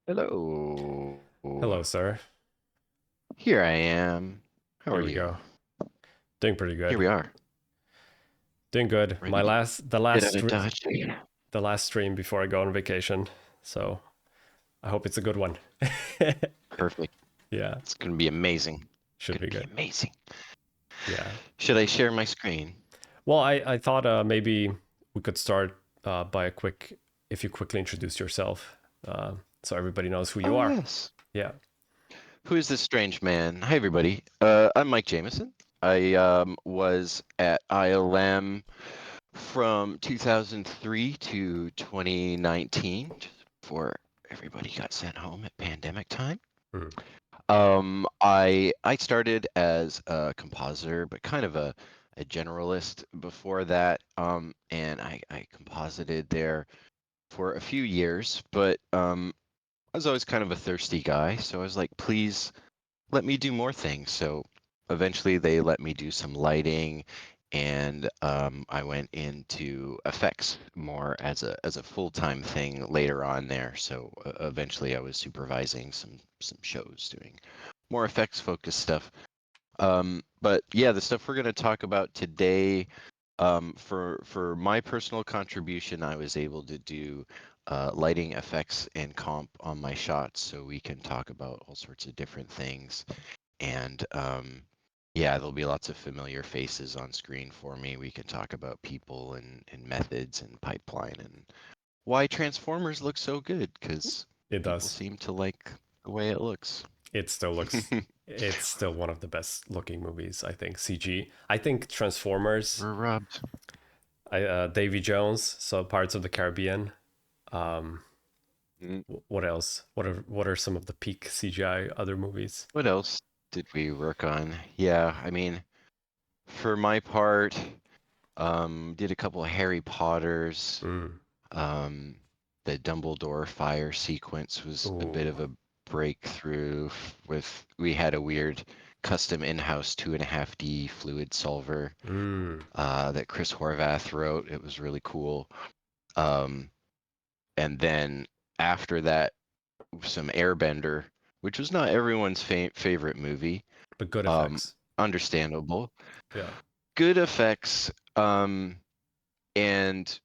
Hello. Hello, sir. Here I am. How Here are we you? go. Doing pretty Here good. we are, Doing good. ready to The get last out of Dodge. the last stream before I go on vacation. So I hope it's a good one. Perfect. Yeah, It's gonna be amazing. It's should gonna be be good. amazing. Yeah. Should I share my screen? Well, I thought maybe we could start by a quick, if you quickly introduce yourself, so everybody knows who you Oh are. yes. Yeah. Who is this strange man? Hi everybody. I'm Mike Jamieson. I was at ILM from 2003 to 2019, just before everybody got sent home at pandemic time. Mm. I started as a compositor, but kind of a generalist before that. And I composited there for a few years, but I was always kind of a thirsty guy, so I was like, please let me do more things. So eventually they let me do some lighting, and I went into effects more as a full-time thing later on there. So eventually I was supervising some shows doing more effects focused stuff. But yeah, the stuff we're going to talk about today, for my personal contribution, I was able to do lighting effects and comp on my shots, so we can talk about all sorts of different things. And yeah, there'll be lots of familiar faces on screen for me. We can talk about people and methods and pipeline and why Transformers look so good, because It people does. seem to like the way it looks. It still looks. It's still one of the best looking movies. I think CG. I think Transformers. We're robbed. Davy Jones. So Pirates of the Caribbean. Um, Mm. what else? What are some of the peak CGI other movies? What else did we work on? Yeah, I mean, for my part, did a couple of Harry Potters. Mm. Um, the Dumbledore fire sequence was a bit Ooh. of a breakthrough. With we had a weird custom in-house 2.5D fluid solver Mm. that Chris Horvath wrote. It was really cool. Um, and then after that, some Airbender, which was not everyone's favorite movie. But good Um, effects. Understandable. Yeah. Good effects. And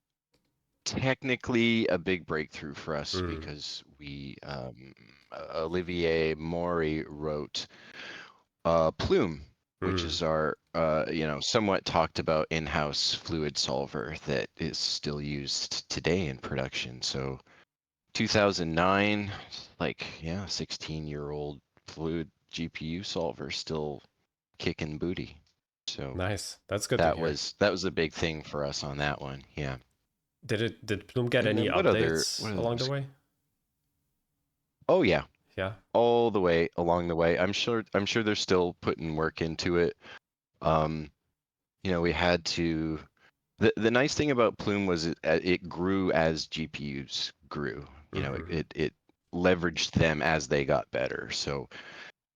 technically a big breakthrough for us Mm. because we Olivier Maury wrote Plume, which Mm. is our somewhat talked about in-house fluid solver that is still used today in production. So 2009, like, yeah, 16-year-old fluid GPU solver still kicking booty. So Nice. That's good to that hear. was a big thing for us on that one. Yeah. Did Plume get And any then what updates other along the way? Oh yeah, Yeah. all the way along the way. I'm sure they're still putting work into it. Um, we had to. The nice thing about Plume was it grew as GPUs grew. Mm-hmm. It leveraged them as they got better. So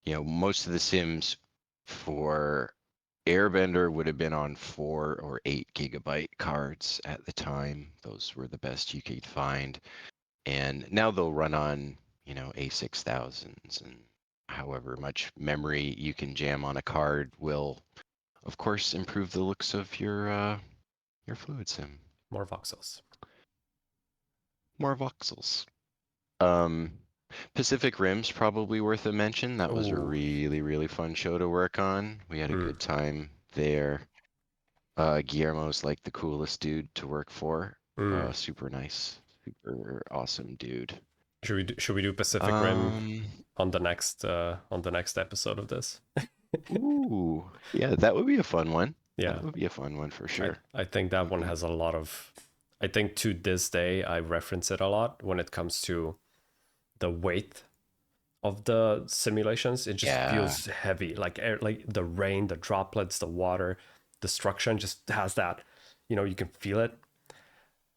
most of the sims for Airbender would have been on 4 or 8 gigabyte cards at the time. Those were the best you could find. And now they'll run on A6000s, and however much memory you can jam on a card will, of course, improve the looks of your fluid sim. More voxels. More voxels. Um, Pacific Rim's probably worth a mention. That was a Ooh. really, really fun show to work on. We had a Mm. good time there. Guillermo's like the coolest dude to work for. Mm. Super nice, super awesome dude. Should we do Pacific Rim Um, on the next episode of this? Ooh, yeah, that would be a fun one. Yeah. That would be a fun one for sure. I think that one has a lot of. I think to this day I reference it a lot when it comes to the weight of the simulations. It just Yeah, feels heavy, like air, like the rain, the droplets, the water, destruction just has that. You can feel it.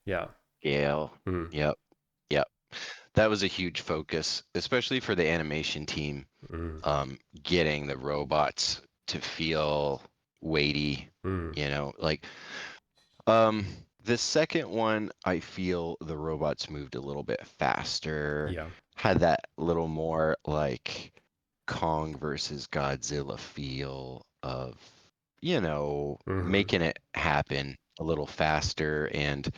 Yeah. Gale. Mm. Yep, yep. That was a huge focus, especially for the animation team. Mm. Getting the robots to feel weighty, Mm. like um The second one, I feel the robots moved a little bit faster, Yeah. had that little more like Kong versus Godzilla feel of, Hmm. making it happen a little faster. And,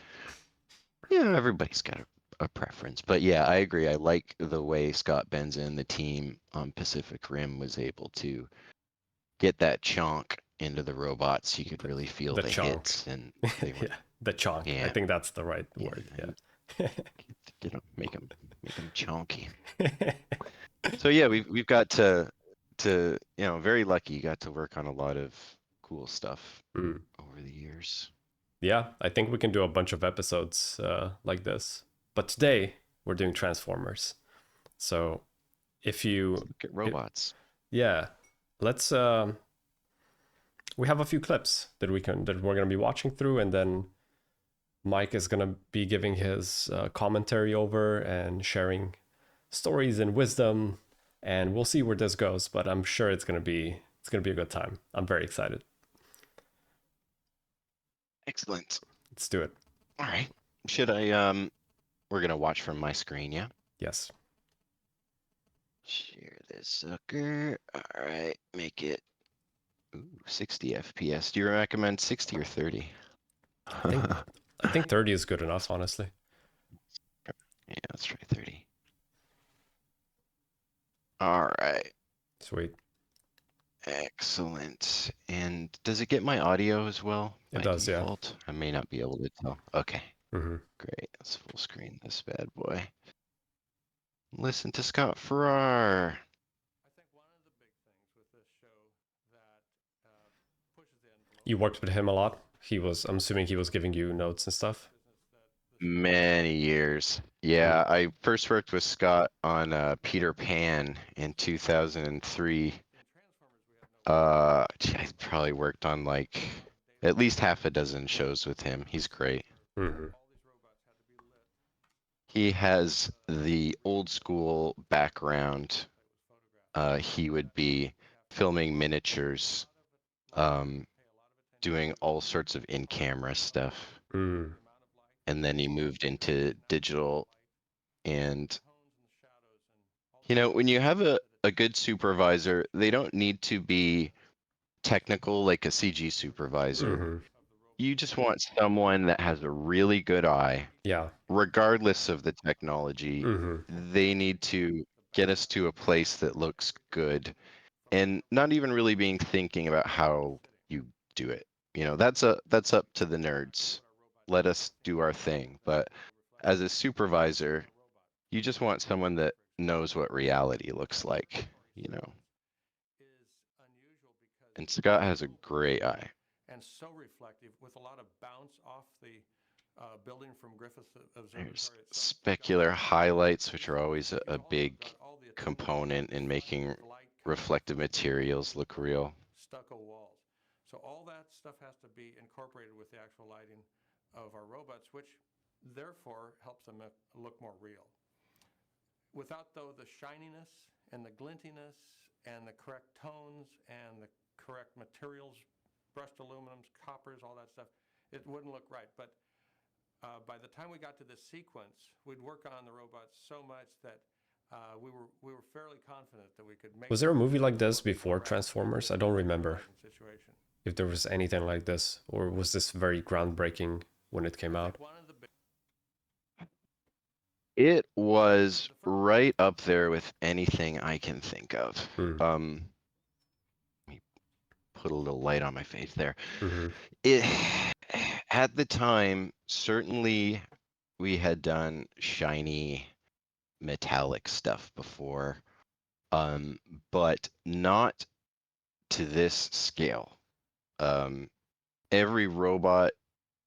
everybody's got a preference. But yeah, I agree. I like the way Scott Benson, the team on Pacific Rim, was able to get that chonk into the robots. You could The, really feel the the chunk. hits, and they were, Yeah, the chunk. I yeah, think that's the right yeah, word. you Yeah. make them chonky. So yeah, we've got to very lucky got to work on a lot of cool stuff Mm. over the years. Yeah, I think we can do a bunch of episodes like this. But today we're doing Transformers. So if Let's you, look at if, robots. yeah, let's. We have a few clips that we're gonna be watching through, and then Mike is gonna be giving his commentary over and sharing stories and wisdom, and we'll see where this goes. But I'm sure it's gonna be a good time. I'm very excited. Excellent. Let's do it. All right. Should I we're gonna watch from my screen, yeah? Yes, Share this sucker. All right, make it 60 FPS. Do you recommend 60 or 30? I think I think 30 is good enough, honestly. Yeah, let's try 30. All right. Sweet. Excellent. And does it get my audio as well It by does, yeah. default? I may not be able to tell. Okay, Hmm. great. Let's full screen this bad boy. Listen to Scott Farrar. You worked with him a lot. I'm assuming he was giving you notes and stuff. Many years. Mm. Yeah, I first worked with Scott on Peter Pan in 2003. I probably worked on like at least half a dozen shows with him. He's great. Hmm. He has the old school background. He would be filming miniatures, um, doing all sorts of in-camera stuff, Mm. and then he moved into digital. And when you have a good supervisor, they don't need to be technical like a CG supervisor. Hmm. You just want someone that has a really good eye, Yeah. regardless of the technology. Hmm. They need to get us to a place that looks good, and not even really being thinking about how you do it. That's up to the nerds. Let us do our thing. But as a supervisor, you just want someone that knows what reality looks like. And Scott has a great eye. There's specular highlights, which are always a big component in making reflective materials look real. Was there a movie like this before Transformers? I don't remember if there was anything like this, or was this very groundbreaking when it came out? It was right up there with anything I can think of. Mm. Let me put a little light on my face there. Hmm. It at the time, certainly we had done shiny metallic stuff before, um, but not to this scale. Um, every robot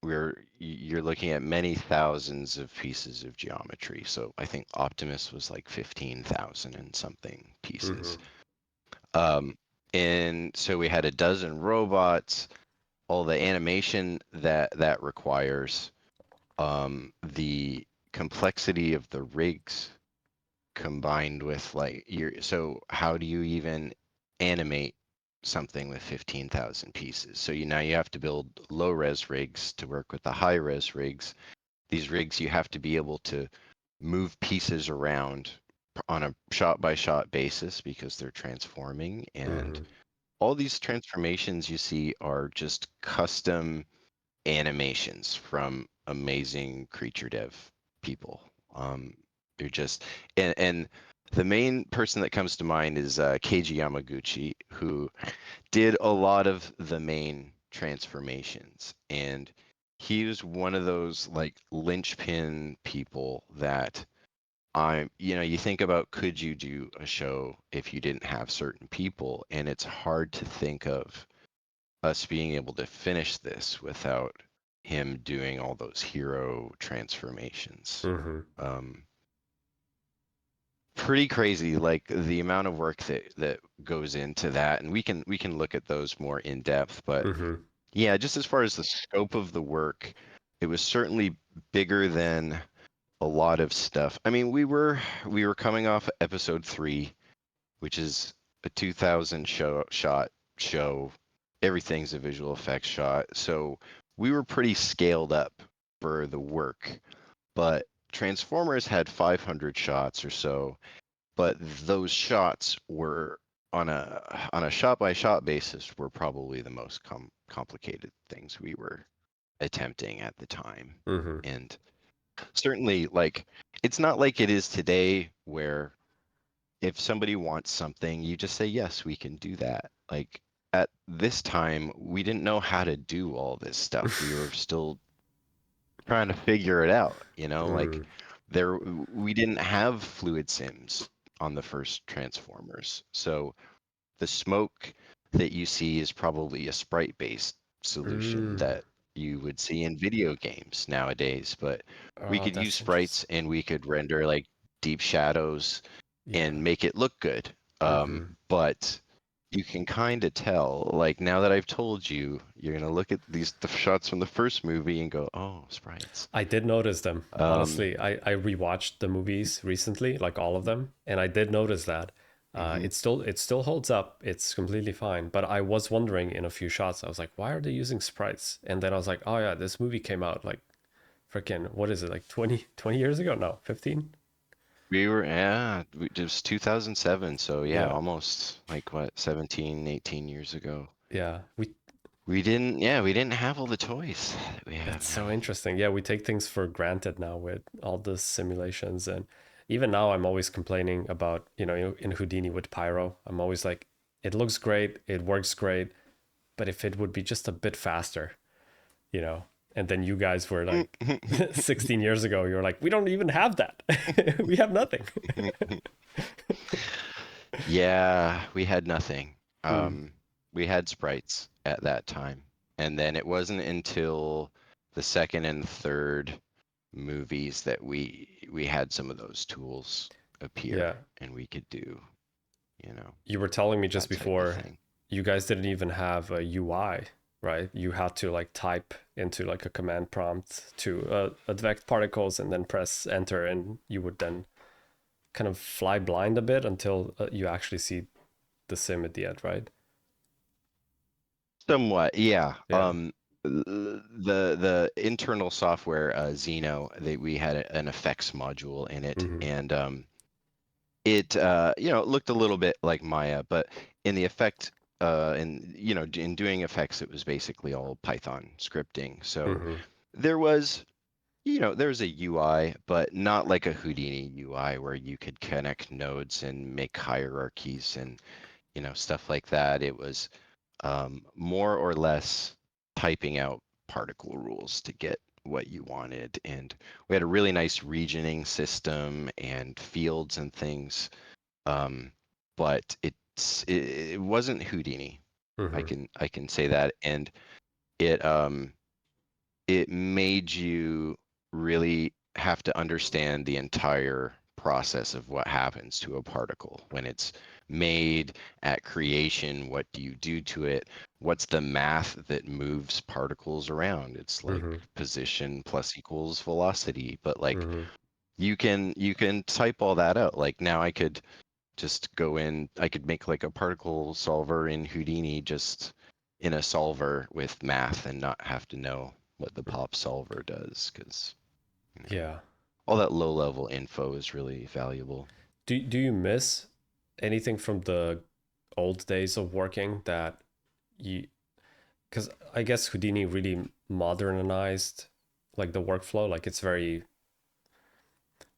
you're looking at many thousands of pieces of geometry. So I think Optimus was like 15,000 and something pieces. Hmm. Um, and so we had a dozen robots, all the animation that requires, the complexity of the rigs combined with like so how do you even animate something with 15,000 pieces. So now you have to build low res rigs to work with the high res rigs. These rigs, you have to be able to move pieces around on a shot by shot basis because they're transforming. And Mm-hmm. all these transformations you see are just custom animations from amazing creature dev people. They're just and the main person that comes to mind is Keiji Yamaguchi, who did a lot of the main transformations, and he was one of those like linchpin people that you think about, could you do a show if you didn't have certain people, and it's hard to think of us being able to finish this without him doing all those hero transformations. Mm-hmm. Um, Pretty crazy, like the amount of work that goes into that, and we can look at those more in depth. But Mm-hmm. yeah, just as far as the scope of the work, it was certainly bigger than a lot of stuff. I mean, we were coming off episode 3, which is a 2000 shot show. Everything's a visual effects shot. So we were pretty scaled up for the work. But Transformers had 500 shots or so, but those shots were on a shot by shot basis were probably the most complicated things we were attempting at the time. Mm-hmm. And certainly, like, it's not like it is today where if somebody wants something, you just say, yes, we can do that. Like at this time, we didn't know how to do all this stuff. We were still trying to figure it out, like Mm. we didn't have fluid sims on the first Transformers. So the smoke that you see is probably a sprite-based solution Mm. that you would see in video games nowadays, but we Oh, could use that's sprites interesting. and we could render like deep shadows Yeah. and make it look good. Mm-hmm. But you can kind of tell, like now that I've told you, you're gonna look at the shots from the first movie and go, "Oh, sprites." I did notice them. Um, Honestly, I rewatched the movies recently, like all of them, and I did notice that mhm. it still holds up. It's completely fine. But I was wondering in a few shots, I was like, why are they using sprites? And then I was like, oh yeah, this movie came out like freaking what is it, like 20 years ago? No, 15? It was 2007, so yeah, Yeah, almost like what, 17, 18 years ago. yeah. We didn't have all the toys that we have It's so now. interesting. Yeah, we take things for granted now with all the simulations. And even now, I'm always complaining about, in Houdini with Pyro, I'm always like, it looks great, it works great, but if it would be just a bit faster, you know? And then you guys were like 16 years ago, you're like, we don't even have that. We have nothing. Yeah, we had nothing. Mm, We had sprites at that time. And then it wasn't until the second and third movies that we had some of those tools appear yeah. and we could do, you know, You were telling me just that type of before thing. you guys didn't even have a UI, right? You had to like type into like a command prompt to advect particles and then press enter, and you would then kind of fly blind a bit until you actually see the sim at the end, right? Somewhat, yeah. Yeah. The internal software, Xeno, we had an effects module in it, Mm-hmm. and it it looked a little bit like Maya, but in the effect, in doing effects, it was basically all Python scripting. So Mm-hmm. there was, there's a UI, but not like a Houdini UI where you could connect nodes and make hierarchies and stuff like that. It was more or less typing out particle rules to get what you wanted. And we had a really nice regioning system and fields and things. Um, but it wasn't Houdini. I Mm-hmm. can I can say that. And it it made you really have to understand the entire process of what happens to a particle when it's made at creation. What do you do to it? What's the math that moves particles around? It's like Mm-hmm. position plus equals velocity, but like Mm-hmm. you can type all that out. Like now I could just go in. I could make like a particle solver in Houdini just in a solver with math and not have to know what the pop solver does because Yeah. all that low level info is really valuable. Do you miss anything from the old days of working that you, because I guess Houdini really modernized like the workflow. Like it's very,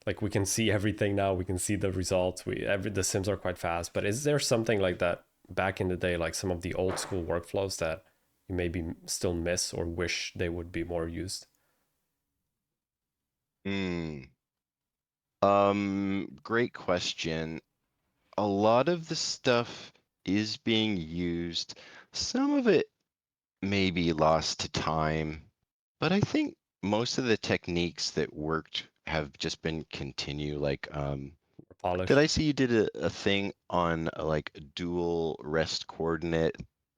like we can see everything now. We can see the results. The sims are quite fast. But is there something like that back in the day, like some of the old school workflows that you maybe still miss or wish they would be more used? Hmm. Great question. A lot of the stuff is being used. Some of it may be lost to time, but I think most of the techniques that worked have just been continue. Like, did I Polished. see you did a thing on like dual rest coordinate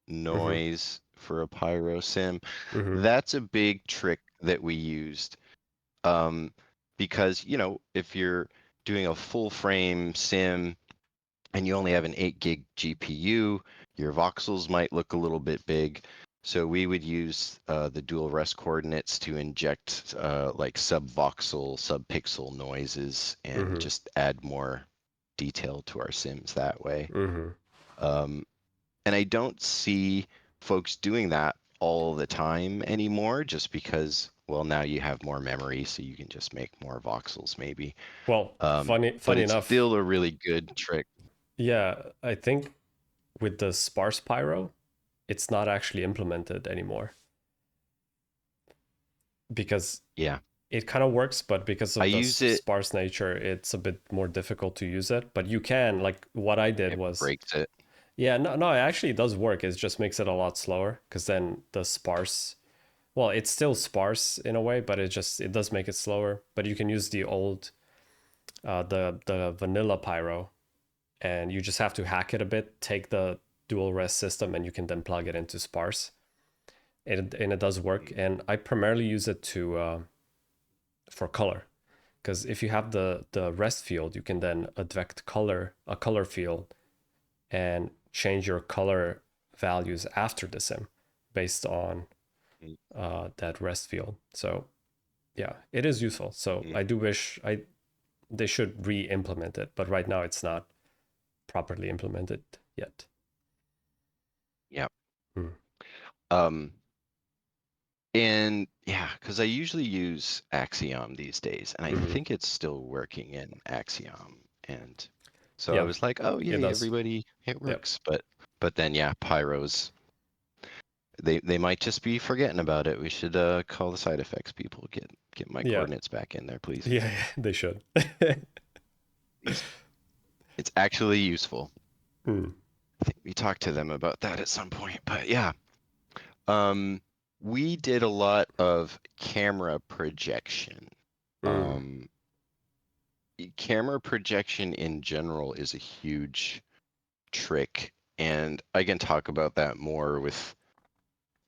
Mm-hmm. noise for a pyro sim? Mm-hmm. That's a big trick that we used. Um, because, if you're doing a full frame sim and you only have an 8 gig GPU, your voxels might look a little bit big. So we would use the dual rest coordinates to inject like sub-voxel, sub-pixel noises and Mm-hmm. just add more detail to our sims that way. Mm-hmm. Um, and I don't see folks doing that all the time anymore just because, well, now you have more memory, so you can just make more voxels maybe. Well, But funny it's enough, still a really good trick. yeah, I think with the sparse pyro, it's not actually implemented anymore because Yeah. it kind of works, but because I of the use it, sparse nature, it's a bit more difficult to use it. But you can, like, what I did it was, breaks it. yeah, no, it actually does work. It just makes it a lot slower because then the sparse, well, it's still sparse in a way, but it does make it slower. But you can use the old, the vanilla pyro, and you just have to hack it a bit, take the dual res system, and you can then plug it into sparse. And it does work. Mm, And I primarily use it to for color, because if you have the rest field, you can then advect a color field, and change your color values after the sim based on mm, that rest field. So yeah, it is useful. So mm. I do wish I they should re-implement it, but right now it's not properly implemented yet. Yeah. Mm. Um, and yeah, because I usually use Axiom these days, and I Mm-hmm. think it's still working in Axiom. And so I Yeah, was like, oh it yay, does. everybody, it Yep. works. But then yeah, Pyros, they might just be forgetting about it. We should call the side effects people. Get my Yeah. coordinates back in there, please. Yeah, they should. Please. It's actually useful. Mm. I think we talked to them about that at some point, but yeah. Um, we did a lot of camera projection. Mm. Um, Camera projection in general is a huge trick, and I can talk about that more with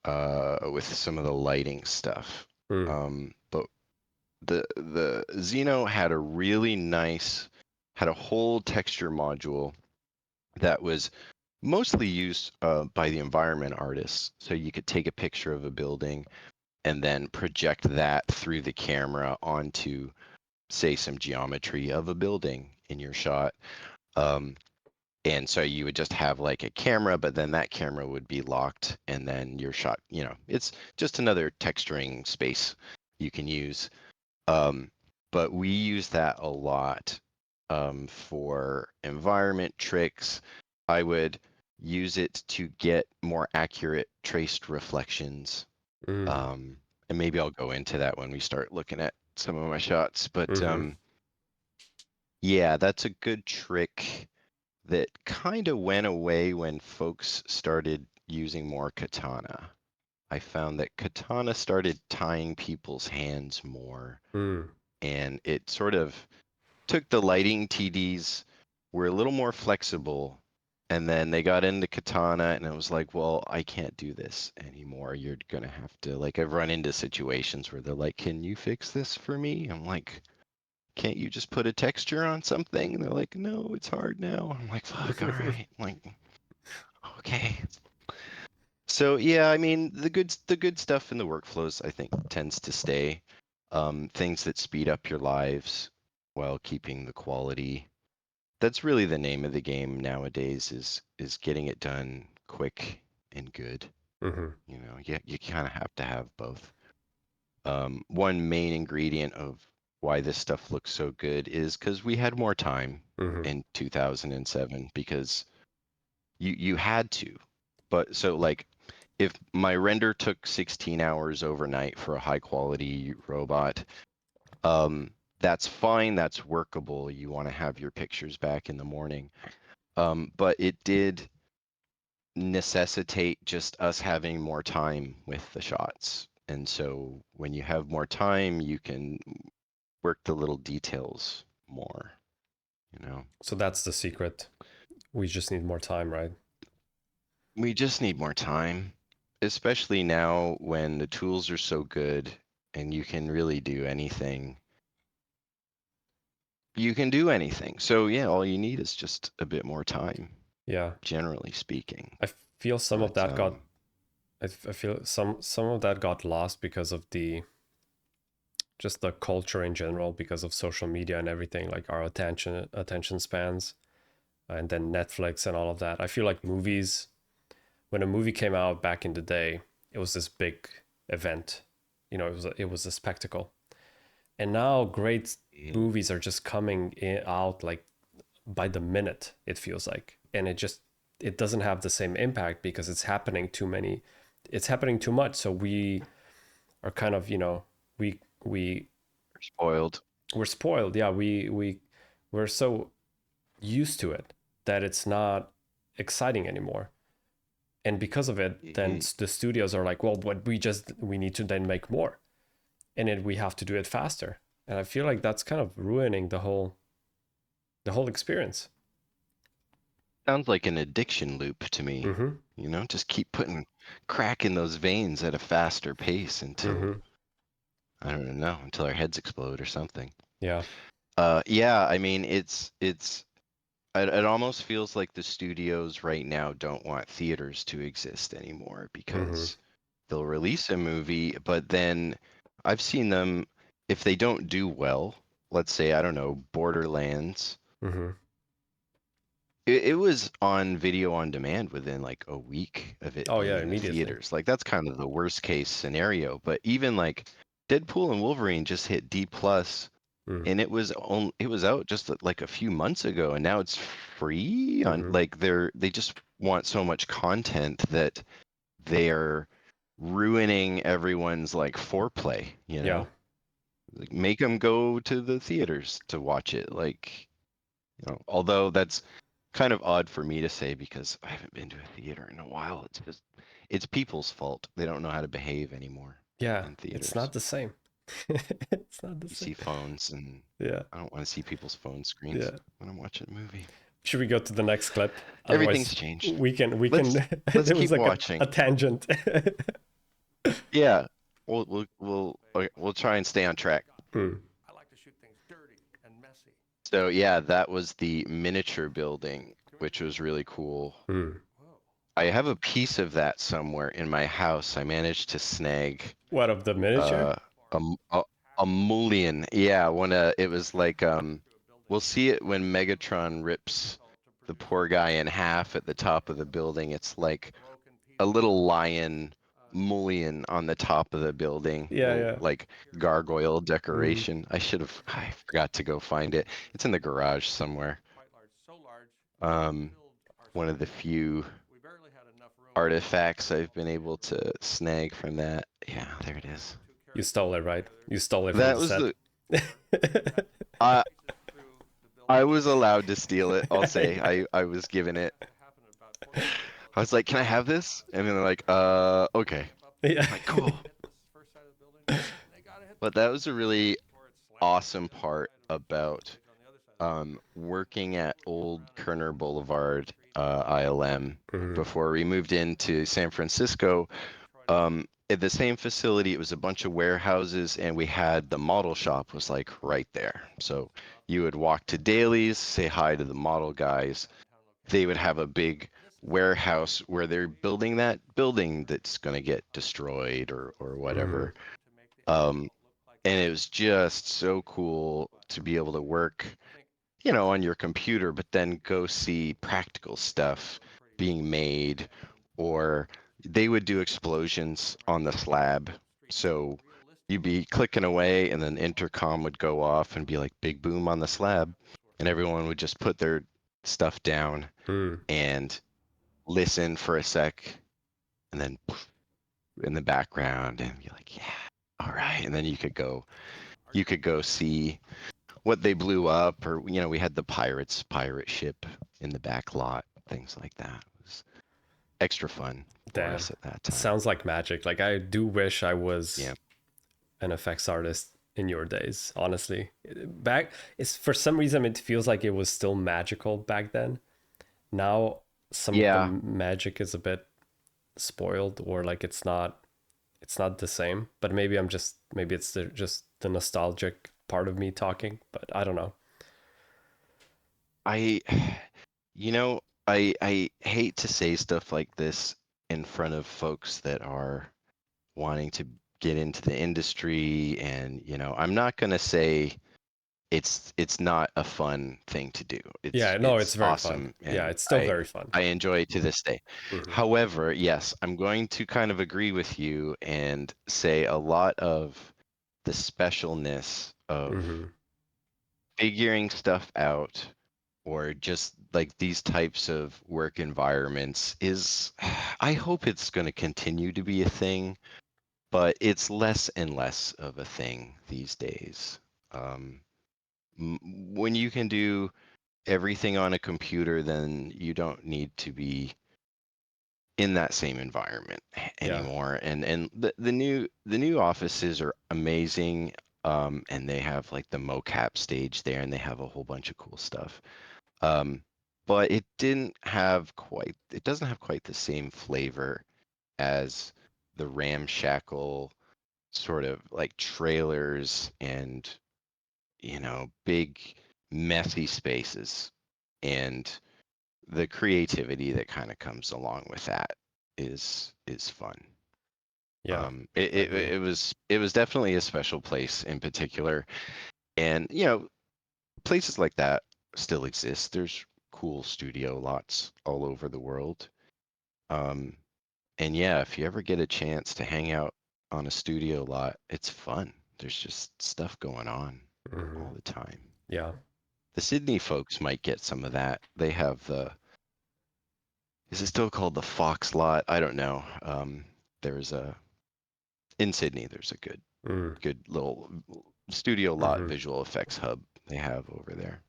some of the lighting stuff. Mm. But the Xeno had a really nice had a whole texture module that was mostly used by the environment artists. So you could take a picture of a building and then project that through the camera onto, say, some geometry of a building in your shot. Um, and so you would just have like a camera, but then that camera would be locked, and then your shot, it's just another texturing space you can use. Um, but we use that a lot for environment tricks. I would use it to get more accurate traced reflections. Mm. And maybe I'll go into that when we start looking at some of my shots. But Mm-hmm. yeah, that's a good trick that kind of went away when folks started using more katana. I found that katana started tying people's hands more, Mm. and it sort of took the lighting TDs, were a little more flexible, and then they got into katana, and it was like, well, I can't do this anymore. You're gonna have to, like, I've run into situations where they're like, can you fix this for me? I'm like, can't you just put a texture on something? And they're like, no, it's hard now. I'm like, fuck, all right. I'm like, okay. So yeah, I mean, the good stuff in the workflows I think tends to stay. Things that speed up your lives while keeping the quality. That's really the name of the game nowadays is getting it done quick and good. Hmm. You know, you kind of have to have both. One main ingredient of why this stuff looks so good is because we had more time Hmm. in 2007 because you had to. But so like if my render took 16 hours overnight for a high quality robot, um, that's fine, that's workable. You want to have your pictures back in the morning. But it did necessitate just us having more time with the shots. And so when you have more time, you can work the little details more, you know. So that's the secret. We just need more time, right? We just need more time, especially now when the tools are so good and you can really do anything. You can do anything. So yeah, all you need is just a bit more time, Yeah. generally speaking. I feel some of But that got I feel some of that got lost because of the just the culture in general, because of social media and everything, like our attention spans, and then Netflix and all of that. I feel like movies, when a movie came out back in the day, it was this big event. It was a spectacle. And now great yeah, movies are just coming out like by the minute, it feels like. And it doesn't have the same impact because it's happening too much. So we are kind of, we we're spoiled. we're spoiled. Yeah, we're so used to it that it's not exciting anymore. And because of it, then Y- the studios are like, well, but we need to then make more, and then we have to do it faster. And I feel like that's kind of ruining the whole experience. Sounds like an addiction loop to me. Mm-hmm. You know, just keep putting crack in those veins at a faster pace until Mm-hmm. I don't know, until our heads explode or something. Yeah. Yeah, I mean, it almost feels like the studios right now don't want theaters to exist anymore Mm-hmm. because they'll release a movie, but then I've seen them, if they don't do well, let's say, I don't know, Borderlands, Mm-hmm. it was on video on demand within like a week of it Oh being yeah, in the immediately. theaters. Like that's kind of the worst case scenario. But even like Deadpool and Wolverine just hit D plus Mm. and it was out just like a few months ago and now it's free on Mm-hmm. like they just want so much content that they're ruining everyone's like foreplay, you Yeah. know? Like make them go to the theaters to watch it like, you know, although that's kind of odd for me to say because I haven't been to a theater in a while. It's just it's people's fault. They don't know how to behave anymore Yeah. in It's theaters. not the same. It's not the You same. see phones and Yeah. I don't want to see people's phone screens Yeah. when I'm watching a movie. Should we go to the next clip? Everything's Otherwise, changed. we can. Let's There was keep like a watching. tangent. Yeah, we'll try and stay on track. Hmm. So yeah, that was the miniature building, which was really cool. Hmm. I have a piece of that somewhere in my house. I managed to snag What, of the miniature? uh a m- a mullion. Yeah, when it was like we'll see it when Megatron rips the poor guy in half at the top of the building. It's like a little lion mullion on the top of the building, Yeah, little yeah. like gargoyle Hmm. decoration. I forgot to go find it. It's in the garage somewhere. Um, one of the few artifacts I've been able to snag from that. Yeah, there it is. You stole it, right? You stole it from That the was set. the I I was allowed to steal it. I'll say Yeah. I was given it. I was like, "Can I have this?" And then they're like, okay." Yeah. I'm like, "Cool." But that was a really awesome part about working at old Kerner Boulevard, ILM, Hmm. before we moved into San Francisco. at the same facility, it was a bunch of warehouses, and we had the model shop was like right there. So you would walk to Dailies, say hi to the model guys. They would have a big warehouse where they're building that building that's going to get destroyed or Mm-hmm. whatever. Um, and it was just so cool to be able to work, on your computer, but then go see practical stuff being made, or they would do explosions on the slab. So you'd be clicking away, and then intercom would go off and be like big boom on the slab, and everyone would just put their stuff down Mm. and listen for a sec, and then poof, in the background, and be like, yeah, all right, and then you could go see what they blew up, or we had the pirate ship in the back lot, things like that. It was extra fun for Damn. us at that It time. sounds like magic. Like I do wish I was Yeah. an effects artist in your days, honestly. Back it's for some reason it feels like it was still magical back then. Now some of the Yeah. magic is a bit spoiled, or like it's not the same, but maybe it's just the nostalgic part of me talking, but I don't know. I you know, I hate to say stuff like this in front of folks that are wanting to get into the industry, and I'm not going to say it's not a fun thing to do. It's Yeah, no, it's it's very fun. awesome, Yeah, and it's still I very fun. I enjoy it to this day. Hmm. However, yes, I'm going to kind of agree with you and say a lot of the specialness of Hmm. figuring stuff out, or just like these types of work environments, is I hope it's going to continue to be a thing, but it's less and less of a thing these days. Um, when you can do everything on a computer, then you don't need to be in that same environment Yeah. anymore. And the new offices are amazing. And they have like the mocap stage there, and they have a whole bunch of cool stuff. Um, but it doesn't have quite the same flavor as the ramshackle sort of like trailers, and big messy spaces, and the creativity that kind of comes along with that is fun. Yeah, It, I it agree. it was it was definitely a special place in particular, and places like that still exist. There's cool studio lots all over the world. Um, and yeah, if you ever get a chance to hang out on a studio lot, it's fun. There's just stuff going on Hmm. all the time. Yeah. The Sydney folks might get some of that. They have is it still called the Fox lot? I don't know. There's a in Sydney. There's a Mm. good little studio lot Hmm. visual effects hub they have over there.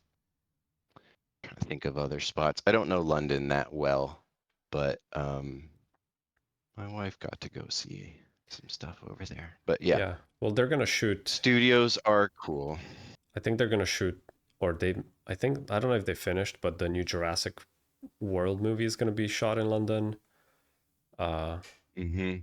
Trying to think of other spots. I don't know London that well, but my wife got to go see some stuff over there. But yeah, Yeah. Well, they're gonna shoot. studios are cool. I think they're gonna shoot, or they. I think I don't know if they finished, but the new Jurassic World movie is gonna be shot in London. Uh, Hmm.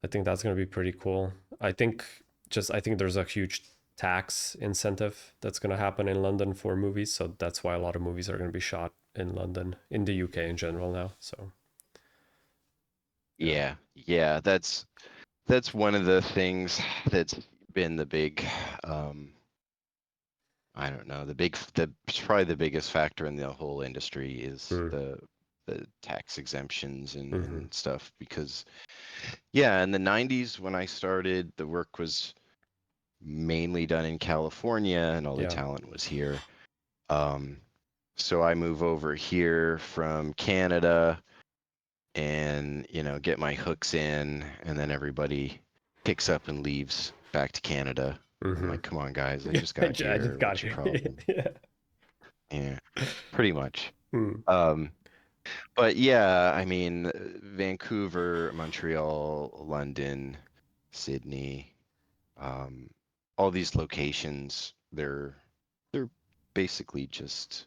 I think that's gonna be pretty cool. I think there's a huge tax incentive that's gonna happen in London for movies, so that's why a lot of movies are gonna be shot in London, in the UK in general now. So yeah. Yeah, yeah, that's one of the things that's been the big, um, I don't know, it's probably the biggest factor in the whole industry is Mm. the tax exemptions and Hmm. and stuff. Because yeah, in the 90s when I started, the work was mainly done in California, and all the Yeah. talent was here. Um, so I move over here from Canada, and get my hooks in, and then everybody picks up and leaves back to Canada. I'm Hmm. like, come on, guys, I just I got just here. got What's your here. problem? Yeah. Yeah, pretty much. Mm. Um, but yeah, I mean, Vancouver, Montreal, London, Sydney, um, all these locations, they're basically just.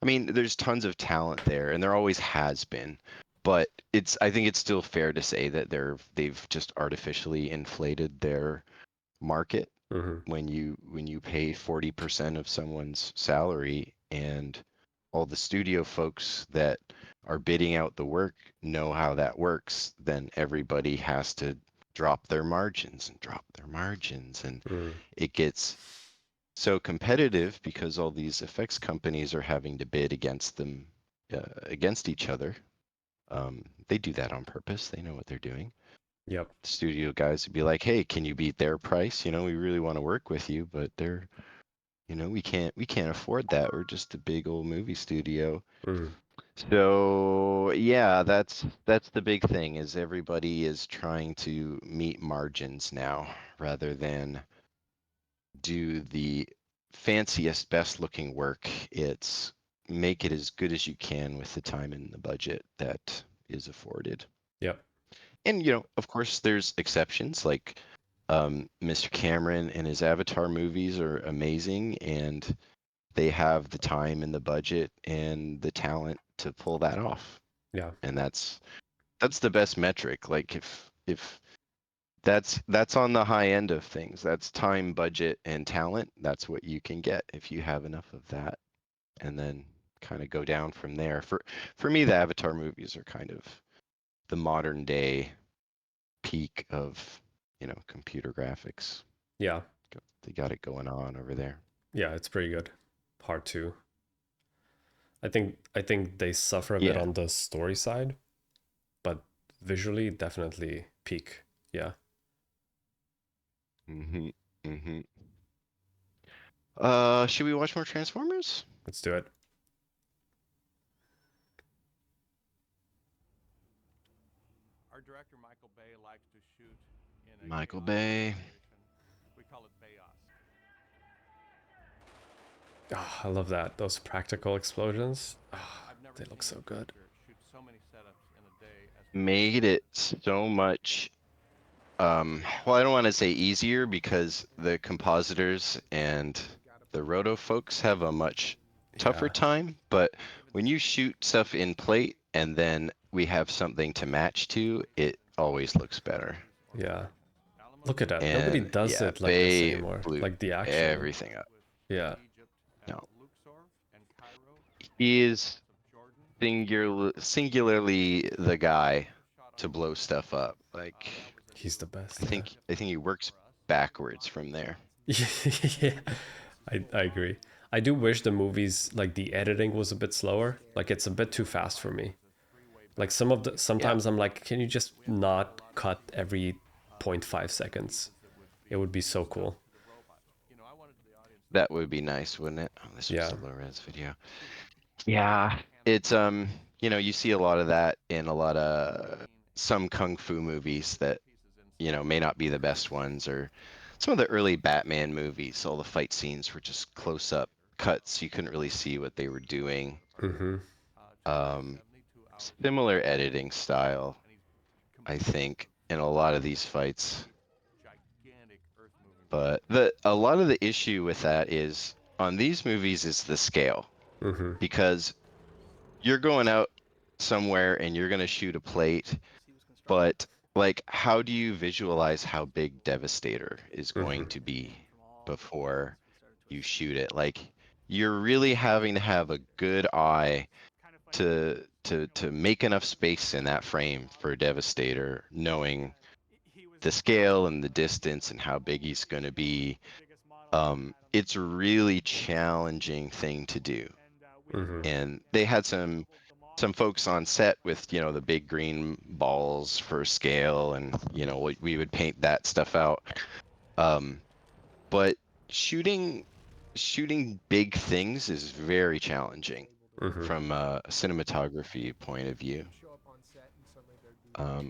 I mean, there's tons of talent there, and there always has been. but I think it's still fair to say that they've just artificially inflated their market Mm-hmm. when you pay 40% of someone's salary, and all the studio folks that are bidding out the work know how that works, then everybody has to drop their margins and drop their margins, and Mm. it gets so competitive because all these effects companies are having to bid against them, against each other. They do that on purpose. They know what they're doing. Yep. Studio guys would be like, "Hey, can you beat their price? You know, we really want to work with you, but they're, you know, we can't afford that. We're just a big old movie studio." Mm. So yeah, that's the big thing is everybody is trying to meet margins now rather than do the fanciest, best looking work. It's make it as good as you can with the time and the budget that is afforded. Yep. And you know, of course, there's exceptions like Mr. Cameron and his Avatar movies are amazing, and they have the time and the budget and the talent to pull that off. Yeah. And that's the best metric. Like if that's on the high end of things. That's time, budget, and talent. That's what you can get if you have enough of that, and then kind of go down from there. For me, the Avatar movies are kind of the modern day peak of, you know, computer graphics. Yeah. They got it going on over there. Yeah. It's pretty good. Part two. I think they suffer a bit Yeah. on the story side, but visually definitely peak. Yeah. Mhm. Mhm. Should we watch more Transformers? Let's do it. Our director Michael Bay likes to shoot in a Michael chaotic Bay. situation. We call it Bayos. Oh, I love that. Those practical explosions. Oh, I've never they look seen a so good. director shoot so many setups in a day as we did. Made it so much well, I don't want to say easier because the compositors and the roto folks have a much tougher Yeah. time, but when you shoot stuff in plate and then we have something to match to, it always looks better. Yeah. Look at that. Nobody And does yeah, it like this Bay anymore. blew Like the action. everything up. Yeah. Egypt and No, Luxor and Cairo, he is of Jordan. singularly the guy Another shot on to blow stuff up. Like, that was a He's the new best. Yeah. I think he works for us. backwards from there. Yeah. I agree. I do wish the movies like the editing was a bit slower. Like it's a bit too fast for me. Like Yeah, sometimes I'm like, can you just not cut every zero point 0.5 seconds? It would be so cool. that would be nice, wouldn't it? Oh, this was Yeah. the low res video. Yeah, it's you know, you see a lot of that in a lot of some kung fu movies that, you know, may not be the best ones, or some of the early Batman movies. All the fight scenes were just close up cuts. You couldn't really see what they were doing. Mm-hmm. Um, Similar editing style, I think, in a lot of these fights. But the a lot of the issue with that is on these movies is the scale, Mm-hmm. because you're going out somewhere and you're going to shoot a plate, but like how do you visualize how big Devastator is Mm-hmm. going to be before you shoot it? Like you're really having to have a good eye to make enough space in that frame for Devastator, knowing the scale and the distance and how big he's going to be. It's a really challenging thing to do, Mm-hmm. and they had some folks on set with, you know, the big green balls for scale, and you know we would paint that stuff out. um but shooting big things is very challenging Mm-hmm. from a cinematography point of view,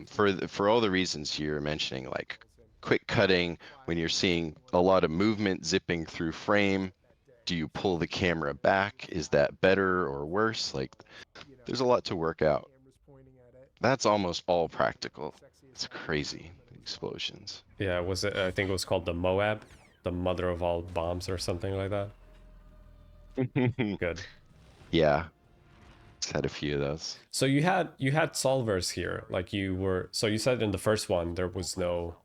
for all the reasons you're mentioning, like quick cutting. When you're seeing a lot of movement zipping through frame, do you pull the camera back? Is that better or worse? Like there's a lot to work out. That's almost all practical. It's crazy. Explosions. Yeah, was it? I think it was called the Moab, the mother of all bombs, or something like that. Good. Yeah. VFX had a few of those. So you had solvers here, like you were. So you said in the first one there was no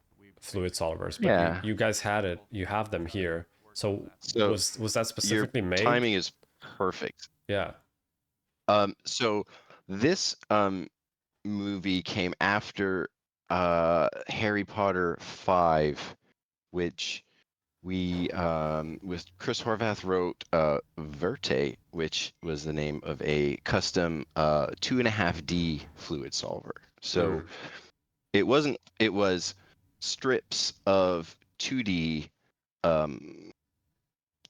fluid solvers, but Yeah. you guys had it. You have them here. So So was that your specifically made? timing is perfect. Yeah. So this movie came after Harry Potter 5, which we with Chris Horvath wrote Verte, which was the name of a custom 2.5D fluid solver. So Mm. it was strips of 2D um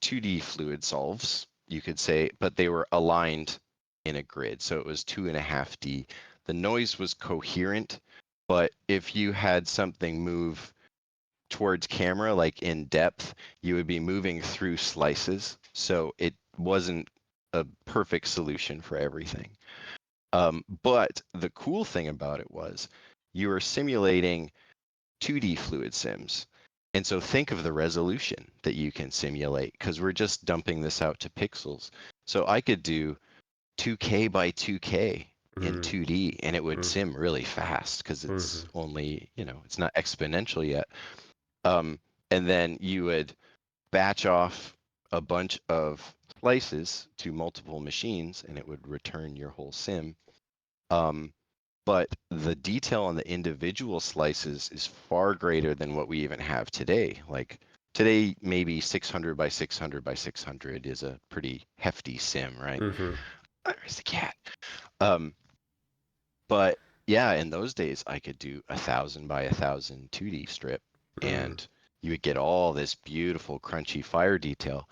2D fluid solves, you could say, but they were aligned in a grid. So it was 2.5D. The noise was coherent, but if you had something move towards camera, like in depth, you would be moving through slices. So it wasn't a perfect solution for everything. But the cool thing about it was you were simulating 2D fluid sims. And so think of the resolution that you can simulate, because we're just dumping this out to pixels. So I could do 2K by 2K in Mm. 2D, and it would Mm. sim really fast because it's Mhm. only, it's not exponential yet. Um, and then you would batch off a bunch of slices to multiple machines, and it would return your whole sim. Um, but the detail on the individual slices is far greater than what we even have today. Like today, maybe 600 by 600 by 600 is a pretty hefty sim, right? Mhm. Where's the cat? Um, but yeah, in those days, I could do 1,000 by 1,000 2D strip, Mm. and you would get all this beautiful, crunchy fire detail.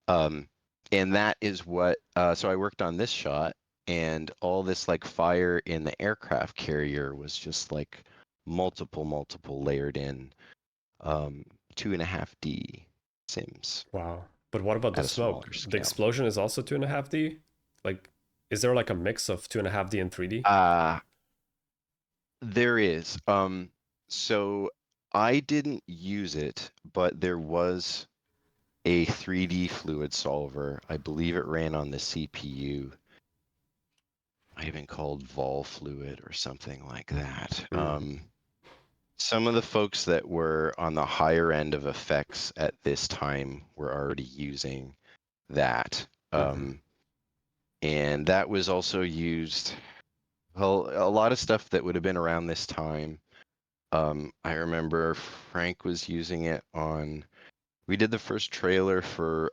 Um, and that is what, so I worked on this shot, and all this like fire in the aircraft carrier was just like multiple layered in 2.5D sims Wow. But what about the at a smoke? smaller The scale. explosion is also 2.5D? Like, is there like a mix of 2.5D and 3D? Uh, there is. So I didn't use it, but there was a 3D fluid solver. I believe it ran on the CPU. Might have been called vol fluid or something like that. Mm. Some of the folks that were on the higher end of effects at this time were already using that. Mhm. And that was also used, well, a lot of stuff that would have been around this time. I remember Frank was using it on, we did the first trailer for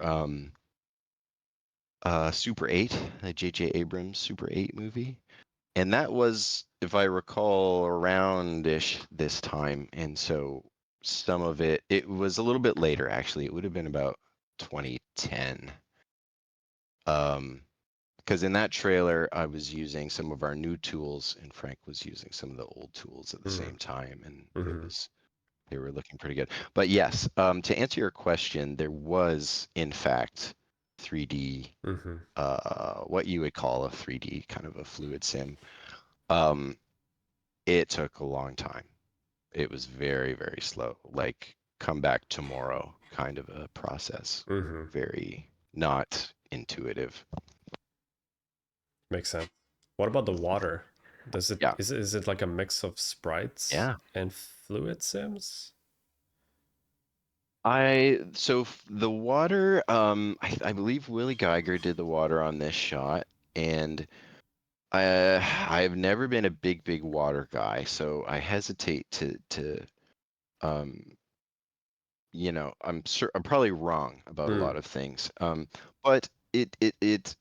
Super 8, the J.J. Abrams Super 8 movie. And that was, if I recall, around-ish this time. And so some of it was a little bit later, actually. It would have been about 2010. Because in that trailer, I was using some of our new tools, and Frank was using some of the old tools at the Mhm. same time, and Mhm. they were looking pretty good. But yes, to answer your question, there was in fact 3D, Mhm. what you would call a 3D kind of a fluid sim. Um, it took a long time. It was very slow, like come back tomorrow kind of a process. Mhm. Very not intuitive. Makes sense. What about the water? Yeah. Is it like a mix of sprites Yeah. and fluid sims? The water, I believe Willie Geiger did the water on this shot, and I've never been a big water guy, so I hesitate to um I'm probably wrong about a lot Mm. of things. But it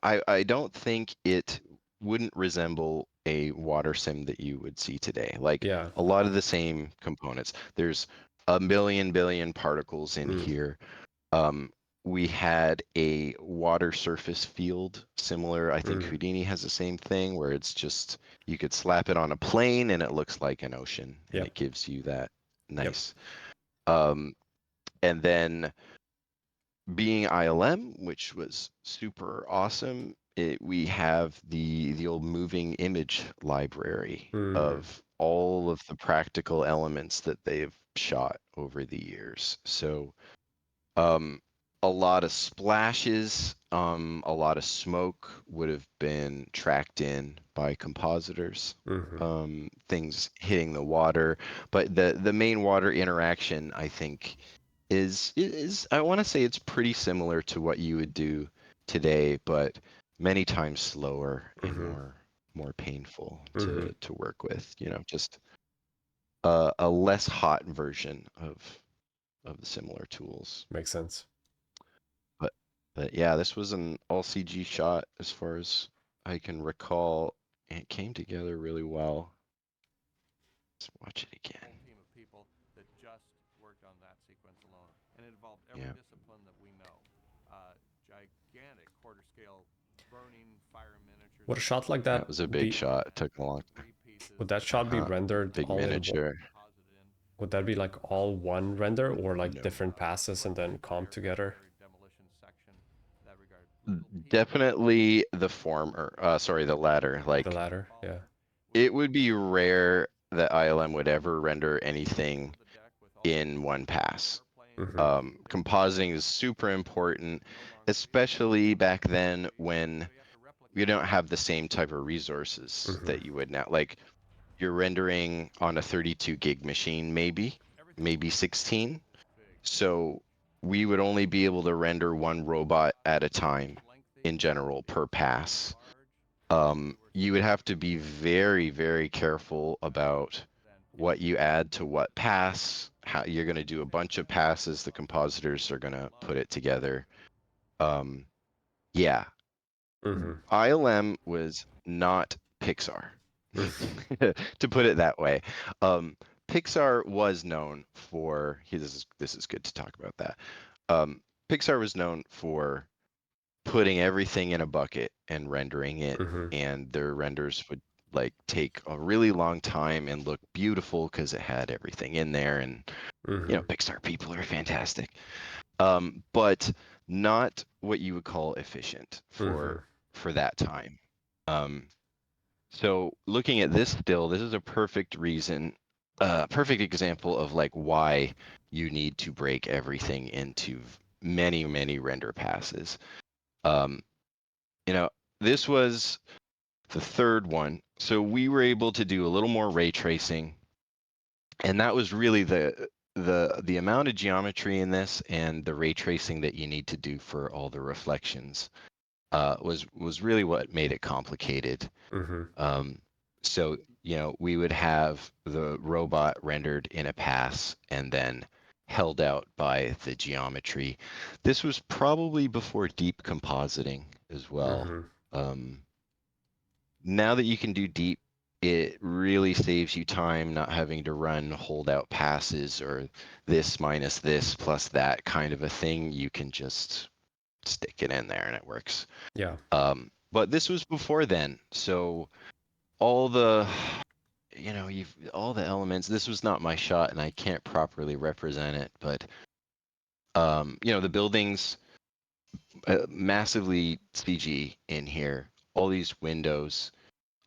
I don't think it wouldn't resemble a water sim that you would see today. Like Yeah. a lot of the same components. There's a million billion particles in Mm. here. Um, we had a water surface field similar. I think Mm. Houdini has the same thing where it's just you could slap it on a plane and it looks like an ocean and Yep. it gives you that Yep. nice. Um, and then being ILM, which was super awesome, we have the old moving image library Mm. of all of the practical elements that they've shot over the years. So um, a lot of splashes, a lot of smoke would have been tracked in by compositors. Things hitting the water, but the main water interaction, I think, is I want to say it's pretty similar to what you would do today, but many times slower and more painful to work with. You know, just a less hot version of the similar tools. Makes sense. But but yeah, this was an all CG shot as far as I can recall, and it came together really well. Let's watch it again. Whole team of people that just worked on that sequence alone, and it involved every Yeah. discipline that we know. Gigantic quarter scale burning fire miniatures. Would a shot like Yeah, that it was a big be? shot. It took a long time. Would that shot be rendered Big all in one? miniature. Would that be like all one render or like No. different passes and then comped together? Definitely the former. Sorry, the latter. The Like, latter, yeah. it would be rare that ILM would ever render anything in one pass. Compositing is super important, especially back then when you don't have the same type of resources that you would now. Like, you're rendering on a 32 gig machine, maybe 16. So we would only be able to render one robot at a time in general per pass. You would have to be very, very careful about what you add to what pass, how you're going to do a bunch of passes, the compositors are going to put it together. Yeah, ILM was not Pixar, to put it that way. Pixar was known for, this is good to talk about that. Pixar was known for putting everything in a bucket and rendering it, and their renders would like take a really long time and look beautiful because it had everything in there, and you know, Pixar people are fantastic. But not what you would call efficient for that time. So looking at this still, this is a perfect reason, perfect example of like why you need to break everything into many render passes. Um, you know, this was the third one, so we were able to do a little more ray tracing, and that was really the amount of geometry in this and the ray tracing that you need to do for all the reflections was really what made it complicated. So you know, we would have the robot rendered in a pass and then held out by the geometry. This was probably before deep compositing as well. Now that you can do deep, it really saves you time not having to run holdout passes or this minus this plus that kind of a thing. You can just stick it in there and it works. Yeah. But this was before then, so all the you know, you've all the elements. This was not my shot, and I can't properly represent it, but you know, the buildings, massively CG in here. All these windows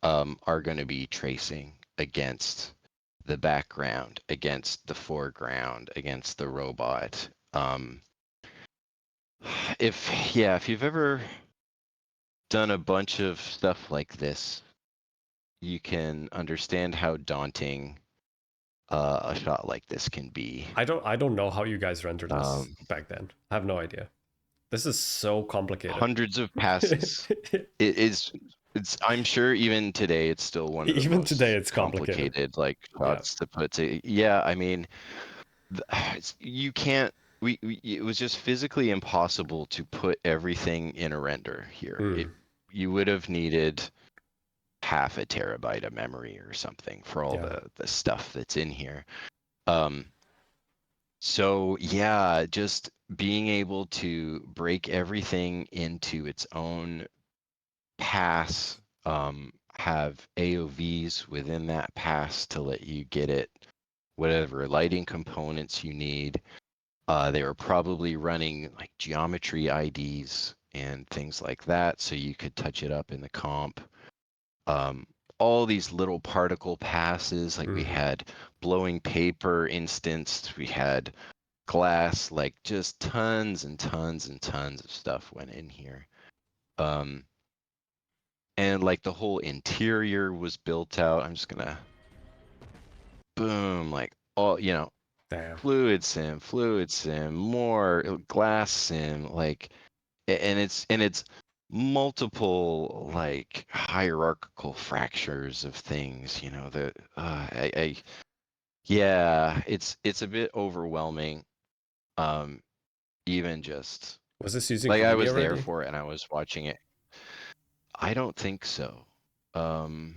are going to be tracing against the background, against the foreground, against the robot. If you've ever done a bunch of stuff like this, you can understand how daunting a shot like this can be. I don't know how you guys rendered this back then. I have no idea. This is so complicated. Hundreds of passes. It's I'm sure even today it's still one of the Even most today it's complicated like shots to put to. Yeah, I mean, you can't. It was just physically impossible to put everything in a render here. You would have needed half a terabyte of memory or something for all the stuff that's in here. So yeah, just being able to break everything into its own pass, have AOVs within that pass to let you get it whatever lighting components you need. They were probably running like geometry IDs and things like that, so you could touch it up in the comp. All these little particle passes, like we had blowing paper instanced, we had glass, like just tons and tons and tons of stuff went in here. And like the whole interior was built out. I'm just gonna boom, like all, Damn. fluid sim, more glass sim, like, and it's multiple like hierarchical fractures of things, the yeah, it's a bit overwhelming. Even just Was this using like I Houdini was there already? for it and I was watching it. I don't think so. Um,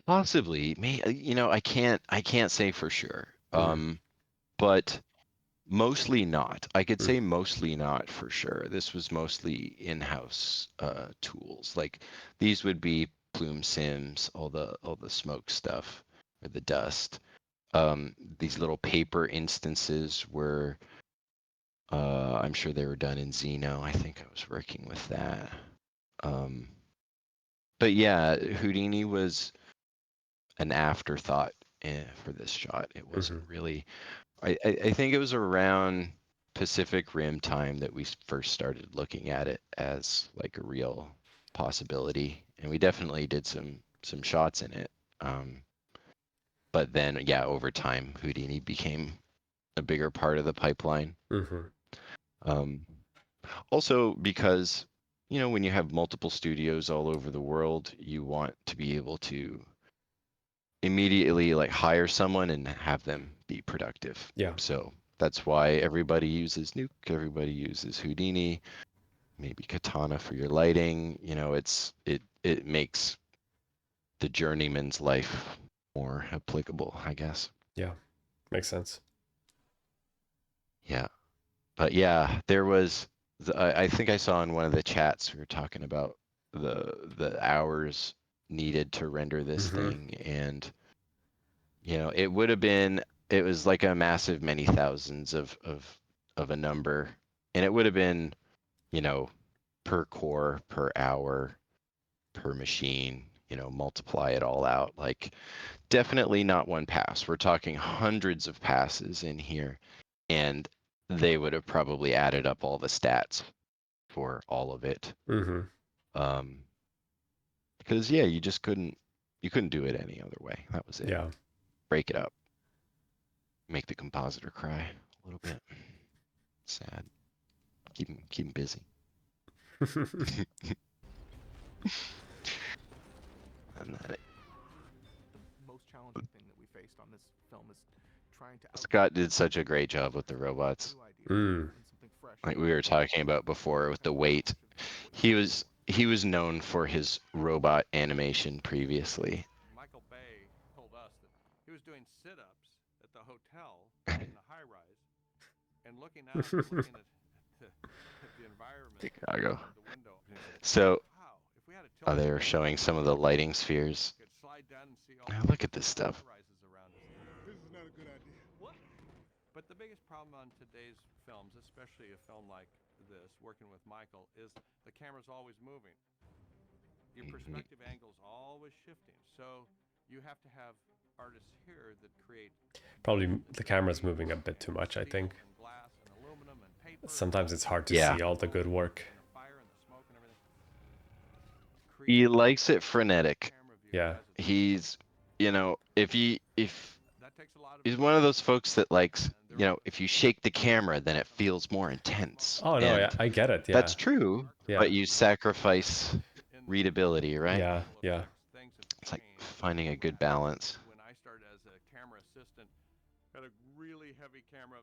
Possibly, I can't say for sure. Mm. But mostly not. I could Mm. say mostly not for sure. This was mostly in-house tools. Like these would be plume sims, all the smoke stuff or the dust. These little paper instances were I'm sure they were done in Xeno. I think I was working with that. Um, but yeah, Houdini was an afterthought for this shot. It wasn't Mm-hmm. really. I think it was around Pacific Rim time that we first started looking at it as like a real possibility, and we definitely did some shots in it. But then, yeah, over time, Houdini became a bigger part of the pipeline. Mm-hmm. Um, Also because, when you have multiple studios all over the world, you want to be able to immediately like hire someone and have them be productive. Yeah. So that's why everybody uses Nuke, everybody uses Houdini, maybe Katana for your lighting. It makes the journeyman's life more applicable, I guess. Yeah. Makes sense. Yeah. But yeah, there was I think I saw in one of the chats we were talking about the hours needed to render this Mm-hmm. thing, and it was like a massive many thousands of a number, and it would have been, you know, per core, per hour, per machine, multiply it all out. Like definitely not one pass. We're talking hundreds of passes in here, and they would have probably added up all the stats for all of it. Mm-hmm. Um, because yeah, you couldn't do it any other way. That was it. Yeah. Break it up. Make the compositor cry a little bit. Sad. Keep him busy. And then The most challenging thing that we faced on this film is trying to Scott did such a great job with the robots. new ideas Mm. and something fresh. Like we were talking about before with the weight. He was known for his robot animation previously. Michael Bay told us that he was doing sit-ups at the hotel in the high rise and looking out, looking at the environment Chicago. outside the window. And he said, So "Wow, if we had a tilt they were showing some of the lighting spheres. we could slide down and see all Oh, the look at this stuff. high rises around us." This is not a good idea. What? But the biggest problem on today's films, especially a film like this, working with Michael, is the camera's always moving. Your perspective angle's always shifting. So you have to have artists here that create Probably the camera's moving a bit too much, I think. and glass and aluminum and paper. Sometimes it's hard to Yeah. see all the good work. And the fire and the smoke and everything. He likes it frenetic. Camera view Yeah. has its He's, if that takes a lot of he's one of those folks that likes, and there if you shake the camera, then it feels more intense. Oh no, yeah, And I get it. Yeah. that's true, Yeah. but you sacrifice in readability, right? Yeah. visual Yeah. effects, things have It's like changed. finding a good balance. When I started as a camera assistant, had a really heavy camera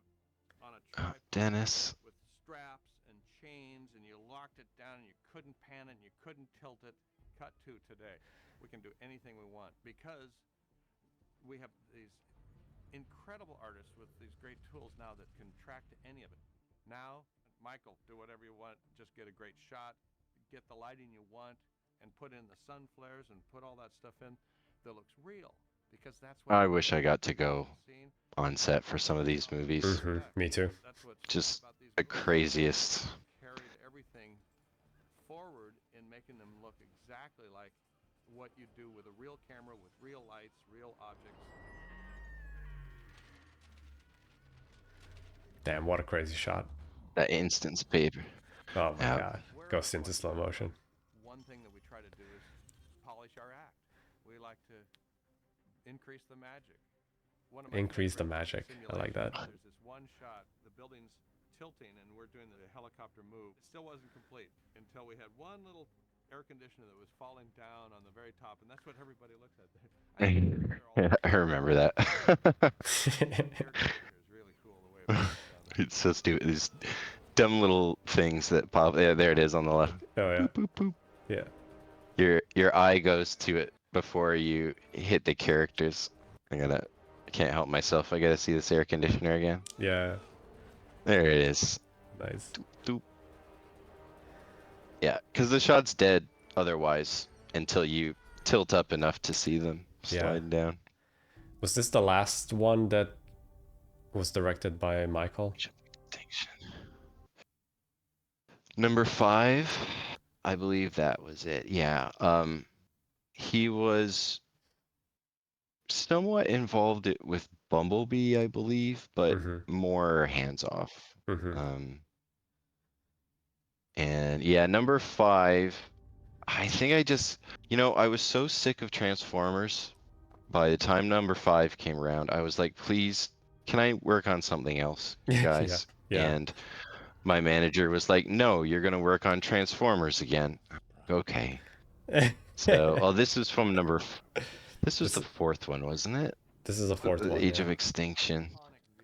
on a Oh, tripod Dennis. with straps and chains, and you locked it down and you couldn't pan it and you couldn't tilt it. Cut to today. We can do anything we want because we have these incredible artists with these great tools now that can track to any of it. Now, Michael, do whatever you want, just get a great shot, get the lighting you want, and put in the sun flares and put all that stuff in that looks real, because that's what I wish I got to go scene. on set for some of these movies. Mm-hmm. Me too. That's what's Just about these the movies. craziest. Carried everything forward in making them look exactly like what you do with a real camera, with real lights, real objects. Damn, what a crazy shot. That instance paper. Oh my Yeah. god. Goes into slow motion. One thing that we try to do is polish our act. We like to increase the magic. One of my Increase the favorite magic. I like that. simulations, there's this one shot, the building's tilting and we're doing the helicopter move. It still wasn't complete until we had one little air conditioner that was falling down on the very top, and that's what everybody looks at. I remember that. Air conditioner is really cool the way it falls down there. It's so stupid. These dumb little things that pop. Yeah, there it is on the left. Oh yeah. Boop, boop, boop. Yeah. Your eye goes to it before you hit the characters. I can't help myself. I gotta see this air conditioner again. Yeah. There it is. Nice. Doop, doop. Yeah, because the shot's dead otherwise until you tilt up enough to see them sliding down. Was this the last one that was directed by Michael? Number 5, I believe that was it. Yeah. He was somewhat involved with Bumblebee, I believe, but more hands off. And yeah, number 5, I think I was so sick of Transformers. By the time number 5 came around, I was like, please, can I work on something else, guys? Yeah. And my manager was like, no, you're going to work on Transformers again. Okay. So, well, this was from this was the 4th one, wasn't it? This is the 4th one. Age of Extinction.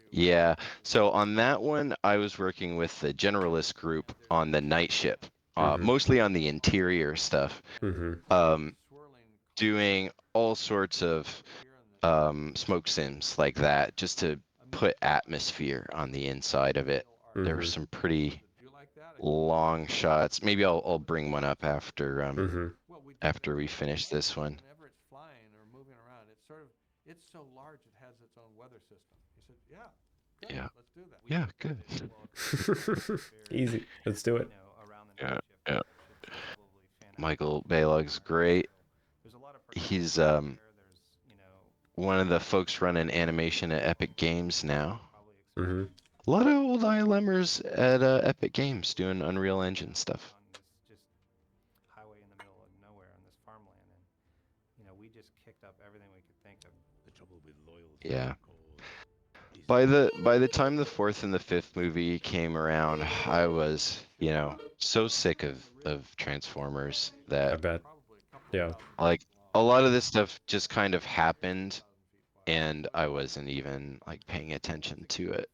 Yeah. So on that one, I was working with the generalist group on the night ship, mostly on the interior stuff, doing all sorts of smoke sims like that, just to put atmosphere on the inside of it. There were some pretty long shots. Maybe I'll bring one up after after we finish this one. Whenever it's flying or moving around, it's so large it has its own weather system. He said, yeah, good, Yeah. let's do that. Yeah, good. Easy. Let's do it. Yeah, yeah. Michael Balog's great. He's one of the folks running animation at Epic Games now. A lot of old ILMers at Epic Games doing Unreal Engine stuff. Just highway in the middle of nowhere on this farmland, and we just kicked up everything we could think of. The trouble with loyalty. Yeah. By the time the 4th and the 5th movie came around, I was, so sick of Transformers that I bet. Yeah. like a lot of this stuff just kind of happened and I wasn't even like paying attention to it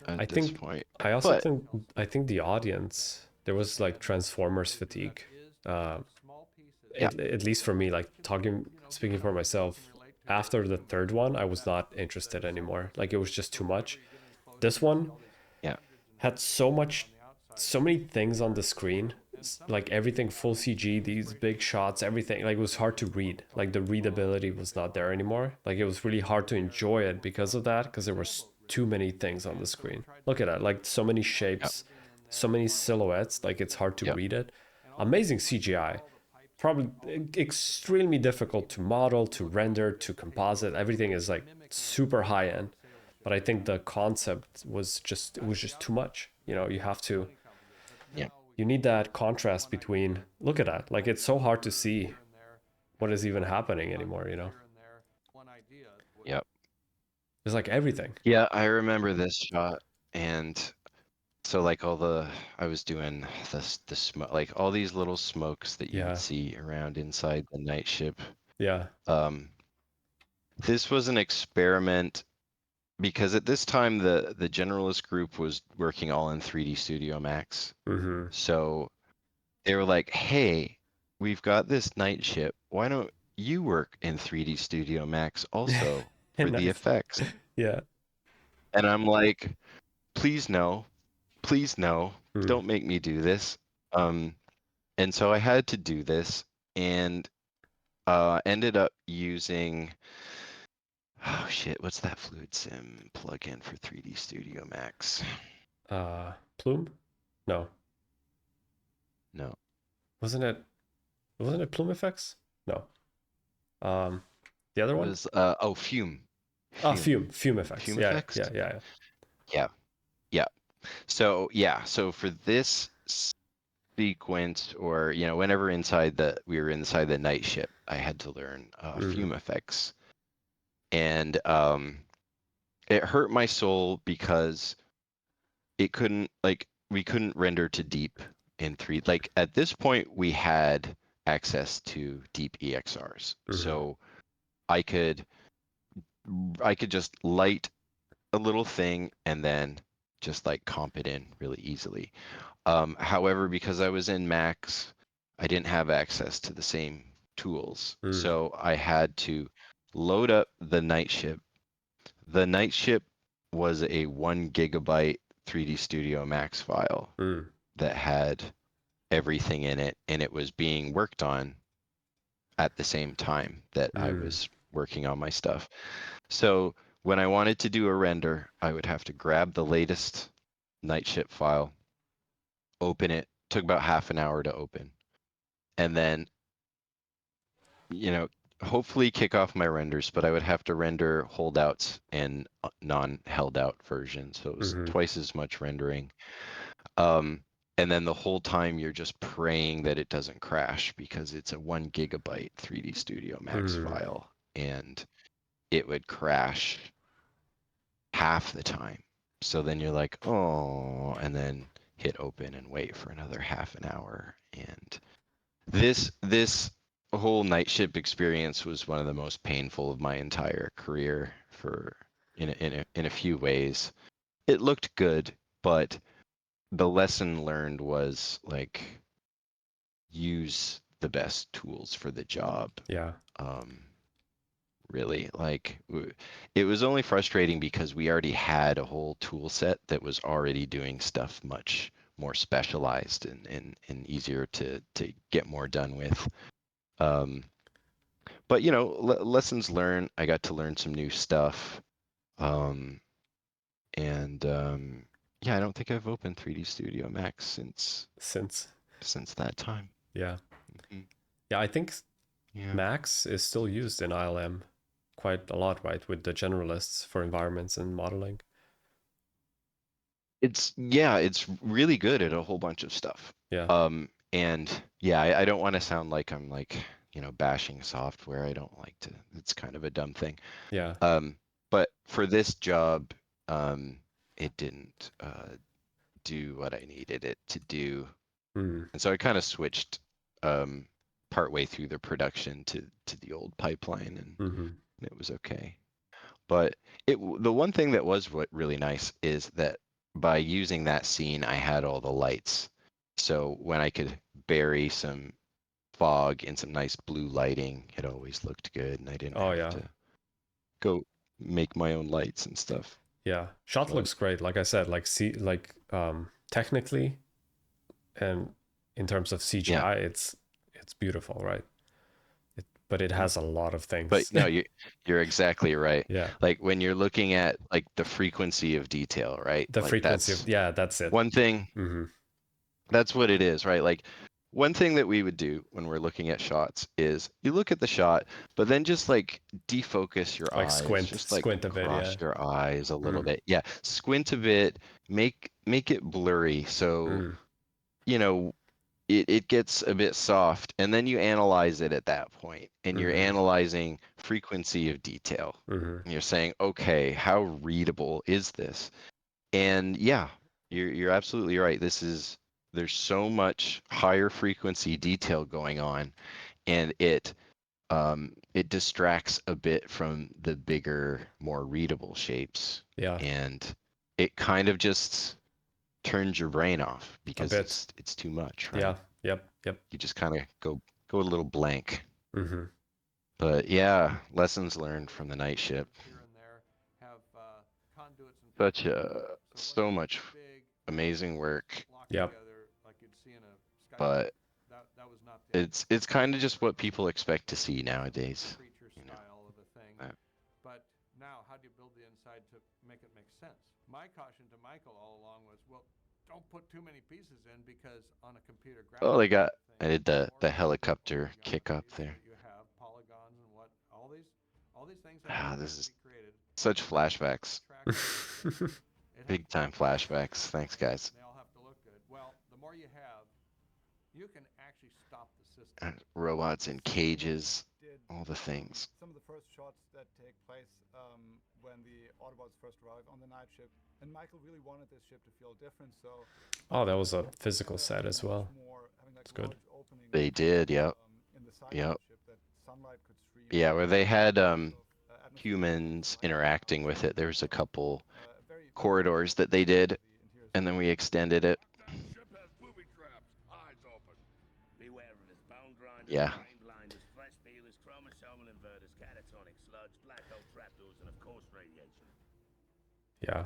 at this point. I also think the audience, there was like Transformers fatigue. At least for me, like speaking for myself, after the 3rd one, I was not interested anymore. Like it was just too much. This one had so many things on the screen, like everything full CG, these big shots, everything. Like it was hard to read. Like the readability was not there anymore. Like it was really hard to enjoy it because of that, because there was too many things on the screen. Look at that, like so many shapes, so many silhouettes, like it's hard to read it. Amazing CGI. Probably extremely difficult to model, to render, to composite. Everything is like super high end. But I think the concept was just too much. You have to, you need that contrast between, look at that. Like it's so hard to see what is even happening anymore, Yep. It's like everything. Yeah, I remember this shot, and so like I was doing the smoke, like all these little smokes that you would see around inside the night ship. Yeah. This was an experiment because at this time the generalist group was working all in 3D Studio Max. So they were like, hey, we've got this night ship. Why don't you work in 3D Studio Max also for the effects? Yeah. And I'm like, please no, don't make me do this. And so I had to do this and ended up using, oh shit, what's that Fluid Sim plugin for 3D Studio Max? Plume? No. Wasn't it Plume Effects? No. The other one was Fume. Fume Effects. Fume yeah, Effects? yeah. Yeah. So yeah, so for this sequence, or whenever we were inside the night ship, I had to learn fume effects, and it hurt my soul because we couldn't render to deep in 3. Like at this point, we had access to deep EXRs, so I could just light a little thing and then just like comp it in really easily. However, because I was in Max, I didn't have access to the same tools. So I had to load up the night ship. The night ship was a 1 GB 3D Studio Max file that had everything in it, and it was being worked on at the same time that I was working on my stuff. So when I wanted to do a render, I would have to grab the latest night ship file, open it, took about half an hour to open, and then, hopefully kick off my renders, but I would have to render holdouts and non-held out versions. So it was twice as much rendering. And then the whole time you're just praying that it doesn't crash because it's a 1 GB 3D Studio Max file, and it would crash half the time. So then you're like, oh, and then hit open and wait for another half an hour. And this whole night ship experience was one of the most painful of my entire career for in a few ways. It looked good, but the lesson learned was like use the best tools for the job. Yeah. Really, like it was only frustrating because we already had a whole tool set that was already doing stuff much more specialized and easier to get more done with. But lessons learned. I got to learn some new stuff. And yeah, I don't think I've opened 3D Studio Max since that time. Yeah. Mm-hmm. Yeah, I think Yeah. Max is still used in ILM quite a lot, right? With the generalists for environments and modeling. It's really good at a whole bunch of stuff. Yeah. And yeah, I don't want to sound like I'm like, bashing software. I don't like to. It's kind of a dumb thing. Yeah. But for this job, it didn't do what I needed it to do. And so I kind of switched partway through the production to the old pipeline, and it was okay. But the one thing that was really nice is that by using that scene, I had all the lights. So when I could bury some fog in some nice blue lighting, it always looked good, and I didn't have to go make my own lights and stuff. Yeah. Shot looks great. Like I said, technically and in terms of CGI, it's beautiful, right? But it has a lot of things. But no, you're exactly right. Yeah. Like when you're looking at like the frequency of detail, right? The like frequency of, that's it. One thing. That's what it is, right? Like one thing that we would do when we're looking at shots is you look at the shot, but then just like defocus your Like eyes, just like squint a bit, cross your eyes a little bit. Yeah, squint a bit, make it blurry so it gets a bit soft, and then you analyze it at that point, and you're analyzing frequency of detail. And you're saying, okay, how readable is this? And yeah, you're absolutely right. There's so much higher frequency detail going on, and it distracts a bit from the bigger, more readable shapes. Yeah. And it kind of just turns your brain off because it's too much, right? Yeah. Yep. You just kind of go a little blank. But yeah, lessons learned from the night ship. Here and there have conduits and Such so so much big amazing work. Yep. together like you'd see in a sky. But that was not the it's kind of just what people expect to see nowadays. creature style of the thing. But now, how do you build the inside to make it make sense? My caution to Michael all along was, well, don't put too many pieces in because on a computer graphics. Oh, I did the helicopter kick up there. You have polygons and what all these things Ah, have this to is be created. such flashbacks. It Big time flashbacks. Thanks, guys. They all have to look good. Well, the more you have, you can actually stop the system. Robots in cages, all the things. Some of the first shots that take place when the Autobots first arrive on the night ship, and Michael really wanted this ship to feel different, so Oh, that was a physical set as well. It's good. They did, yep. in the side Yep. of the ship that sunlight could stream. Yeah, where they had atmosphere humans light interacting with it. There was a so, couple very corridors that they did, the interior and then we extended it. That ship has booby traps. Eyes open. Beware of his bone grinders, Yeah. brain blinders, flesh peelers, chromosomal inverters, catatonic sludge, black hole trapdoors, and of course radiation. Yeah.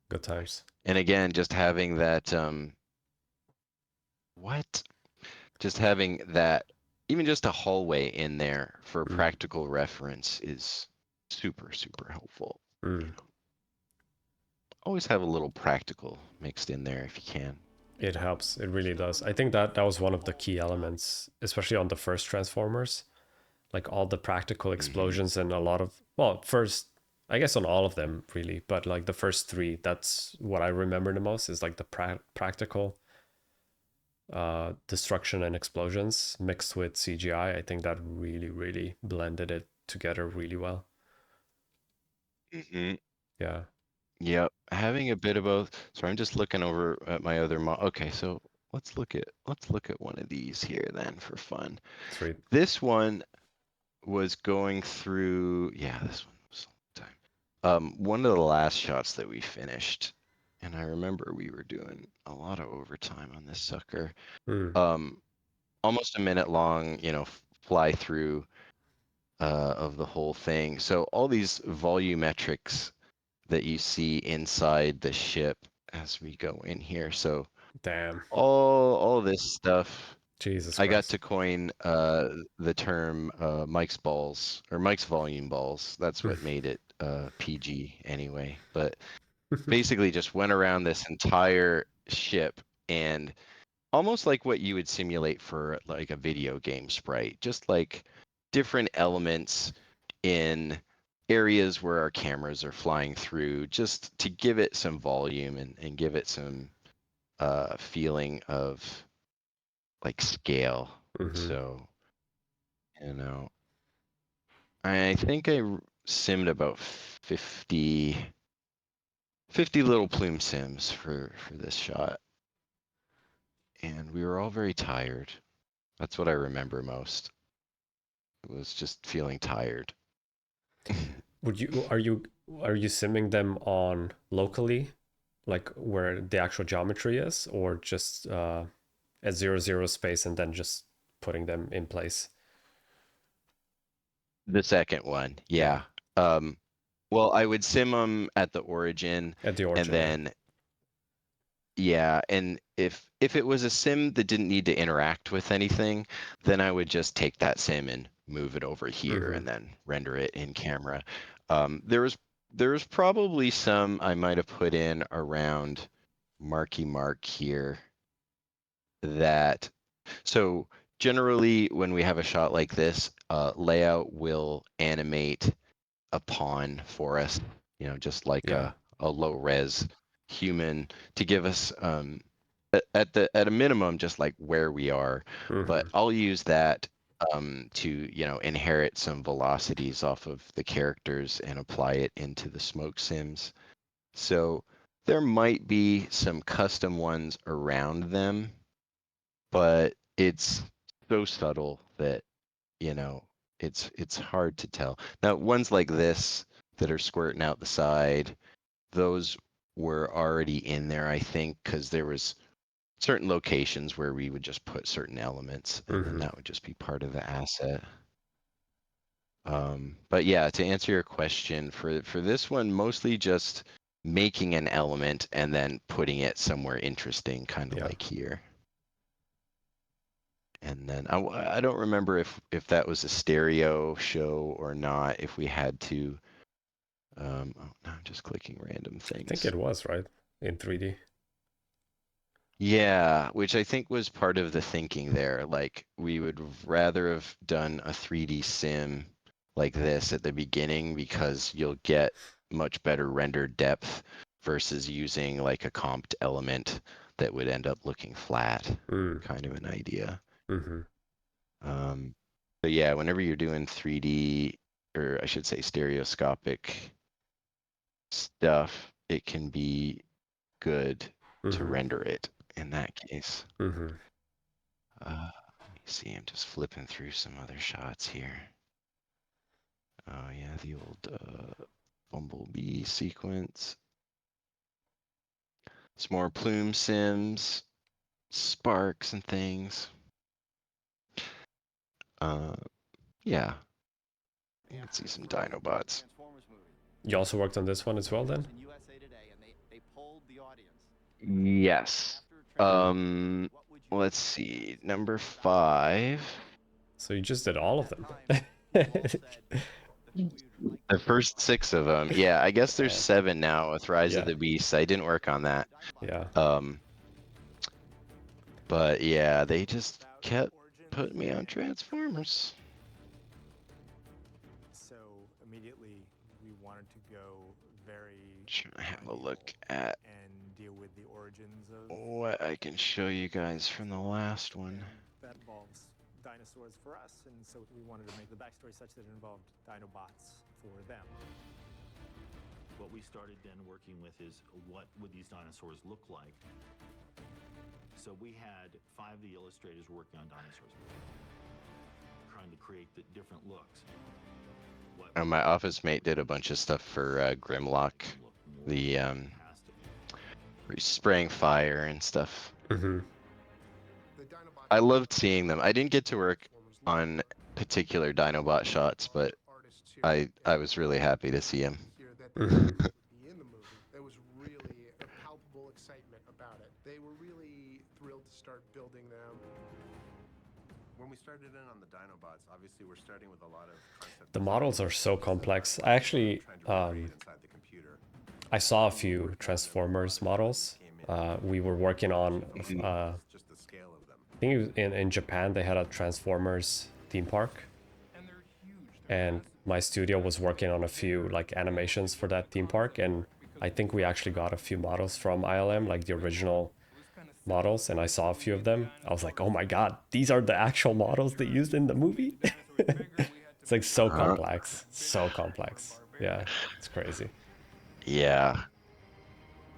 Good times. And again, just having that just having that, even just a hallway in there for practical reference is super, super helpful. Always have a little practical mixed in there if you can. It helps. It really does. I think that was one of the key elements, especially on the first Transformers. Like all the practical explosions and a lot of, well, first, I guess on all of them really, but like the first three, that's what I remember the most is like the practical destruction and explosions mixed with CGI. I think that really, really blended it together really well. Yeah. Yep, having a bit of both. So I'm just looking over at my other okay, so let's look at one of these here then for fun. Sweet. This one was going through, yeah, this one was a long time. One of the last shots that we finished, and I remember we were doing a lot of overtime on this sucker. Almost a minute long, fly through of the whole thing. So all these volumetrics that you see inside the ship as we go in here. So damn, all this stuff. Jesus I Christ. got to coin the term Mike's balls, or Mike's volume balls. That's what made it PG anyway. But basically just went around this entire ship and almost like what you would simulate for like a video game sprite, just like different elements in areas where our cameras are flying through, just to give it some volume and give it some feeling of like scale. So, I think I simmed about 50 little plume sims for this shot. And we were all very tired. That's what I remember most. It was just feeling tired. Are you simming them on locally, like where the actual geometry is, or just at 0, 0 space and then just putting them in place? The second one, yeah. Well, I would sim them at the origin. At the origin, and then yeah, and if it was a sim that didn't need to interact with anything, then I would just take that sim and move it over here and then render it in camera. There was probably some I might have put in around Marky Mark here that, so generally when we have a shot like this, layout will animate a pawn for us, just like a low res human to give us at a minimum just like where we are. But I'll use that to inherit some velocities off of the characters and apply it into the smoke sims. So there might be some custom ones around them, but it's so subtle that it's hard to tell. Now ones like this that are squirting out the side, those were already in there, I think, because there was certain locations where we would just put certain elements and then that would just be part of the asset. But yeah, to answer your question, for this one, mostly just making an element and then putting it somewhere interesting, kind of like here. And then I don't remember if that was a stereo show or not, if we had to. Oh, no, I'm just clicking random things. I think it was, right? In 3D. Yeah, which I think was part of the thinking there. Like we would rather have done a 3D sim like this at the beginning because you'll get much better render depth versus using like a comped element that would end up looking flat, kind of an idea. But yeah, whenever you're doing 3D, or I should say stereoscopic stuff, it can be good to render it in that case. Let me see, I'm just flipping through some other shots here. Oh yeah, the old Bumblebee sequence. Some more plume sims, sparks and things. Yeah. You can see some Dinobots. You also worked on this one as well then? Yes. Let's see, number 5. So you just did all of them. The first 6 of them. Yeah, I guess there's 7 now with Rise of Yeah. the Beast. I didn't work on that. Yeah. But yeah, they just kept putting me on Transformers. So immediately we wanted to go very Trying to have a look at and deal with the origins of what I can show you guys from the last one. that involves dinosaurs for us, and so we wanted to make the backstory such that it involved Dinobots for them. What we started then working with is what would these dinosaurs look like? So we had 5 of the illustrators working on dinosaurs, trying to create the different looks. My office mate did a bunch of stuff for Grimlock, the where he's spraying fire and stuff. I loved seeing them. I didn't get to work on particular Dinobot shots, but I was really happy to see him. In the movie, there was really a palpable excitement about it. They were really thrilled to start building them. When we started in on the Dinobots, obviously we're starting with a lot of concept. The models are so complex. I actually I saw a few Transformers models. We were working on Just the scale of them. I think it was in Japan they had a Transformers theme park. And they're huge. And my studio was working on a few like animations for that theme park, and I think we actually got a few models from ILM, like the original models, and I saw a few of them. I was like, oh my god, these are the actual models they used in the movie. It's like so complex, so complex. Yeah, it's crazy. Yeah.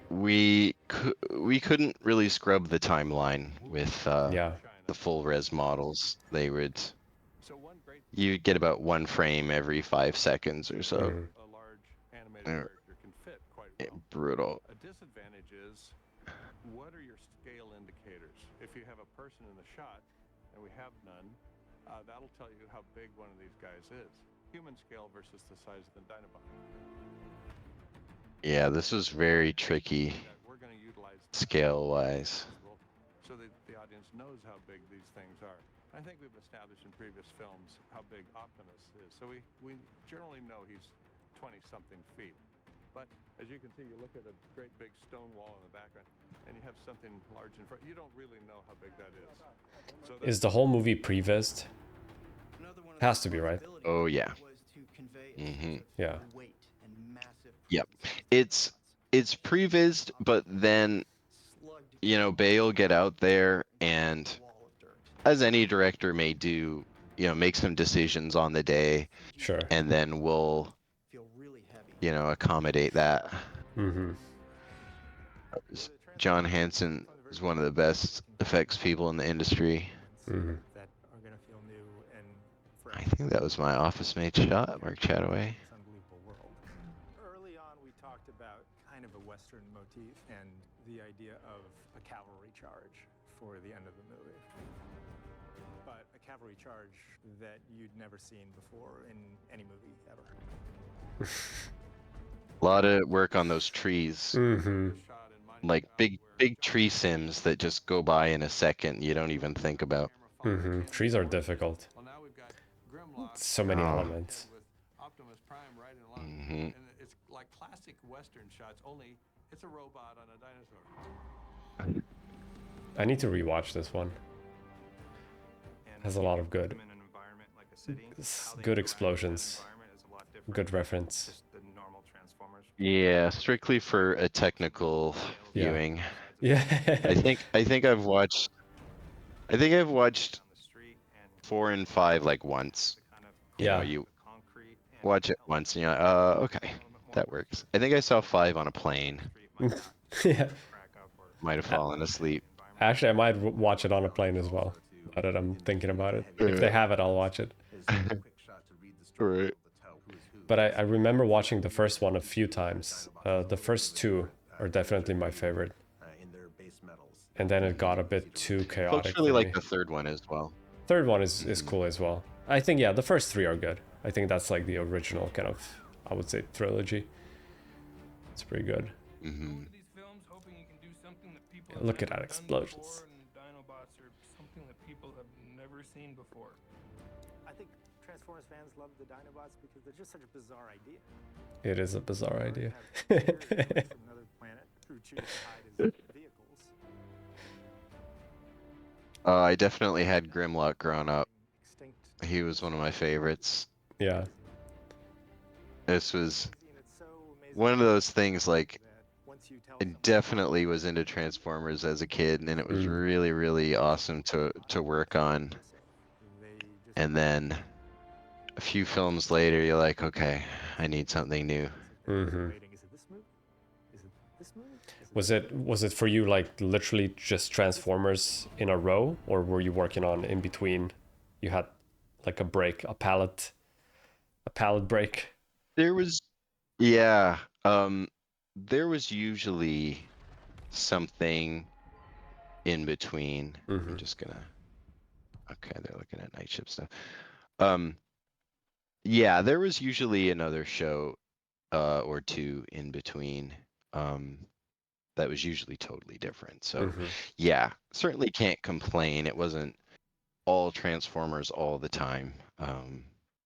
We couldn't really scrub the timeline with Yeah. the full res models. They would, you'd get about 1 frame every 5 seconds or so. A large animated character can fit quite well. Brutal. A disadvantage is, what are your scale indicators? If you have a person in the shot, and we have none, that'll tell you how big one of these guys is. Human scale versus the size of the Dinobot. Yeah, this was very tricky We're going to utilize scale-wise. so that the audience knows how big these things are. I think we've established in previous films how big Optimus is. So we generally know he's 20-something feet. But as you can see, you look at a great big stone wall in the background, and you have something large in front. You don't really know how big that is. So Is the whole movie prevised? Has to be, right? Oh yeah. Yeah. Yep. It's prevised, but then Bay will get out there and, as any director may do, make some decisions on the day. Sure. And then we'll accommodate that. John Hansen is one of the best effects people in the industry. that are going to feel new and I think that was my office mate's shot, Mark Chataway. This unbelievable world. Early on, we talked about kind of a Western motif and the idea of a cavalry charge for the end of the movie. But a cavalry charge that you'd never seen before in any movie ever. A lot of work on those trees. Like big tree sims that just go by in a second you don't even think about. Trees are difficult. Well, now we've got Grimlock. So many elements. With Optimus Prime right in line. And it's like classic Western shots, only it's a robot on a dinosaur. I need to rewatch this one. Has a lot of good explosions. Good reference. Just the normal Transformers Yeah, strictly for a technical Yeah. viewing. Yeah. I think I've watched down the street and 4 and 5 like once. the kind of You know, Yeah. you the concrete and watch it element once and you're like, okay, a little bit more that personal. works. I think I saw 5 on a plane. Street might not Yeah. crack up or Might have fallen asleep. environment. Actually, I might watch it on a plane as well. Now that I'm thinking about it, if they have it, I'll watch it. Right. But I remember watching the first one a few times. The first two are definitely my favorite. And then it got a bit too Folks chaotic really for like me. the third one as well. Third one is cool as well. I think, yeah, the first three are good. I think that's like the original kind of, I would say, trilogy. It's pretty good. Mm-hmm. Yeah, look at that explosions. Dinobots are something that people have never seen before. I think Transformers fans love the Dinobots because they're just such a bizarre idea. It is a bizarre Right? idea. Have weird aliens from another planet who choose to hide as vehicles. I definitely had Grimlock growing up. Extinct. He was one of my favorites. Yeah. This was And it's so amazing one of those things, like, that once you tell I someone definitely was into Transformers as a kid, and it was really, really awesome to work on. they just And then a few films later, you're like, okay, I need something new. Mm-hmm. waiting. Is it this movie? Is it this movie? Is it Was it for you like literally just Transformers in a row, or were you working on in between? You had like a break, a palette break. There was, yeah, there was usually something in between. Mm-hmm. I'm just gonna, okay, they're looking at night shift stuff. Yeah, there was usually another show or two in between. That was usually totally different. So Mm-hmm. yeah, certainly can't complain. It wasn't all Transformers all the time.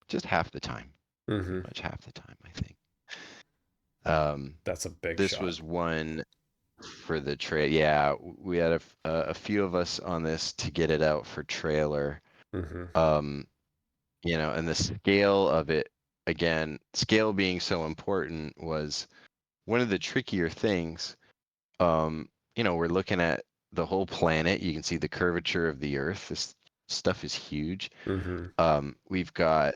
Just half the time. Mm-hmm. Pretty much half the time, I think. That's a big This shot. was one for the yeah, we had a few of us on this to get it out for trailer. Mm-hmm. You know, and the scale of it, again, scale being so important was one of the trickier things. You know, we're looking at the whole planet. You can see the curvature of the Earth. This stuff is huge. Mm-hmm. We've got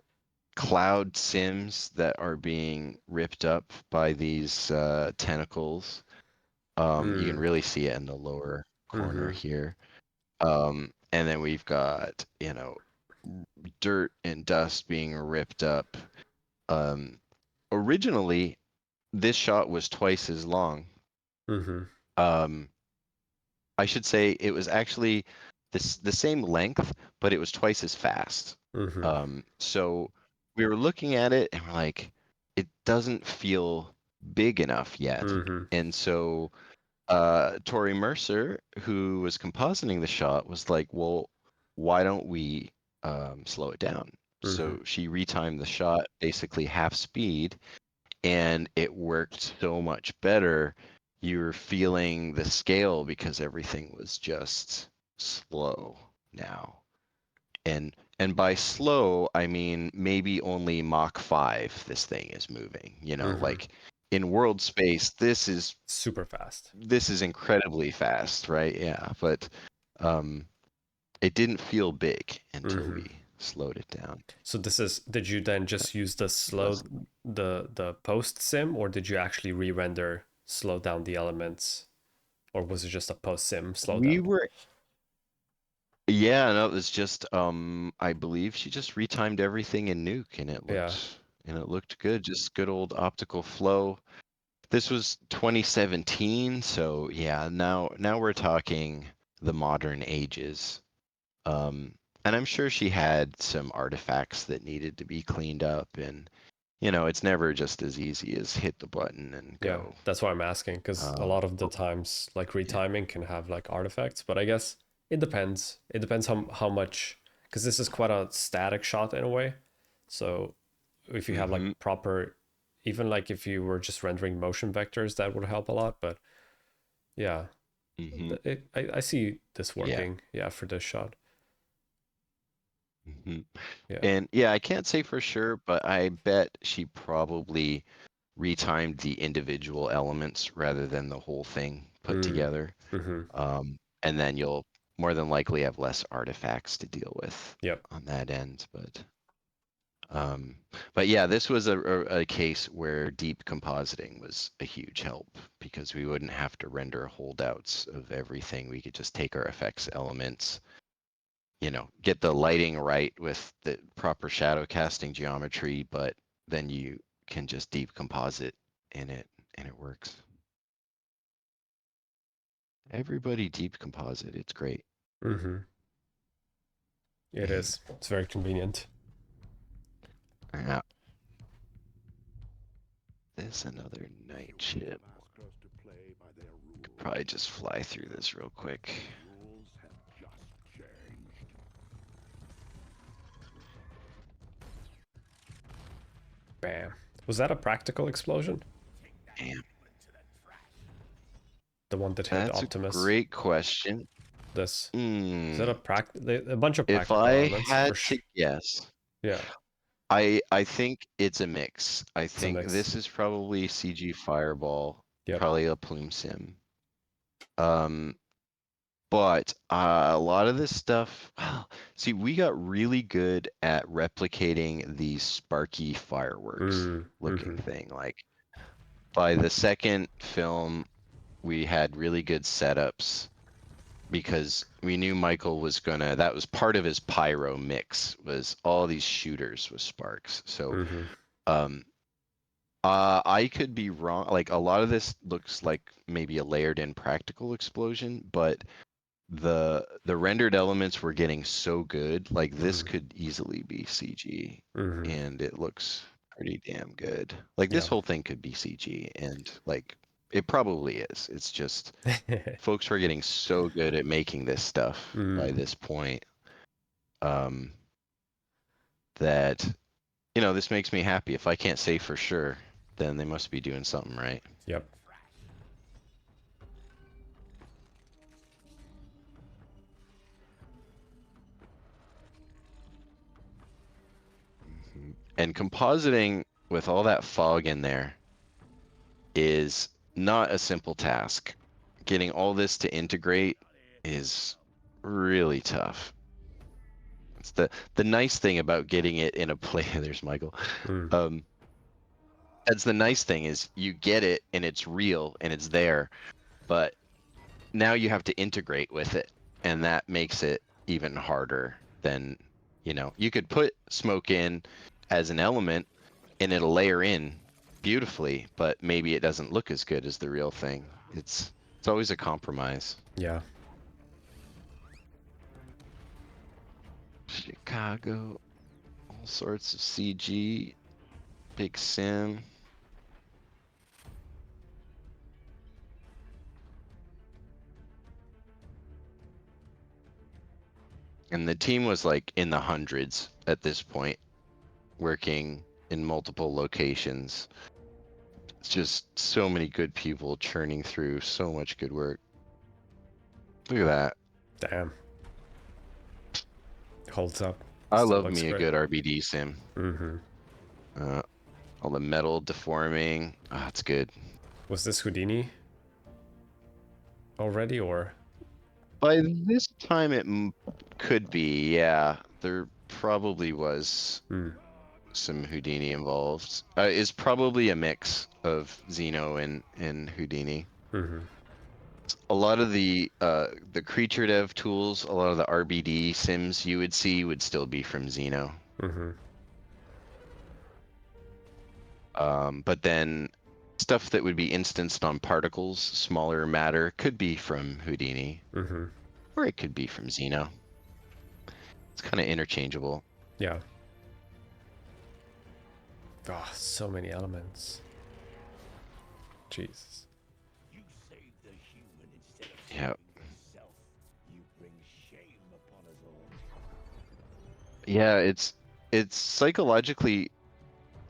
cloud sims that are being ripped up by these tentacles. You can really see it in the lower corner Mm-hmm. here. And then we've got, you know, dirt and dust being ripped up. Originally, this shot was twice as long. Mm-hmm. I should say it was actually the same length, but it was twice as fast. Mm-hmm. So we were looking at it and we're like, it doesn't feel big enough yet. Mm-hmm. And so Tori Mercer, who was compositing the shot, was like, well, why don't we slow it down? So she retimed the shot basically half speed, and it worked so much better. You were feeling the scale because everything was just slow now. And by slow, I mean maybe only Mach 5 this thing is moving. You know, Mm-hmm. like in world space, this is super fast. This is incredibly fast, right? Yeah, but it didn't feel big until we slowed it down. So did you then just use the the post sim, or did you actually re-render, slow down the elements, or was it just a post sim slow We down? were, yeah, no, it was just I believe she just retimed everything in Nuke, and it looked good, just good old optical flow. This was 2017, so yeah, now we're talking the modern ages. And I'm sure she had some artifacts that needed to be cleaned up, and you know, it's never just as easy as hit the button and Yeah, go. that's why I'm asking, because a lot of the times like retiming can have like artifacts, but I guess it depends. It depends how much, because this is quite a static shot in a way. So if you have like proper, even like if you were just rendering motion vectors, that would help a lot. But yeah, I see this working. Yeah, for this shot. And yeah, I can't say for sure, but I bet she probably retimed the individual elements rather than the whole thing put together. And then you'll more than likely have less artifacts to deal with Yep. on that end. But yeah, this was a case where deep compositing was a huge help because we wouldn't have to render holdouts of everything. We could just take our effects elements, get the lighting right with the proper shadow casting geometry, but then you can just deep composite in it and it works. Everybody deep composite, it's great. It is. It's very convenient. Yeah. This another night ship. Could probably just fly through this real quick. Rules have just changed. Bam. Was that a practical explosion? Damn. The one that hit That's Optimus? a great question. This. Is that a bunch of If practical I elements? had to guess, yeah. I think it's a mix. I think mix. this is probably CG Fireball, Yep. probably a plume sim. But a lot of this stuff, see, we got really good at replicating these sparky fireworks looking thing. Like by the second film, we had really good setups because we knew Michael was that was part of his pyro mix was all these shooters with sparks. So, I could be wrong. Like a lot of this looks like maybe a layered in practical explosion, but the rendered elements were getting so good. Like this could easily be CG, and it looks pretty damn good. Like this whole thing could be CG, and like it probably is. It's just folks are getting so good at making this stuff by this point, that this makes me happy. If I can't say for sure, then they must be doing something right. Yep. And compositing with all that fog in there is not a simple task. Getting all this to integrate is really tough. It's the nice thing about getting it in a place. There's Michael. That's the nice thing is you get it and it's real and it's there, but now you have to integrate with it, and that makes it even harder than you could put smoke in as an element and it'll layer in beautifully, but maybe it doesn't look as good as the real thing. It's always a compromise. Yeah. Chicago, all sorts of CG, big sim. And the team was like in the hundreds at this point, working in multiple locations. It's just so many good people churning through so much good work. Look at that. Damn. Holds up. I Still love looks me a great. good RBD sim. All the metal deforming. Ah, it's good. Was this Houdini already, or? By this time, it could be. Yeah, there probably was some Houdini involved. It's probably a mix of Xeno and Houdini. A lot of the creature dev tools, a lot of the RBD sims you would see would still be from Xeno. But then stuff that would be instanced on particles, smaller matter, could be from Houdini, or it could be from Xeno. It's kind of interchangeable. Yeah. Oh, so many elements. Jesus. You save the human instead of Yeah. saving yourself. You bring shame upon us all. Yeah, it's psychologically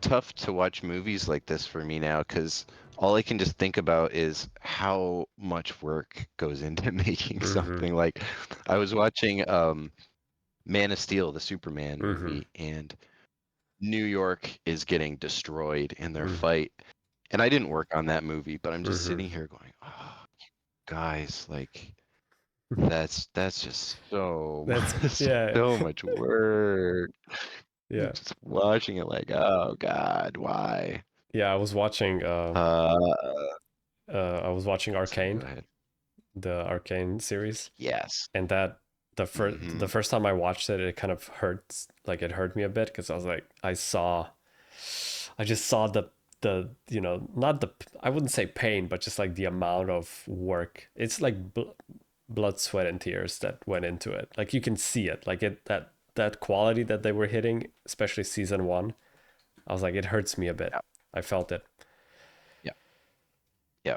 tough to watch movies like this for me now because all I can just think about is how much work goes into making something. Like I was watching Man of Steel, the Superman movie, and New York is getting destroyed in their fight, And I didn't work on that movie, but I'm just Mm-hmm. sitting here going, oh, guys, like that's just so That's yeah, so much work. yeah, Just watching it like, oh God, why? yeah. I was watching Uh, I was watching sorry, go Arcane, ahead. the Arcane series, Yes. and that the Hmm. first time I watched it, it kind of hurts, like it hurt me a bit because I was like, I just saw the not the, I wouldn't say pain, but just like the amount of work. It's like blood, sweat, and tears that went into it. Like you can see it, like it that quality that they were hitting, especially season one. I was like, it hurts me a bit. Yeah. I felt it. Yeah. Yeah.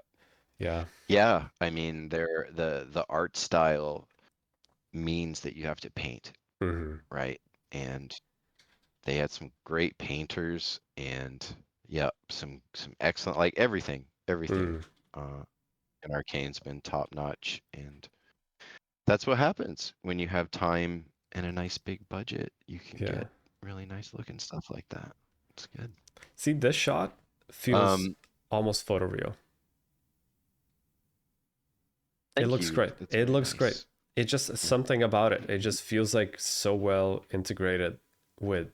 Yeah. Yeah. I mean, the art style means that you have to paint, Hmm. right? And they had some great painters and yeah, some excellent, like everything Mm. uh in Arcane's been top notch, and that's what happens when you have time and a nice big budget. You can Yeah. get really nice looking stuff like that. It's good. See, this shot feels Um, almost photoreal. It Thank looks you. great. That's It very looks great. nice. It just Mm. something about it. It just feels like so well integrated with,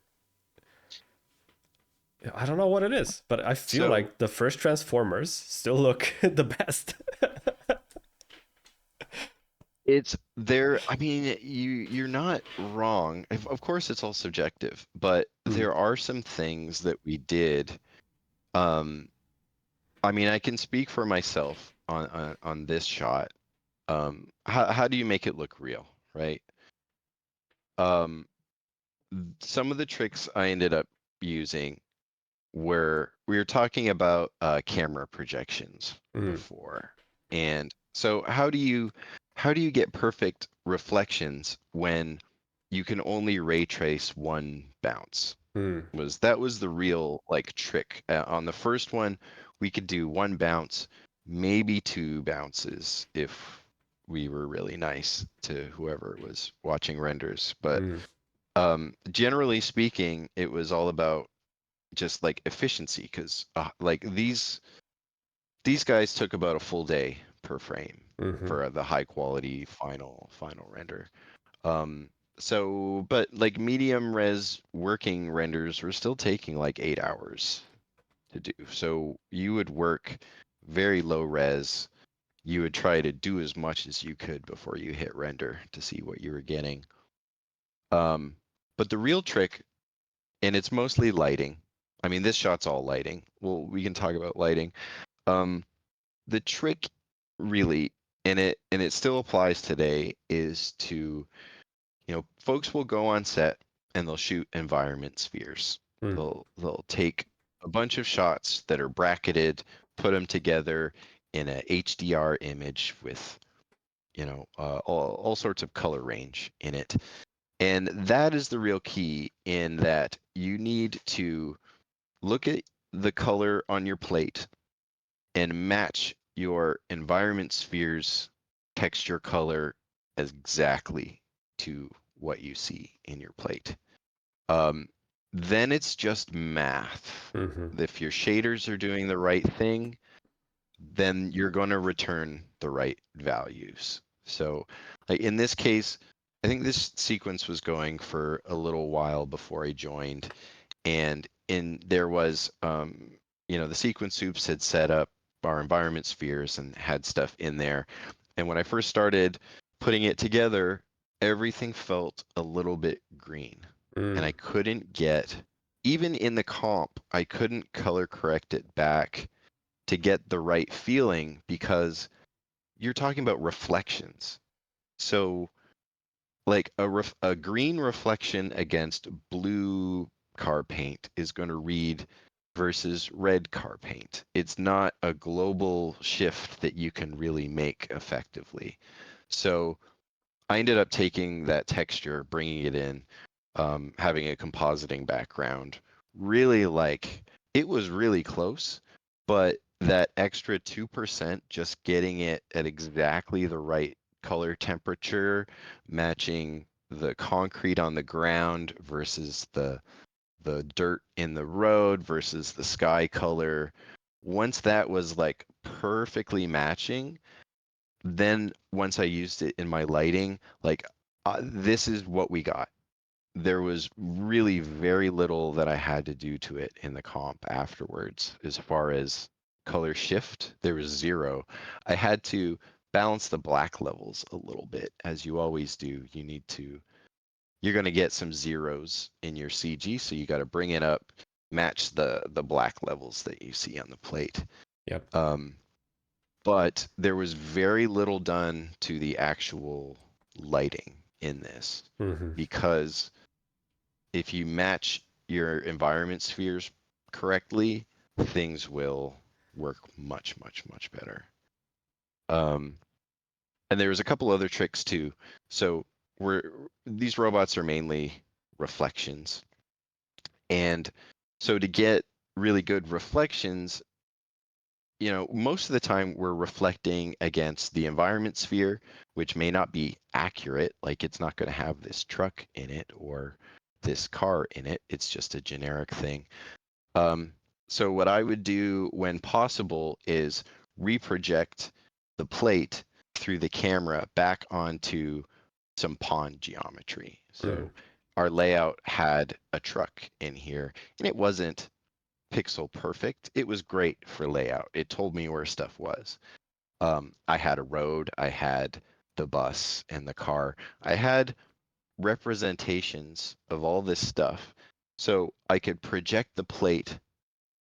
I don't know what it is, but I feel So like the first Transformers still look the best. it's there. I mean, you're not wrong. Of course, it's all subjective, but Mm, there are some things that we did. Um, I mean, I can speak for myself on this shot. How do you make it look real, right? Um, some of the tricks I ended up using were we were talking about camera projections mm, before, and so how do you get perfect reflections when you can only ray trace one bounce? mm, That was the real like trick. On the first one, we could do one bounce, maybe two bounces if we were really nice to whoever was watching renders. But mm, generally speaking, it was all about just like efficiency because like these guys took about a full day per frame mm-hmm, for the high quality final render. Um, so, but like medium res working renders were still taking like 8 hours to do. So you would work very low res. You would try to do as much as you could before you hit render to see what you were getting. Um, but the real trick, and it's mostly lighting. I mean, this shot's all lighting. Well, we can talk about lighting. Um, the trick really, and it still applies today, is to, folks will go on set and they'll shoot environment spheres. mm, They'll take a bunch of shots that are bracketed, put them together in a HDR image with, all sorts of color range in it. And that is the real key in that you need to look at the color on your plate and match your environment sphere's texture color exactly to what you see in your plate. Um, then it's just math. mm-hmm, If your shaders are doing the right thing, then you're going to return the right values. So, like in this case, I think this sequence was going for a little while before I joined, and there was the sequence soups had set up our environment spheres and had stuff in there, and when I first started putting it together, everything felt a little bit green, and I mm, couldn't get, even in the comp, I couldn't color correct it back to get the right feeling because you're talking about reflections. So like a green reflection against blue car paint is going to read versus red car paint. It's not a global shift that you can really make effectively. So I ended up taking that texture, bringing it in, having a compositing background. Really like it was really close, but that extra 2%, just getting it at exactly the right color temperature, matching the concrete on the ground versus the dirt in the road versus the sky color once that was like perfectly matching, then once I used it in my lighting, like this is what we got. There was really very little that I had to do to it in the comp afterwards. As far as color shift, there was zero. I had to balance the black levels a little bit, as you always do. You're going to get some zeros in your CG, so you got to bring it up, match the black levels that you see on the plate. Yep. But there was very little done to the actual lighting in this because if you match your environment spheres correctly, things will work much, much, much better. And there was a couple other tricks too. So these robots are mainly reflections. And so to get really good reflections, most of the time we're reflecting against the environment sphere, which may not be accurate. Like it's not going to have this truck in it or this car in it. It's just a generic thing. So what I would do when possible is reproject the plate through the camera back onto some pond geometry. So our layout had a truck in here, and it wasn't pixel perfect. It was great for layout. It told me where stuff was. I had a road, I had the bus and the car. I had representations of all this stuff. So I could project the plate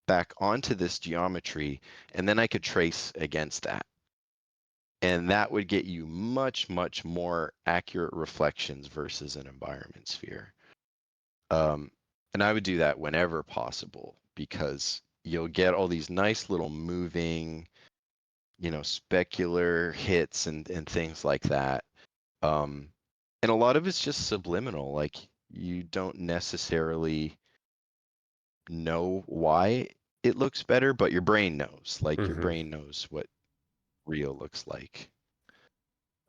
back onto this geometry, and then I could trace against that. And that would get you much, much more accurate reflections versus an environment sphere. And I would do that whenever possible because you'll get all these nice little moving, specular hits and things like that. And a lot of it's just subliminal. Like you don't necessarily know why it looks better, but your brain knows. Like your brain knows what real looks like.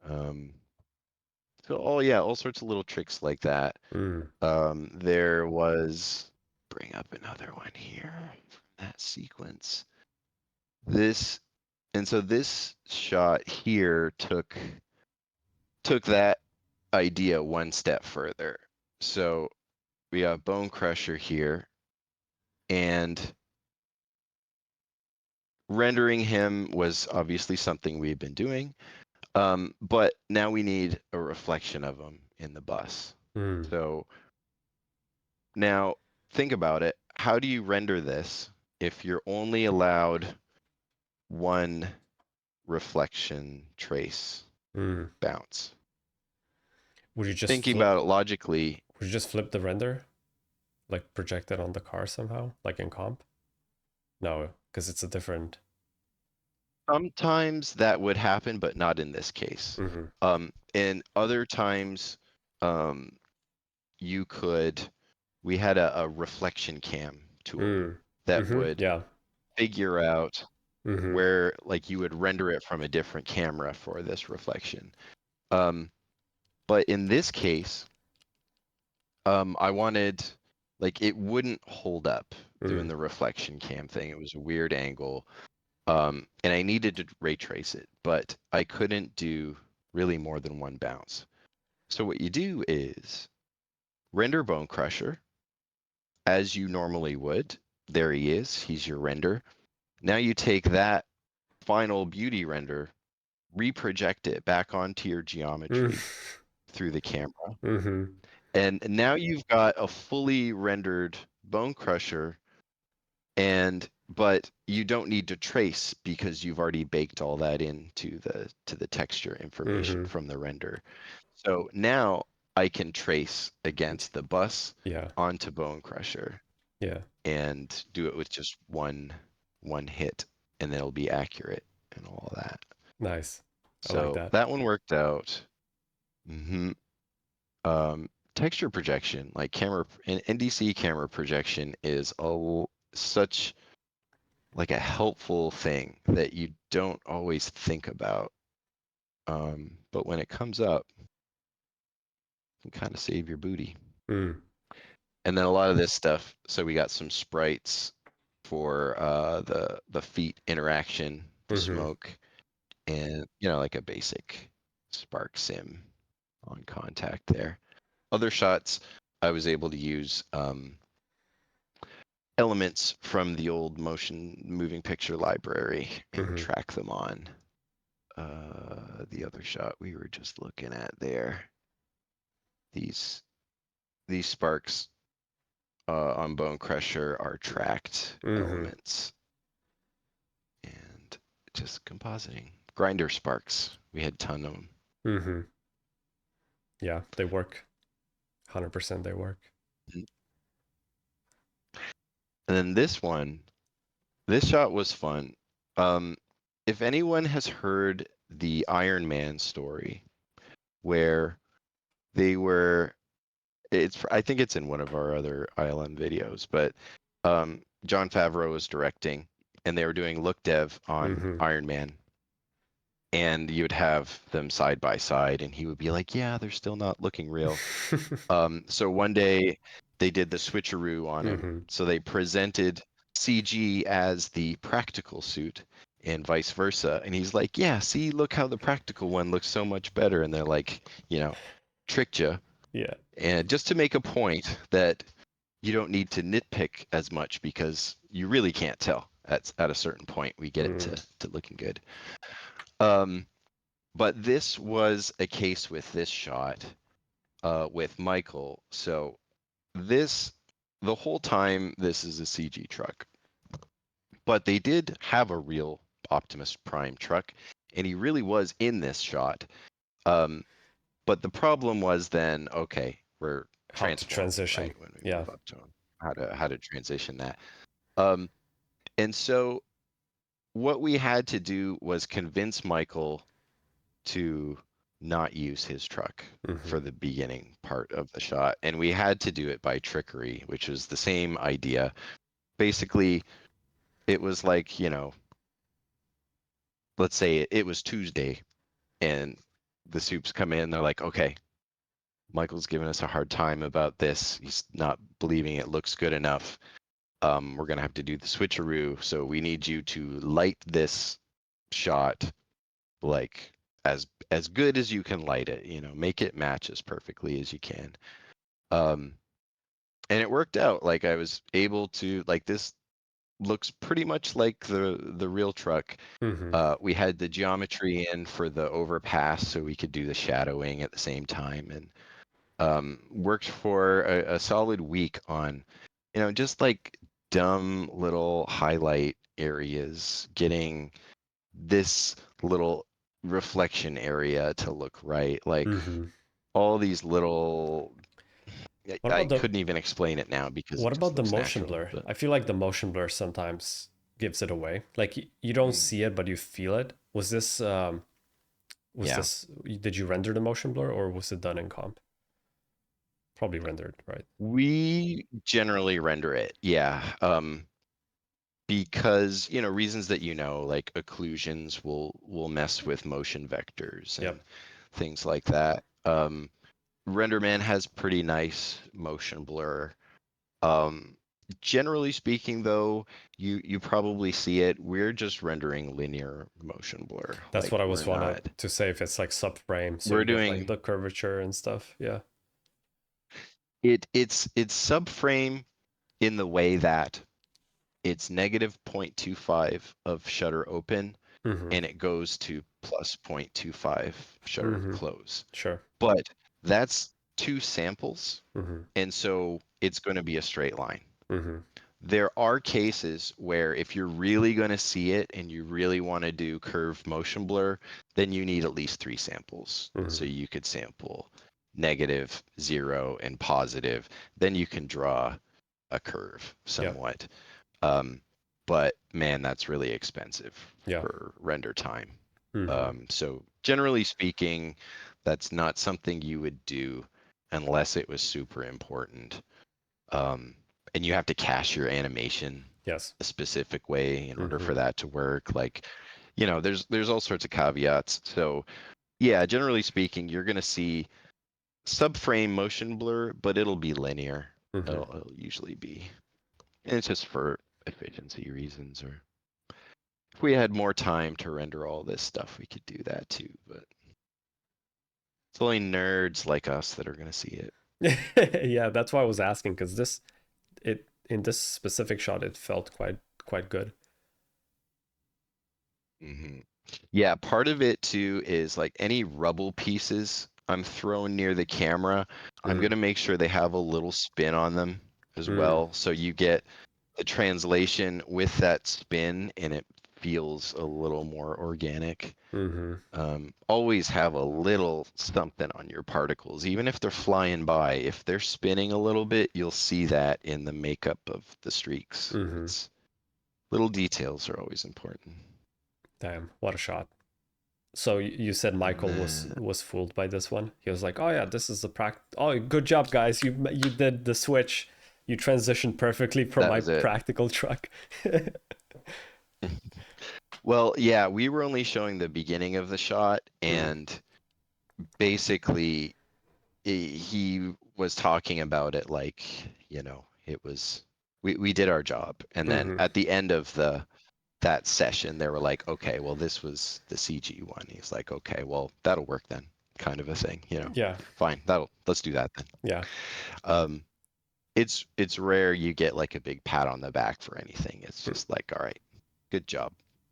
So all sorts of little tricks like that. There was bring up another one here from that sequence. This shot here took that idea one step further. So we got Bone Crusher here, and rendering him was obviously something we've been doing. But now we need a reflection of him in the bus. So now think about it. How do you render this if you're only allowed one reflection trace bounce? Would you just Thinking about it logically, would you just flip the render, like project it on the car somehow, like in comp? No, because it's a different. sometimes that would happen, but not in this case. And other times, you could. We had a reflection cam tool that would figure out where, like, you would render it from a different camera for this reflection. But in this case, I wanted, like, it wouldn't hold up doing the reflection cam thing. It was a weird angle. And I needed to ray trace it, but I couldn't do really more than one bounce. So what you do is render Bone Crusher as you normally would. There he is. He's your render. Now you take that final beauty render, reproject it back onto your geometry through the camera. And now you've got a fully rendered Bone Crusher, but you don't need to trace because you've already baked all that into the texture information from the render. So now I can trace against the bus onto Bone Crusher. And do it with just one hit, and then it'll be accurate and all that. Nice. So I like that one worked out. Texture projection, like NDC camera projection, is such like a helpful thing that you don't always think about. But when it comes up, you can kind of save your booty. And then a lot of this stuff. So we got some sprites for the feet interaction, the smoke, and like a basic spark sim on contact there. Other shots, I was able to use elements from the old motion moving picture library and track them on. The other shot we were just looking at there, these sparks on Bone Crusher are tracked elements, and just compositing. Grinder sparks, we had a ton of them. Yeah, they work. 100% they work. And then this shot was fun. If anyone has heard the Iron Man story, where they were, I think it's in one of our other ILM videos, but Jon Favreau was directing, and they were doing look dev on Iron Man, and you would have them side by side, and he would be like, "Yeah, they're still not looking real." So one day they did the switcheroo on him. So they presented CG as the practical suit and vice versa. And he's like, "Yeah, see, look how the practical one looks so much better." And they're like, tricked you. Yeah. And just to make a point that you don't need to nitpick as much, because you really can't tell at a certain point. We get it to looking good. But this was a case with this shot with Michael. So the whole time, this is a CG truck, but they did have a real Optimus Prime truck, and he really was in this shot. But the problem was then, okay, we're how to transition, right, when we move up to him, how to transition that. And so what we had to do was convince Michael to not use his truck for the beginning part of the shot, and we had to do it by trickery, which was the same idea. Basically, it was like, let's say it was Tuesday, and the soups come in, they're like, "Okay, Michael's giving us a hard time about this. He's not believing it looks good enough. We're gonna have to do the switcheroo, so we need you to light this shot like as good as you can light it, make it match as perfectly as you can." And it worked out. Like, I was able to, like, this looks pretty much like the real truck. We had the geometry in for the overpass, so we could do the shadowing at the same time, and worked for a solid week on, just like dumb little highlight areas, getting this little reflection area to look right, like all these little. I couldn't even explain it now because what it just about the looks motion natural, blur? but... I feel like the motion blur sometimes gives it away. Like you don't see it, but you feel it. Was this did you render the motion blur, or was it done in comp? Probably rendered, right? We generally render it, yeah. Because reasons that like occlusions will mess with motion vectors and things like that. RenderMan has pretty nice motion blur. Generally speaking, though, you probably see it. We're just rendering linear motion blur. That's like, what I was wanted to say, if it's like subframe, so we're you get doing like the curvature and stuff. Yeah. It's subframe in the way that it's negative 0.25 of shutter open, and it goes to plus 0.25 shutter close. Sure. But that's two samples, and so it's going to be a straight line. There are cases where if you're really going to see it and you really want to do curved motion blur, then you need at least 3 samples. So you could sample negative, 0, and positive. Then you can draw a curve somewhat. But man, that's really expensive for render time. So generally speaking, that's not something you would do unless it was super important. And you have to cache your animation a specific way in order for that to work. Like, there's all sorts of caveats. So yeah, generally speaking, you're going to see subframe motion blur, but it'll be linear. It'll usually be. And it's just for efficiency reasons, or if we had more time to render all this stuff, we could do that too, but it's only nerds like us that are going to see it. Yeah, that's why I was asking, because in this specific shot it felt quite good. Hmm. Yeah, part of it too is like any rubble pieces I'm throwing near the camera, I'm going to make sure they have a little spin on them as well. So you get the translation with that spin and it feels a little more organic. Always have a little something on your particles, even if they're flying by. If they're spinning a little bit, you'll see that in the makeup of the streaks. It's, little details are always important. Damn, what a shot. So you said Michael was fooled by this one. He was like, "Oh yeah, this is Oh, good job, guys! You did the switch. You transitioned perfectly from That my was it. practical truck." Well, yeah, we were only showing the beginning of the shot, and basically he was talking about it like, it was we did our job, and then at the end of that session, they were like, okay, well, this was the CG one. He's like, okay, well, that'll work then, kind of a thing, Yeah. Fine, let's do that then. Yeah. It's rare you get like a big pat on the back for anything. It's just like, all right, good job,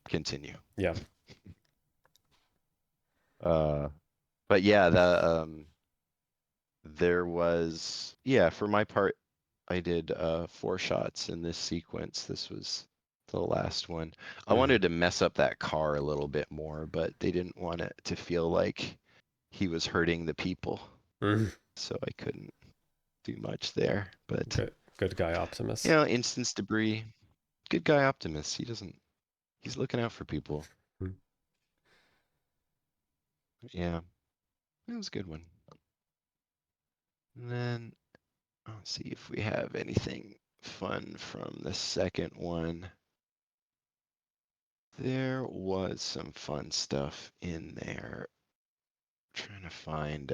continue. Yeah. But yeah, there was, for my part, I did 4 shots in this sequence. This was the last one. I wanted to mess up that car a little bit more, but they didn't want it to feel like he was hurting the people. So I couldn't do much there. But good guy Optimus. Instance debris. Good guy Optimus. He's looking out for people. Yeah. It was a good one. And then I'll see if we have anything fun from the second one. There was some fun stuff in there. Trying to find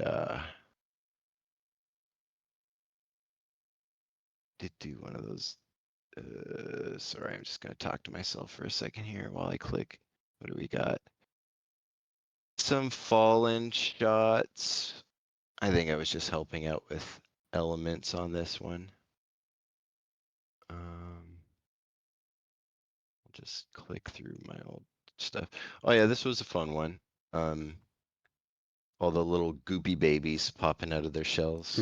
did do one of those sorry, I'm just gonna talk to myself for a second here while I click. What do we got? Some fallen shots. I think I was just helping out with elements on this one. I'll just click through my old stuff. Oh yeah, this was a fun one. All the little goopy babies popping out of their shells.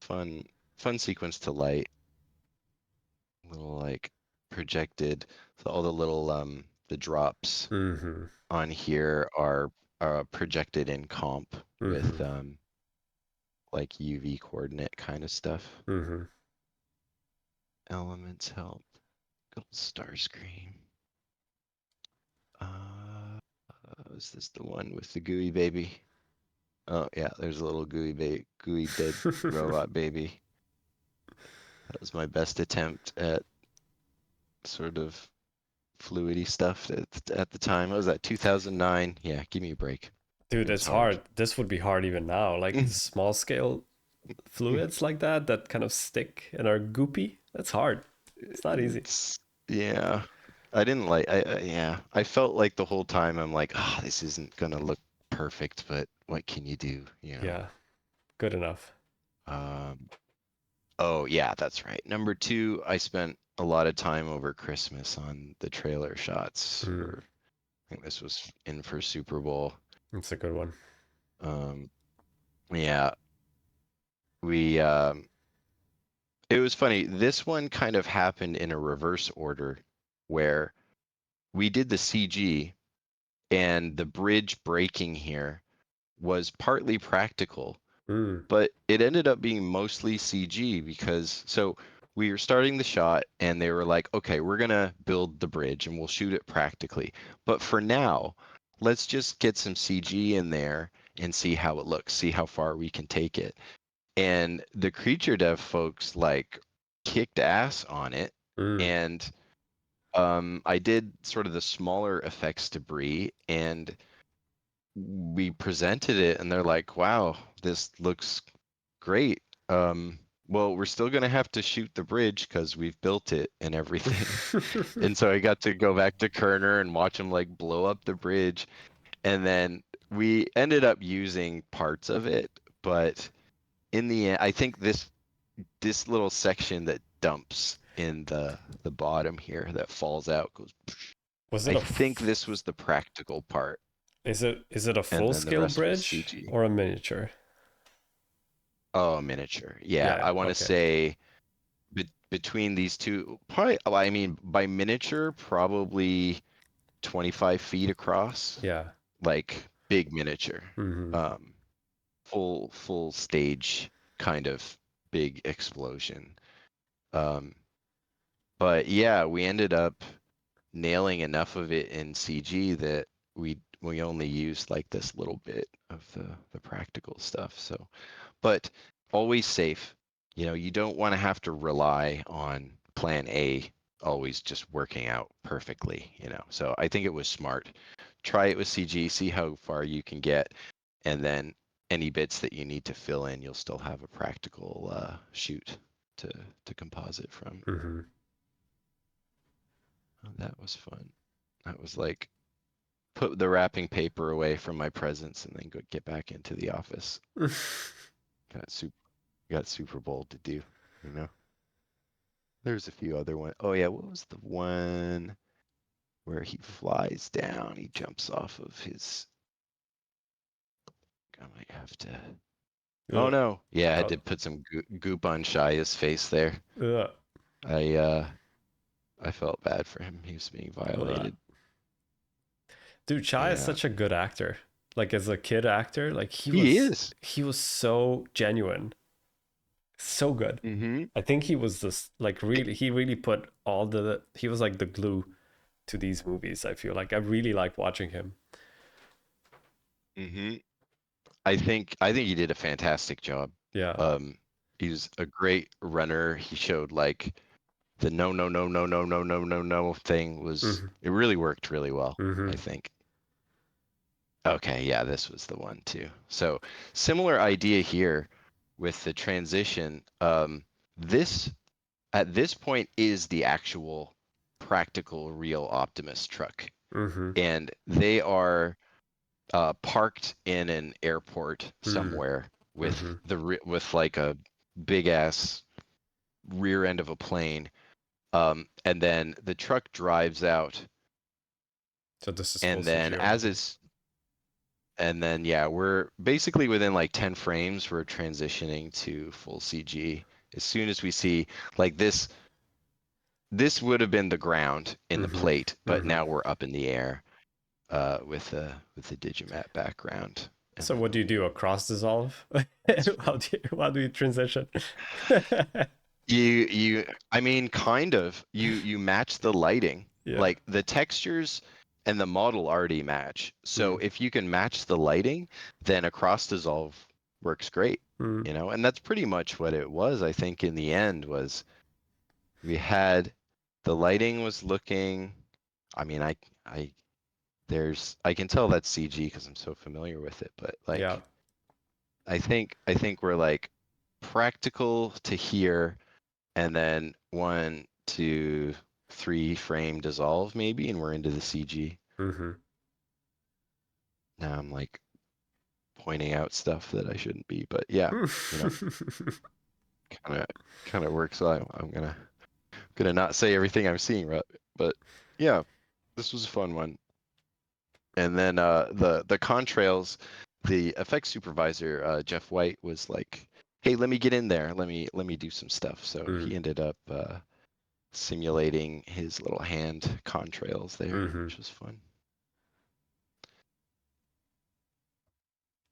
Fun sequence to light. Little like projected. So all the little the drops on here are projected in comp with like UV coordinate kind of stuff. Elements help. Gold star screen. Is this the one with the gooey baby? Oh yeah, there's a little gooey dead robot baby. That was my best attempt at sort of fluidy stuff at the time. What was that, 2009? Yeah, give me a break. Dude, it's hard. This would be hard even now. Like small scale fluids like that kind of stick and are goopy. That's hard. It's not easy. Yeah. I didn't like I felt like the whole time I'm like, this isn't gonna look perfect, but what can you do? Yeah. Good enough. Oh yeah, that's right. Number 2, I spent a lot of time over Christmas on the trailer shots. I think this was in for Super Bowl. It's a good one. Yeah. We it was funny. This one kind of happened in a reverse order where we did the CG and the bridge breaking here was partly practical, but it ended up being mostly CG because we were starting the shot and they were like, okay, we're going to build the bridge and we'll shoot it practically. But for now, let's just get some CG in there and see how it looks, see how far we can take it. And the creature dev folks like kicked ass on it. And I did sort of the smaller effects debris and we presented it and they're like, wow, this looks great. well, we're still gonna have to shoot the bridge because we've built it and everything. And so I got to go back to Kerner and watch him like blow up the bridge. And then we ended up using parts of it, but in the end, I think this little section that dumps in the bottom here that falls out goes. Was I it a think this was the practical part, is it a and full then the scale rest was bridge CG. or a miniature? Oh, miniature. Yeah, Yeah, I want to okay. say between these two, probably. I mean, by miniature, probably 25 feet across, Yeah. like big miniature. Hmm. Full stage kind of big explosion. Um, but yeah, we ended up nailing enough of it in CG that we only used like this little bit of the practical stuff. So, but always safe. You know, you don't want to have to rely on plan A always just working out perfectly, you know. So I think it was smart. Try it with CG, see how far you can get, and then any bits that you need to fill in, you'll still have a practical shoot to composite from. Hmm. Oh, that was fun. That was like put the wrapping paper away from my presents and then go get back into the office. Got Super Bowl to do, you know. There's a few other ones. Oh yeah, what was the one where he flies down? He jumps off of his. I might have to. Oh no, yeah, I had to put some goop on Shia's face there. I I felt bad for him. He was being violated. Dude, Chai is Yeah, such a good actor. Like as a kid actor, like he is. he was so genuine. So good. Mm-hmm. I think he was this like really he really put all he was like the glue to these movies. I feel like I really like watching him. Mm-hmm. I think he did a fantastic job. Yeah. He was a great runner. He showed like the no thing was Hmm. it really worked really well, Hmm. I think. Okay, yeah, this was the one too. So similar idea here with the transition. This at this point is the actual practical real Optimus truck, Hmm. and they are parked in an airport Hmm. somewhere with Hmm. with like a big ass rear end of a plane. And then the truck drives out, So this is full and then CG already. yeah, we're basically within like 10 frames, we're transitioning to full CG. As soon as we see like this would have been the ground in the Hmm. plate, but Hmm. now we're up in the air with the Digimat background. And So then what do you do? A cross dissolve? How do you transition? I mean, kind of. You match the lighting. Yeah. Like the textures and the model already match. So Mm. if you can match the lighting, then a cross dissolve works great, Mm. you know? And that's pretty much what it was, I think, in the end was we had the lighting was looking, I mean, I can tell that's CG because I'm so familiar with it, but Yeah. like I think we're like practical to here and then 1, 2, 3 frame dissolve maybe, and we're into the CG. Hmm. Now I'm like pointing out stuff that I shouldn't be, but yeah, you know, kind of works. So I'm gonna not say everything I'm seeing, right? But yeah, this was a fun one. And then the contrails, the effects supervisor Jeff White was like, "Hey, let me get in there. Let me do some stuff." So Mm. he ended up simulating his little hand contrails there, Hmm. which was fun.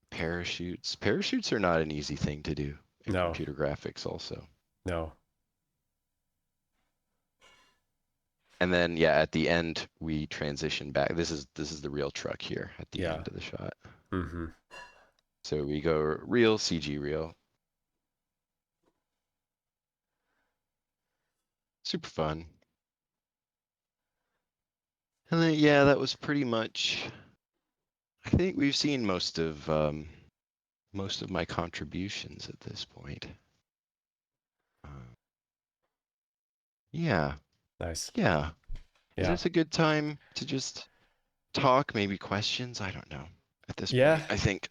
Parachutes are not an easy thing to do in No. computer graphics also. No. And then yeah, at the end we transition back. This is the real truck here at the Yeah. end of the shot. Hmm. So we go real CG real. Super fun. And then yeah, that was pretty much, I think we've seen most of my contributions at this point. Yeah. Nice. Yeah. Is Yeah. this a good time to just talk? Maybe questions? I don't know. At this Yeah. point, I think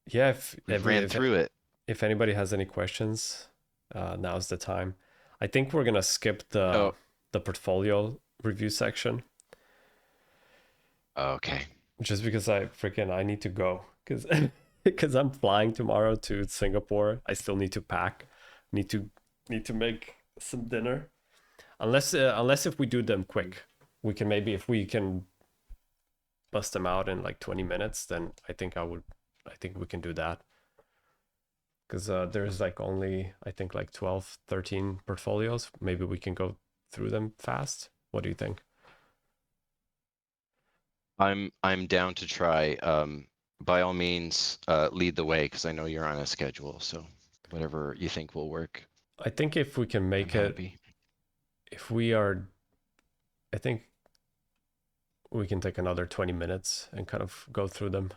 Yeah. we've ran through it. If anybody has any questions, now's the time. I think we're gonna skip Oh, the portfolio review section okay. just because I need to go because because I'm flying tomorrow to Singapore. I still need to pack. Need to make some dinner. Unless if we do them quick, we can maybe if we can bust them out in like 20 minutes, then I think we can do that. Because there's like only I think like 12, 13 portfolios. Maybe we can go through them fast. What do you think? I'm down to try. By all means, lead the way because I know you're on a schedule. So whatever you think will work, I think if we can I'm make it, happy. if we are, I think we can take another 20 minutes and kind of go through them.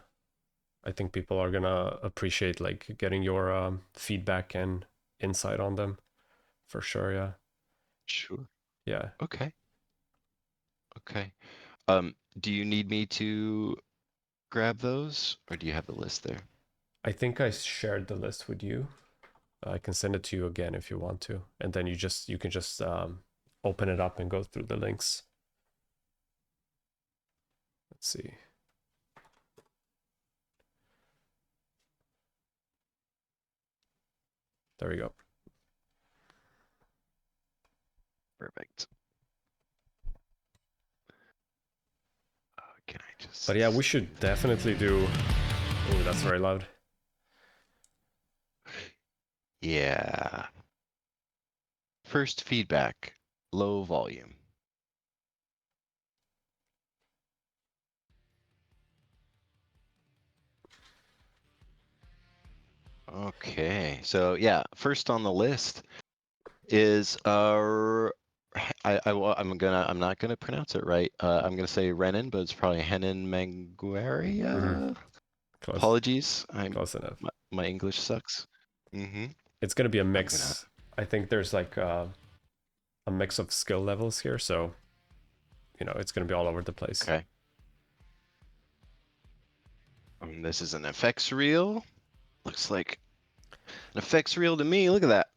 I think people are gonna appreciate like getting your feedback and insight on them for sure. Yeah. Sure. Yeah. Okay. Okay. Do you need me to grab those, or do you have the list there? I think I shared the list with you. I can send it to you again if you want to, and then you can just open it up and go through the links. Let's see. There we go. Perfect. Can I just? But yeah, we should definitely do. Oh, that's very loud. Yeah. First feedback, low volume. Okay, so yeah, first on the list is I'm not gonna pronounce it right. I'm gonna say Renan, but it's probably Henan Manguaria. Close. Apologies, Close enough. my English sucks. It's gonna be a I'm mix. I think there's like a mix of skill levels here, so it's gonna be all over the place. Okay. This is an effects reel. Looks like an effects reel to me. Look at that.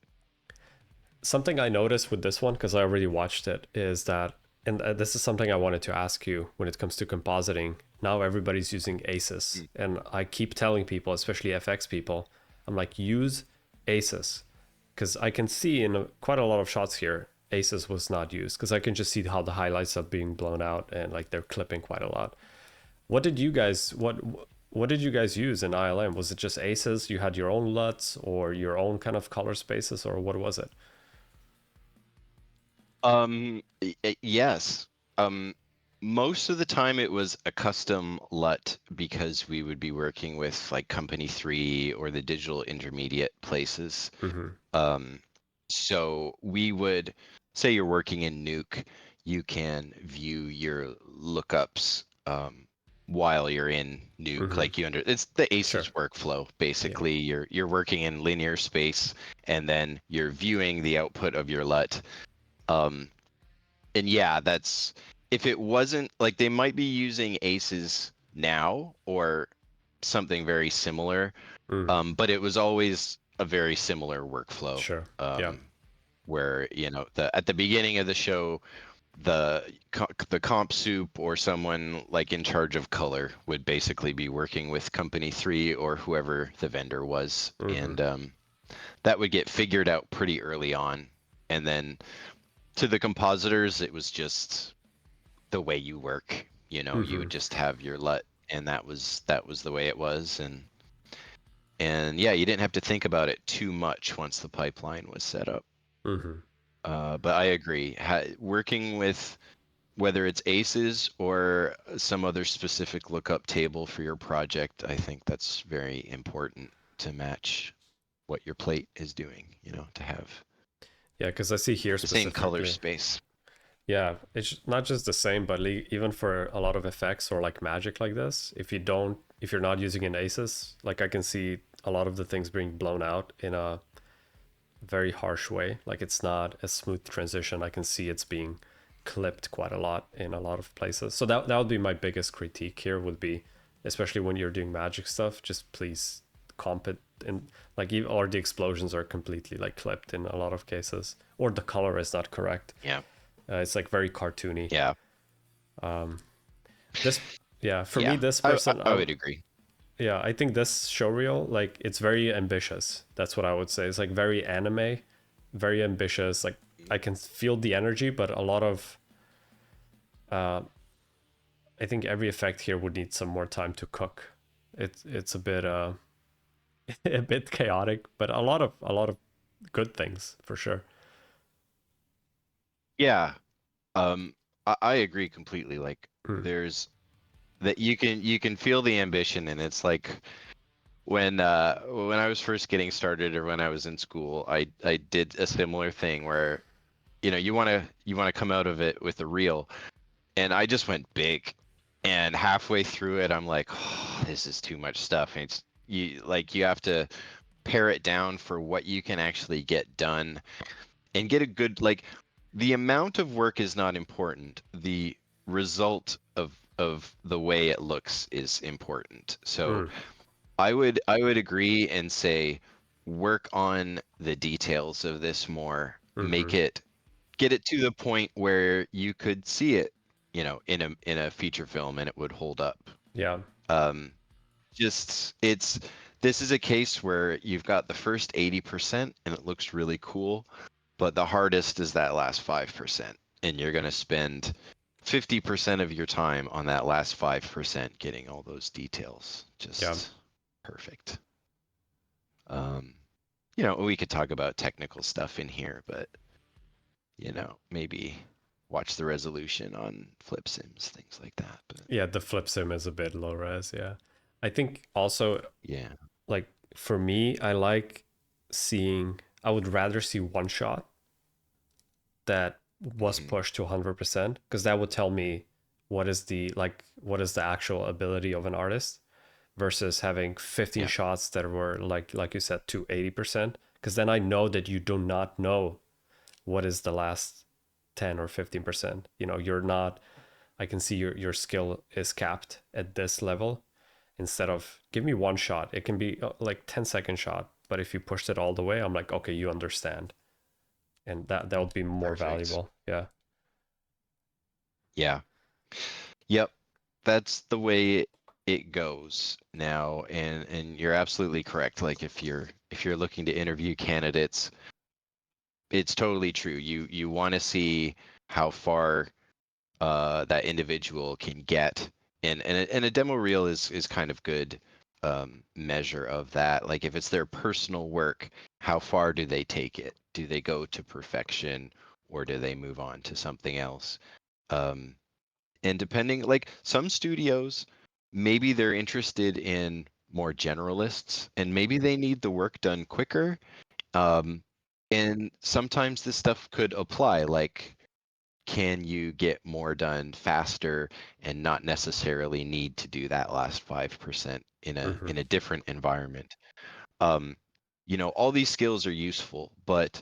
Something I noticed with this one, because I already watched it, is that, and this is something I wanted to ask you when it comes to compositing. Now everybody's using ACES, and I keep telling people, especially FX people, I'm like, use ACES, because I can see in quite a lot of shots here, ACES was not used, because I can just see how the highlights are being blown out and like they're clipping quite a lot. What did you guys use in ILM? Was it just ACES? You had your own LUTs or your own kind of color spaces, or what was it? Yes. Most of the time it was a custom LUT because we would be working with like Company 3 or the digital intermediate places. So we would say you're working in Nuke, you can view your lookups while you're in Nuke. Like it's the ACES workflow. Basically, you're working in linear space and then you're viewing the output of your LUT. And yeah, that's if it wasn't like they might be using ACES now or something very similar, but it was always a very similar workflow. Sure. Yeah. Where at the beginning of the show, the comp soup or someone like in charge of color would basically be working with Company 3 or whoever the vendor was, and that would get figured out pretty early on, and then to the compositors, it was just the way you work. You would just have your LUT, and that was the way it was, and yeah, you didn't have to think about it too much once the pipeline was set up. But I agree, working with whether it's ACES or some other specific lookup table for your project, I think that's very important to match what your plate is doing. To have Yeah, because I see here the same color specifically. space. Yeah, it's not just the same, but even for a lot of effects or like magic like this, if you're not using an ACES, like I can see a lot of the things being blown out in a very harsh way. Like it's not a smooth transition. I can see it's being clipped quite a lot in a lot of places. So that would be my biggest critique here, would be, especially when you're doing magic stuff, just please comp it in, like, or the explosions are completely like clipped in a lot of cases, or the color is not correct. Yeah. It's like very cartoony. Yeah. This, yeah, for me, Yeah. this I, person, I would agree. yeah, I think this showreel, like, it's very ambitious. That's what I would say. It's like very anime, very ambitious. Like, I can feel the energy, but a lot of, I think every effect here would need some more time to cook. It's a bit a bit chaotic, but a lot of good things for sure. Yeah. I agree completely. Like there's that you can feel the ambition, and it's like when I was first getting started or when I was in school, I did a similar thing where, you know, you want to come out of it with a reel, and I just went big, and halfway through it I'm like, oh, this is too much stuff. And it's you have to pare it down for what you can actually get done and get a good, like, the amount of work is not important. The result of the way it looks is important. So I would agree and say work on the details of this more. Make it, get it to the point where you could see it, you know, in a feature film and it would hold up. Yeah. Um, just it's this is a case where you've got the first 80% and it looks really cool, but the hardest is that last 5%, and you're going to spend 50% of your time on that last 5% getting all those details just perfect. You know, we could talk about technical stuff in here, but you know, maybe watch the resolution on flip sims, things like that. But Yeah, the flip sim is a bit low res. Yeah, I think also, yeah, like, for me, I like seeing. I would rather see one shot that was pushed to 100%, because that would tell me what is the, like, what is the actual ability of an artist, versus having 15 yeah, shots that were like you said, to 80%, because then I know that you do not know what is the last 10 or 15%. You know, you're not, I can see your skill is capped at this level. Instead of give me one shot, it can be like 10-second shot, but if you pushed it all the way, I'm like, okay, you understand, and that would be more perfect. valuable. Yeah. Yeah. Yep. That's the way it goes now, and you're absolutely correct. Like if you're looking to interview candidates, it's totally true. You want to see how far that individual can get, and a demo reel is kind of good measure of that. Like if it's their personal work, how far do they take it? Do they go to perfection, or do they move on to something else? Um, and depending, like some studios, maybe they're interested in more generalists, and maybe they need the work done quicker. Um, and sometimes this stuff could apply, like can you get more done faster and not necessarily need to do that last 5% in a different environment? Um, you know, all these skills are useful, but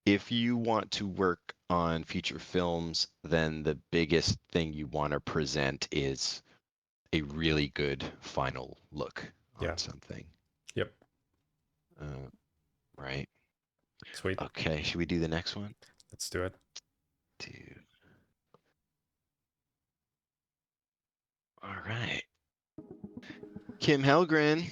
if you want to work on feature films, then the biggest thing you want to present is a really good final look Yeah. on something. Yep. Right. Sweet. Okay, should we do the next one? Let's do it. Dude. All right. Kim Helgren.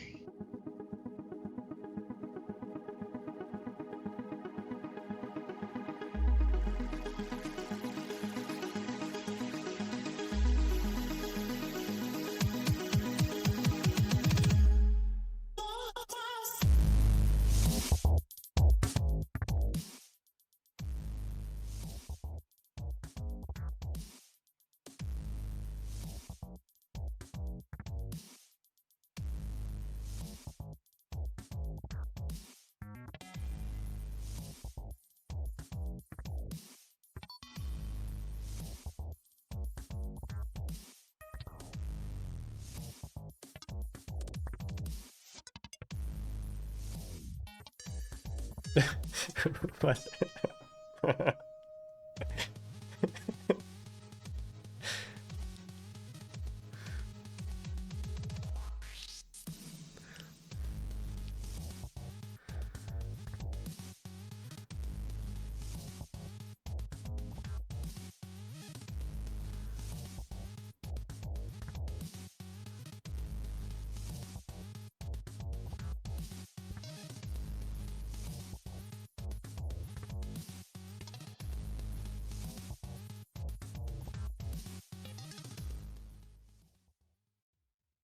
What?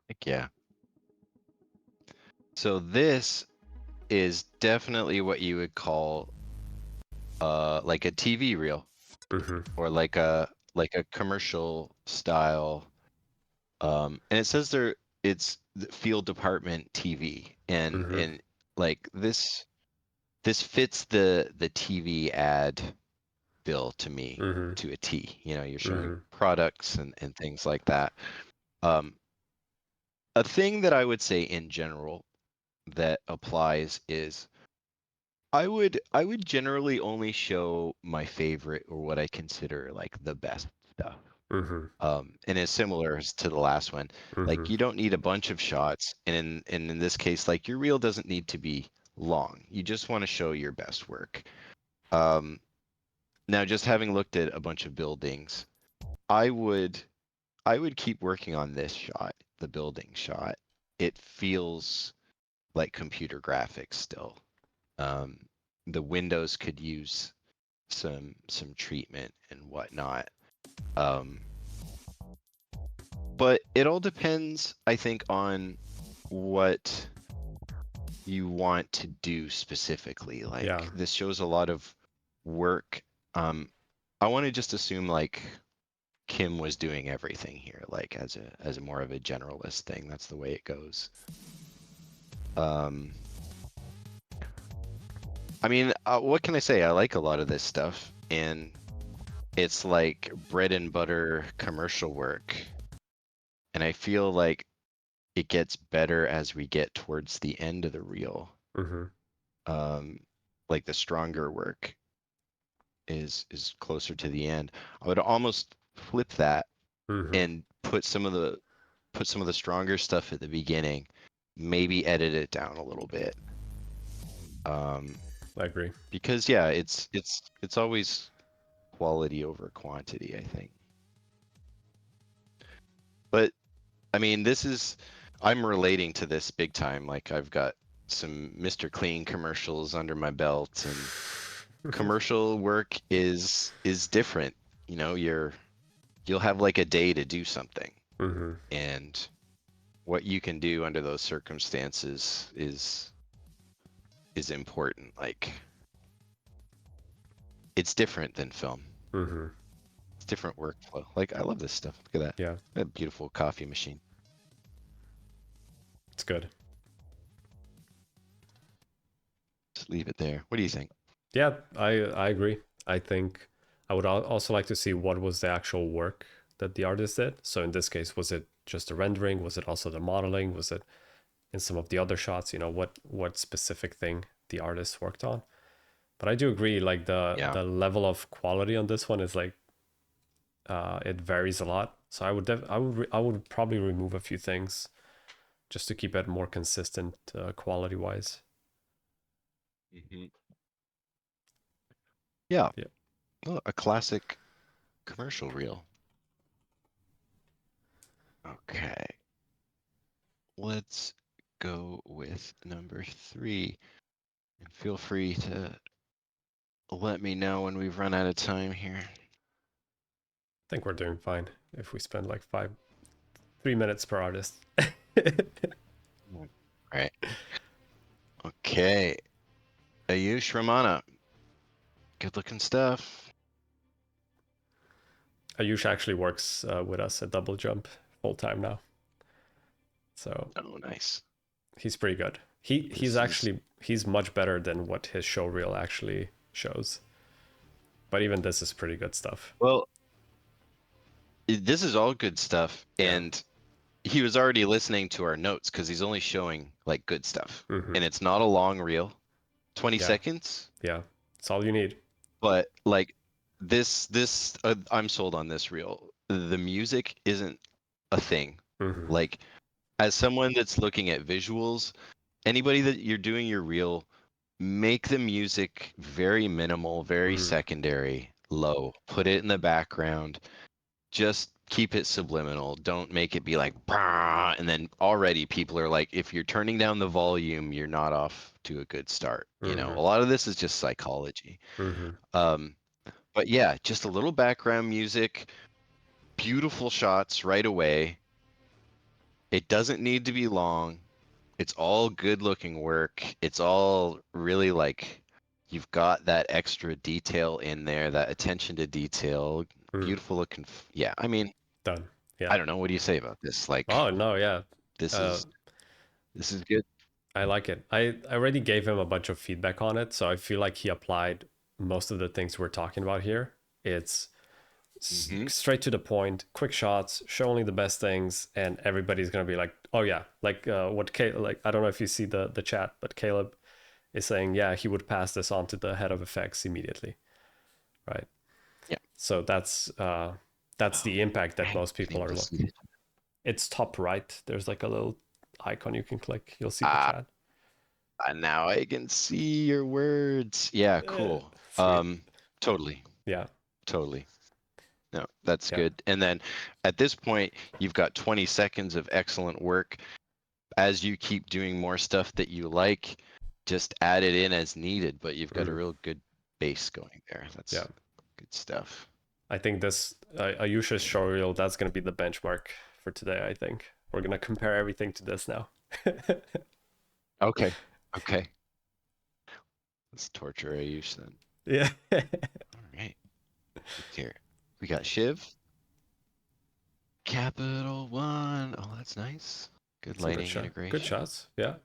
Heck yeah. So this is definitely what you would call like a TV reel Mm-hmm. or like a commercial style. And it says there it's the field department TV, and Mm-hmm. and like this fits the TV ad bill to me Mm-hmm. to a T. You know, you're showing Mm-hmm. products and things like that. Um, a thing that I would say in general that applies is I would generally only show my favorite or what I consider like the best stuff. Mm-hmm. And it's similar to the last one. Mm-hmm. Like you don't need a bunch of shots, and in this case, like your reel doesn't need to be long. You just want to show your best work. Um, Now, just having looked at a bunch of buildings, I would I would keep working on this shot, the building shot. It feels like computer graphics still. Um, the windows could use some treatment and whatnot. Um, but it all depends, I think, on what you want to do specifically. Yeah. Like this shows a lot of work. I want to just assume like Kim was doing everything here, like as a more of a generalist thing. That's the way it goes. Um, I mean, what can I say? I like a lot of this stuff, and it's like bread and butter commercial work, and I feel like it gets better as we get towards the end of the reel. Mm-hmm. Like the stronger work is closer to the end. I would almost flip that Mm-hmm. and put some of the stronger stuff at the beginning, maybe edit it down a little bit. I agree. Because yeah, it's always quality over quantity, I think. But I mean, I'm relating to this big time. Like I've got some Mr. Clean commercials under my belt, and commercial work is different. You know, you'll have like a day to do something, Mm-hmm. and what you can do under those circumstances is important. Like it's different than film. Mm-hmm. It's different workflow. Like I love this stuff. Look at that. Yeah, That beautiful coffee machine. it's good. Just leave it there. What do you think? Yeah, I agree. I think I would also like to see what was the actual work that the artist did. So in this case, was it just the rendering? Was it also the modeling? Was it in some of the other shots? You know, what specific thing the artist worked on? But I do agree, like Yeah. the level of quality on this one is like it varies a lot. So I would probably remove a few things just to keep it more consistent quality wise. Mm-hmm. Yeah. Yeah. Oh, a classic commercial reel. Okay. Let's go with number 3. And feel free to let me know when we've run out of time here. I think we're doing fine if we spend like 3 minutes per artist. All right. Okay. Ayush Ramana. Good looking stuff. Ayush actually works with us at Double Jump full time now, so Oh, nice. he's pretty good. He's much better than what his show reel actually shows. But even this is pretty good stuff. Well, this is all good stuff, Yeah. and he was already listening to our notes because he's only showing like good stuff, Mm-hmm. and it's not a long reel. 20 Yeah. seconds. Yeah, it's all you need. But like this I'm sold on this reel. The music isn't a thing. Mm-hmm. Like as someone that's looking at visuals, anybody that you're doing your reel, make the music very minimal, very secondary, low. Put it in the background. Just keep it subliminal. Don't make it be like "Bah," and then already people are like, if you're turning down the volume, you're not off to a good start. You know, a lot of this is just psychology. Mm-hmm. But yeah, just a little background music, beautiful shots right away. It doesn't need to be long. It's all good looking work. It's all really like you've got that extra detail in there, that attention to detail, beautiful looking. Yeah, I mean, Done. Yeah. I don't know. What do you say about this? Like, Oh no, yeah. this Uh, is good. I like it. I already gave him a bunch of feedback on it, so I feel like he applied most of the things we're talking about here. It's straight to the point, quick shots, show only the best things, and everybody's gonna be like, "Oh yeah!" Like like I don't know if you see the chat, but Caleb is saying, "Yeah, he would pass this on to the head of effects immediately." Right. Yeah. So that's the impact that most people are looking. It's top right. There's like a little icon you can click. You'll see the chat. Now I can see your words. Yeah, cool. Sweet. Totally. Yeah. Totally. No, that's Yeah. good. And then at this point, you've got 20 seconds of excellent work. As you keep doing more stuff that you like, just add it in as needed, but you've got a real good base going there. That's good stuff. I think this Ayusha's show reel, that's going to be the benchmark for today, I think. We're going to compare everything to this now. Okay. Okay. Let's torture Ayush then. Yeah. All right. Here. We got Shiv. Capital One. Oh, that's nice. Good Some lighting integration. Good shots. Yeah.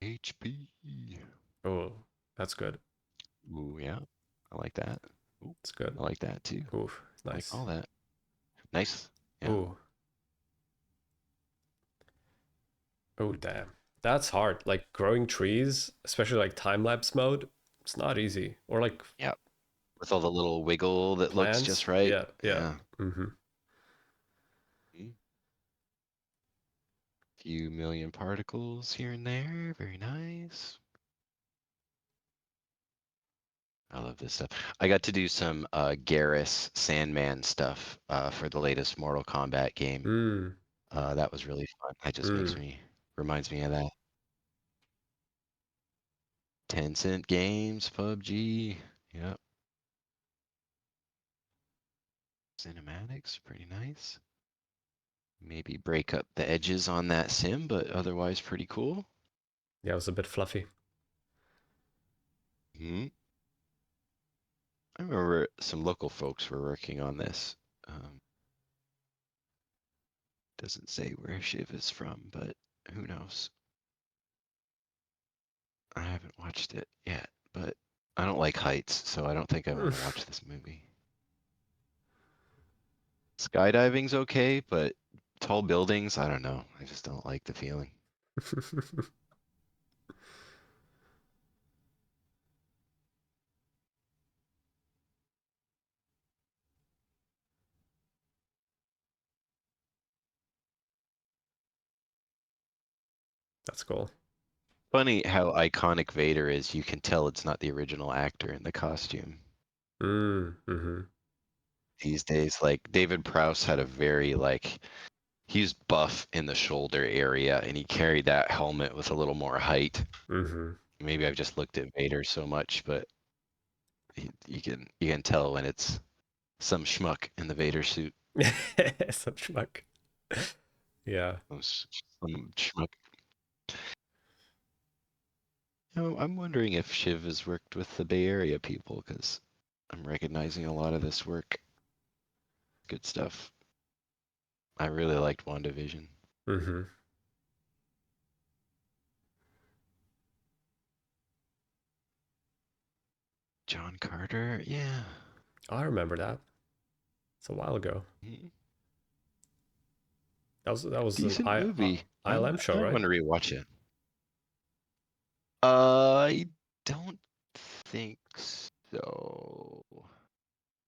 HP. Oh, that's good. Ooh, yeah. I like that. Ooh, it's good. I like that too. Ooh, nice. I like all that. Nice. Yeah. Ooh. Oh, damn. That's hard. Like growing trees, especially like time lapse mode, it's not easy. Or like yeah, with all the little wiggle that plants. looks just right. Yeah. Mm-hmm. Few million particles here and there. Very nice. I love this stuff. I got to do some Garrus Sandman stuff for the latest Mortal Kombat game. That was really fun. That just reminds me of that. Tencent Games, PUBG. Yep. Cinematics, pretty nice. Maybe break up the edges on that sim, but otherwise pretty cool. Yeah, it was a bit fluffy. I remember some local folks were working on this. Doesn't say where Shiv is from, but who knows? I haven't watched it yet, but I don't like heights, so I don't think I want to watch this movie. Skydiving's okay, but tall buildings, I don't know. I just don't like the feeling. That's cool. Funny how iconic Vader is. You can tell it's not the original actor in the costume. These days, like David Prowse had a very he's buff in the shoulder area, and he carried that helmet with a little more height. Maybe I've just looked at Vader so much, but you can tell when it's some schmuck in the Vader suit. Some schmuck. Yeah. Some schmuck. You know, I'm wondering if Shiv has worked with the Bay Area people, because I'm recognizing a lot of this work. Good stuff. I really liked WandaVision. John Carter, yeah. I remember that. It's a while ago. That was an Decent movie. ILM show, I right? want to rewatch it. I don't think so,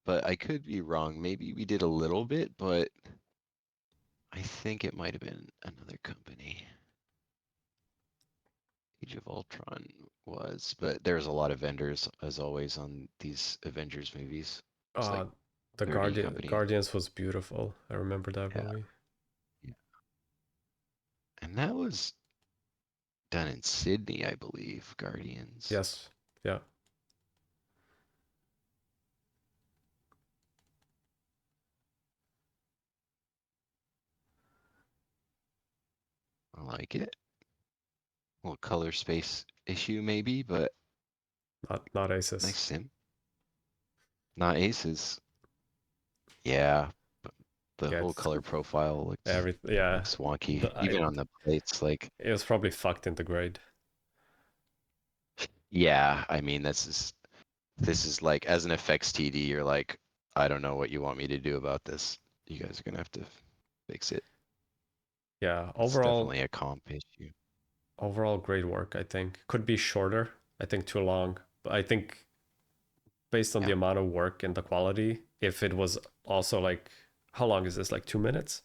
but I could be wrong. Maybe we did a little bit, but I think it might have been another company. Age of Ultron was, but there's a lot of vendors as always on these Avengers movies. It's like The 30 companies. Guardians was beautiful. I remember that Yeah. movie. Yeah. And that was done in Sydney, I believe. Guardians. Yes. Yeah. I like it. A little color space issue maybe, but Not Aces. nice sim. Not aces. Yeah, but the Yeah, whole it's color profile looks yeah. looks wonky. Even on the plates, like It was probably fucked in the grade. yeah, I mean this is like as an effects TD, you're like, I don't know what you want me to do about this. You guys are gonna have to fix it. Yeah, It's overall definitely a comp issue. great work, I think. Could be shorter. I think too long. But I think based on the Yeah. amount of work and the quality, if it was also like, how long is this? Like 2 minutes?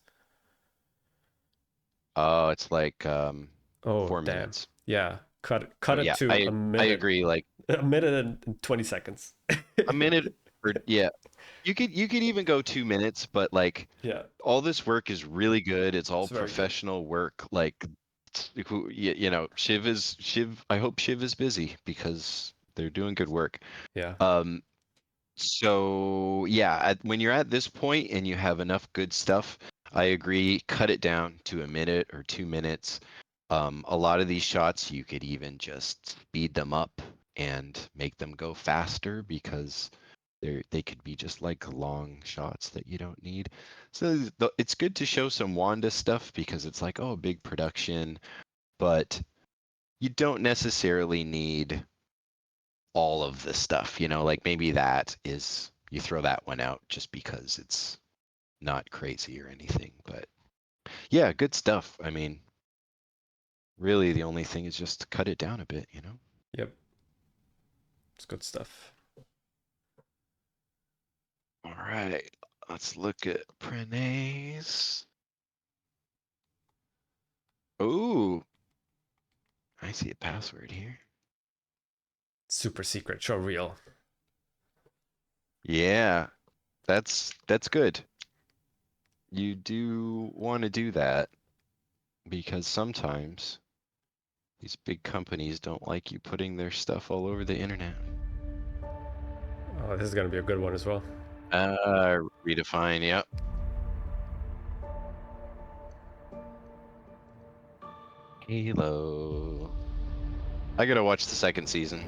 Oh, it's like Oh, 4 damn. minutes. Yeah, cut Oh it yeah, to a I minute. agree. Like A minute and 20 seconds. a minute or yeah, you could even go 2 minutes, but like Yeah, all this work is really good. It's all it's very good. professional work. Like you know, Shiv. I hope Shiv is busy because they're doing good work. Yeah. So yeah, when you're at this point and you have enough good stuff, I agree. Cut it down to a minute or 2 minutes. A lot of these shots you could even just speed them up and make them go faster because they could be just like long shots that you don't need. So it's good to show some Wanda stuff because it's like, oh, big production, but you don't necessarily need all of the stuff, you know, like maybe that is you throw that one out just because it's not crazy or anything. But yeah, good stuff. I mean, really the only thing is just to cut it down a bit, you know? Yep. It's good stuff. All right, let's look at Prenays. Ooh, I see a password here. Super secret, show real. Yeah, that's good. You do want to do that because sometimes these big companies don't like you putting their stuff all over the internet. Oh, this is gonna be a good one as well. Redefine, yep. Halo. I gotta watch the second season.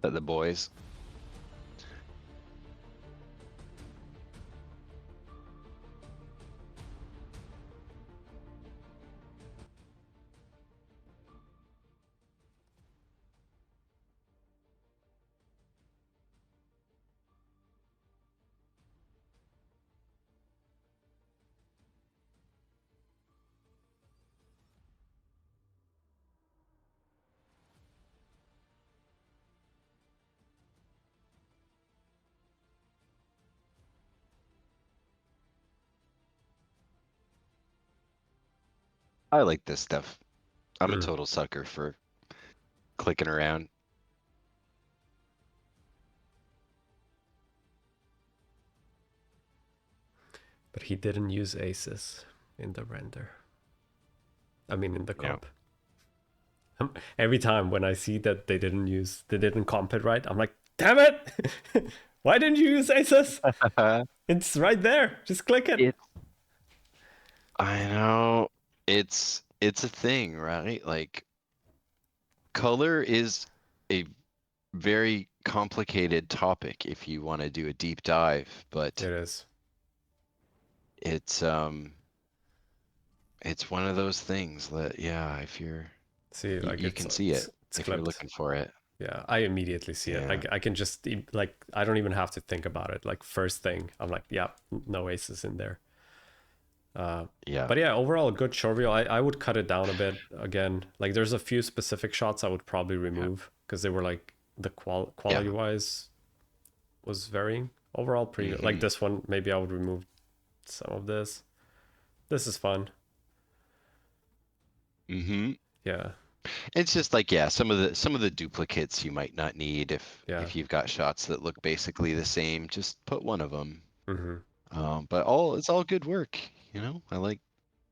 The boys. I like this stuff. I'm a total sucker for clicking around. But he didn't use aces in the render. I mean, in the comp. Every time when I see that they didn't comp it right, I'm like, damn it! Why didn't you use Asus? It's right there. Just click it. It's I know it's a thing, right? Like color is a very complicated topic if you want to do a deep dive, but It is. it's one of those things that yeah, if you're See, like you can see it it's if you're clipped. looking for it. Yeah, I immediately see it. Yeah. I can just like I don't even have to think about it. Like first thing, I'm like, yeah, no Asus in there. Yeah. But yeah, overall a good short reel. I would cut it down a bit again. Like there's a few specific shots I would probably remove because they were like the quality wise was varying. Overall pretty good. Like this one, maybe I would remove some of this. This is fun. Yeah. It's just like yeah, some of the duplicates you might not need if you've got shots that look basically the same, just put one of them. But it's all good work, you know?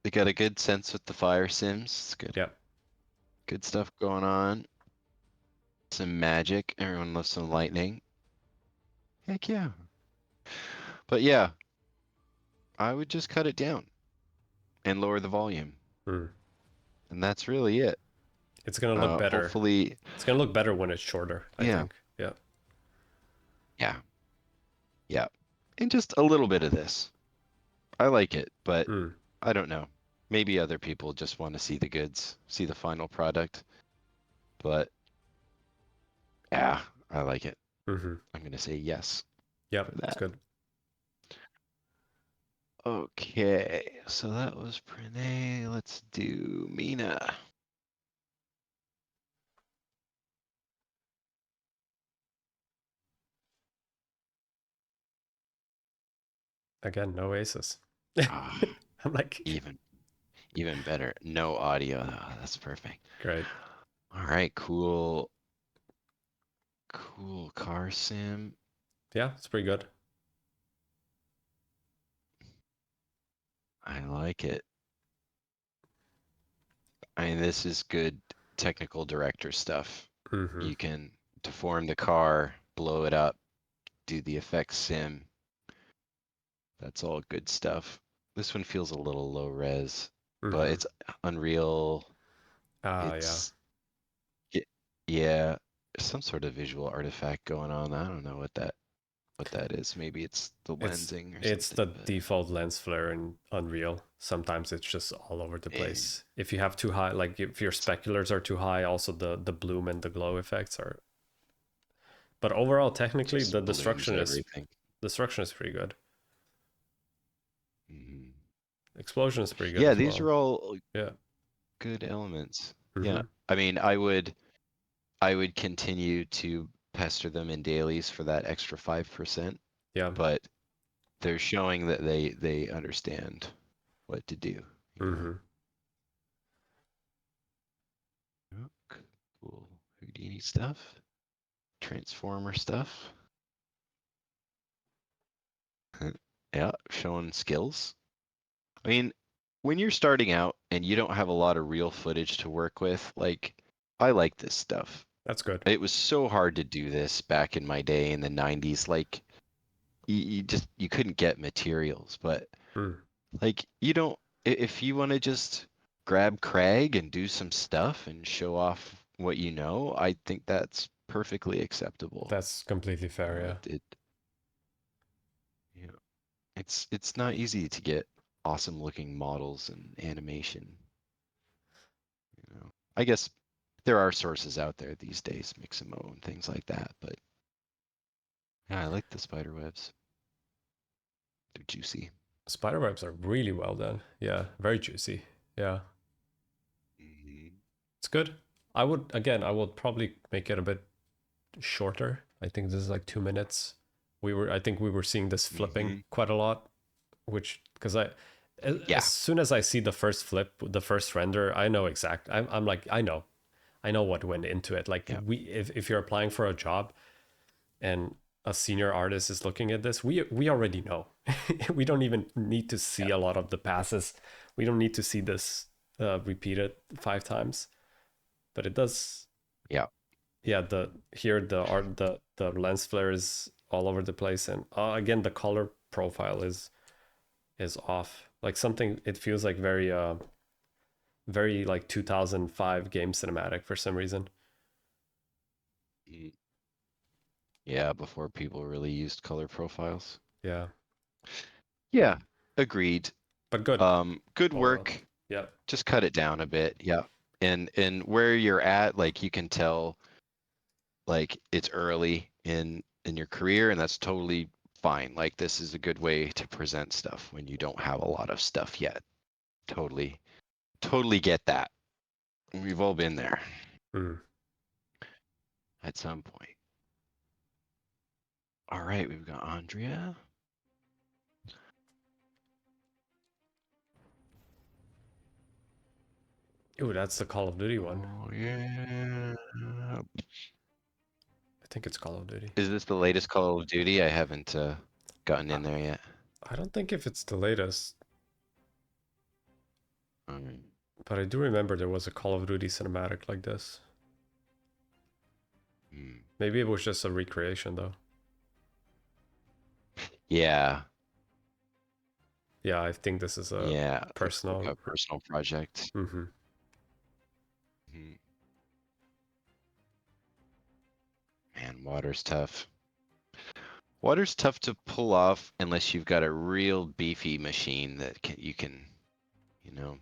They got a good sense with the fire sims. It's good. Yep. Good stuff going on. Some magic. Everyone loves some lightning. Heck yeah. But yeah, I would just cut it down and lower the volume. And that's really it. It's gonna look better. Hopefully, it's gonna look better when it's shorter, I think. Yeah. Yeah. Yeah. And just a little bit of this. I like it, but I don't know. Maybe other people just want to see the goods, see the final product. But yeah, I like it. I'm gonna say yes. Yep, that's good. Okay, so that was Pranay. Let's do Mina. Again, no Asus. I'm like even better. No audio. Oh, that's perfect. Great. All right, cool. Cool car sim. Yeah, it's pretty good. I like it. I mean, this is good technical director stuff. You can deform the car, blow it up, do the effects sim. That's all good stuff. This one feels a little low res, but it's Unreal. Yeah, some sort of visual artifact going on. I don't know what that is. Maybe it's the lensing or something. It's the default lens flare in Unreal. Sometimes it's just all over the place. If you have too high, like if your speculars are too high, also the bloom and the glow effects are. But overall, technically, the destruction is pretty good. Explosion is pretty good. Yeah, as these well. are all yeah good elements. Yeah, I mean, I would continue to pester them in dailies for that extra 5%. Yeah, but they're showing that they understand what to do. Cool. Houdini stuff. Transformer stuff. Yeah, showing skills. I mean, when you're starting out and you don't have a lot of real footage to work with, like, I like this stuff. That's good. It was so hard to do this back in my day in the 90s. Like, you couldn't get materials, but like, if you want to just grab Craig and do some stuff and show off what you know, I think that's perfectly acceptable. That's completely fair. It's not easy to get awesome looking models and animation. I guess there are sources out there these days, Mixamo and things like that, but yeah, I like the spider webs. They're juicy. Spider webs are really well done. Yeah, very juicy. Yeah. It's good. I would probably make it a bit shorter. I think this is like 2 minutes. I think we were seeing this flipping quite a lot, which because as soon as I see the first flip, the first render, I know exact. I'm like I know what went into it. Like if you're applying for a job, and a senior artist is looking at this, we already know. We don't even need to see a lot of the passes. We don't need to see this repeated 5 times, but it does. Yeah. The lens flare is all over the place, and again the color profile is off. Like something, it feels like very like 2005 game cinematic for some reason. Yeah, before people really used color profiles. Yeah, Yeah, agreed. but good. Good Overall. work. Yeah. Just cut it down a bit. Yeah. And where you're at, like you can tell like it's early in your career, and that's totally fine. Like this is a good way to present stuff when you don't have a lot of stuff yet. Totally get that. We've all been there Mm. at some point. All right, we've got Andrea. Ooh, that's the Call of Duty one. Oh yeah. I think it's Call of Duty. Is this the latest Call of Duty? I haven't gotten in there yet. I don't think if it's the latest, Um, but I do remember there was a Call of Duty cinematic like this. Maybe it was just a recreation though. Yeah. Yeah, I think this is a Yeah. personal. Like a personal project. Mm-hmm. Man, water's tough. Water's tough to pull off unless you've got a real beefy machine that you can, you know.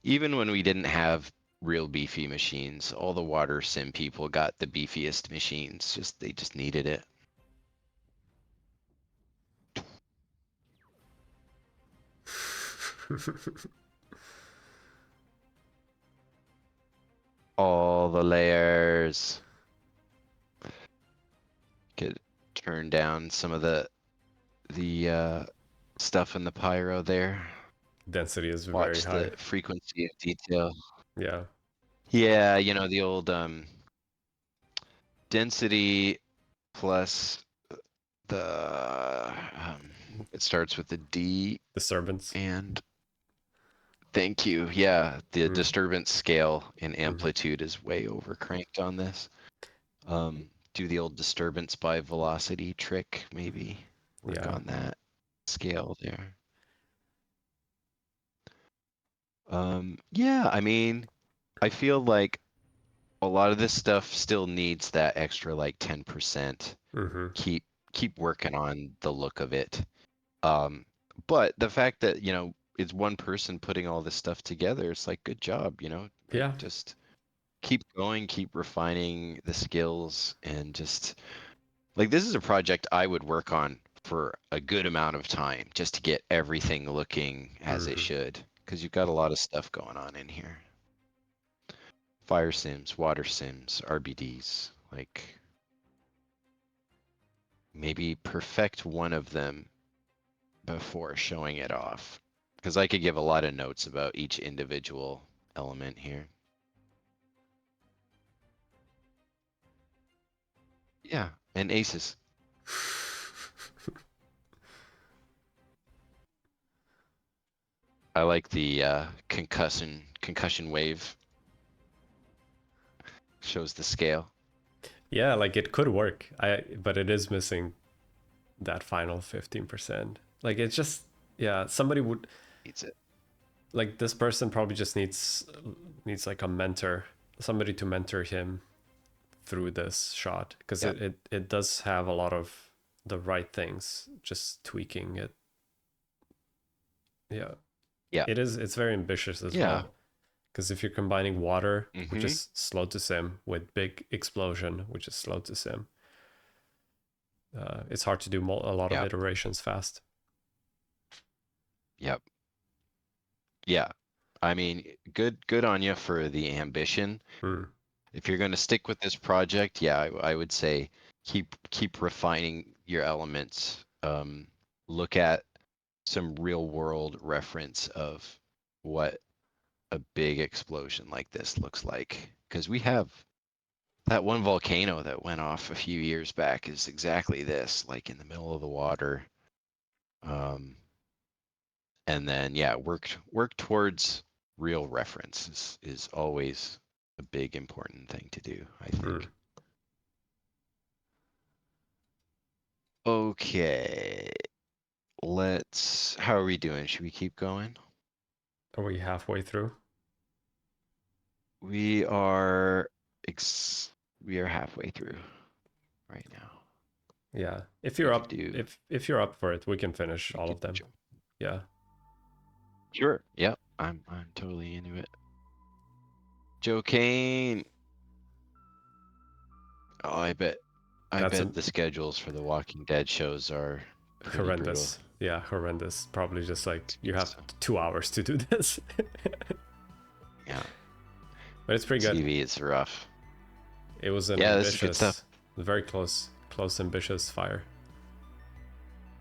Even when we didn't have real beefy machines, all the water sim people got the beefiest machines. They just needed it. All the layers. Could turn down some of the stuff in the pyro there. Density is very Watch high. the frequency of detail. Yeah. Yeah, you know, the old density plus the it starts with the D Disturbance. and thank you. Yeah, the disturbance scale and amplitude is way over cranked on this. Do the old disturbance by velocity trick, maybe. Work on that scale there. Yeah, I mean, I feel like a lot of this stuff still needs that extra like 10%. Keep working on the look of it. But the fact that, you know, it's one person putting all this stuff together, it's like good job, you know? Like, Yeah. just keep going, keep refining the skills, and just like this is a project I would work on for a good amount of time just to get everything looking as it should, because you've got a lot of stuff going on in here. Fire sims, water sims, RBDs, like maybe perfect one of them before showing it off, because I could give a lot of notes about each individual element here. Yeah, and aces. I like the concussion wave. Shows the scale. Yeah, like it could work. But it is missing that final 15%. Like it's just, yeah, somebody would Needs it. like this person probably just needs like a mentor, somebody to mentor him through this shot, because it does have a lot of the right things, just tweaking it. Yeah. It's very ambitious as well, because if you're combining water, which is slow to sim, with big explosion, which is slow to sim, it's hard to do a lot of iterations fast. Yep. Yeah. I mean, good on you for the ambition. If you're going to stick with this project, yeah, I would say keep refining your elements. Look at some real world reference of what a big explosion like this looks like, because we have that one volcano that went off a few years back is exactly this, like in the middle of the water. And then work towards real reference is always a big important thing to do, I think. Okay. How are we doing? Should we keep going? Are we halfway through? We are halfway through right now. Yeah. If We you're could up, do. if you're up for it, we can finish We all could of them. jump. Yeah. Sure. Yep. I'm totally into it. Joe Kane. Oh, I bet That's the schedules for the Walking Dead shows are pretty brutal. horrendous. Yeah, horrendous. Probably just like It's you good have stuff. 2 hours to do this. Yeah. But it's pretty good. TV is rough. It was an Yeah, this is good stuff. very close, ambitious fire.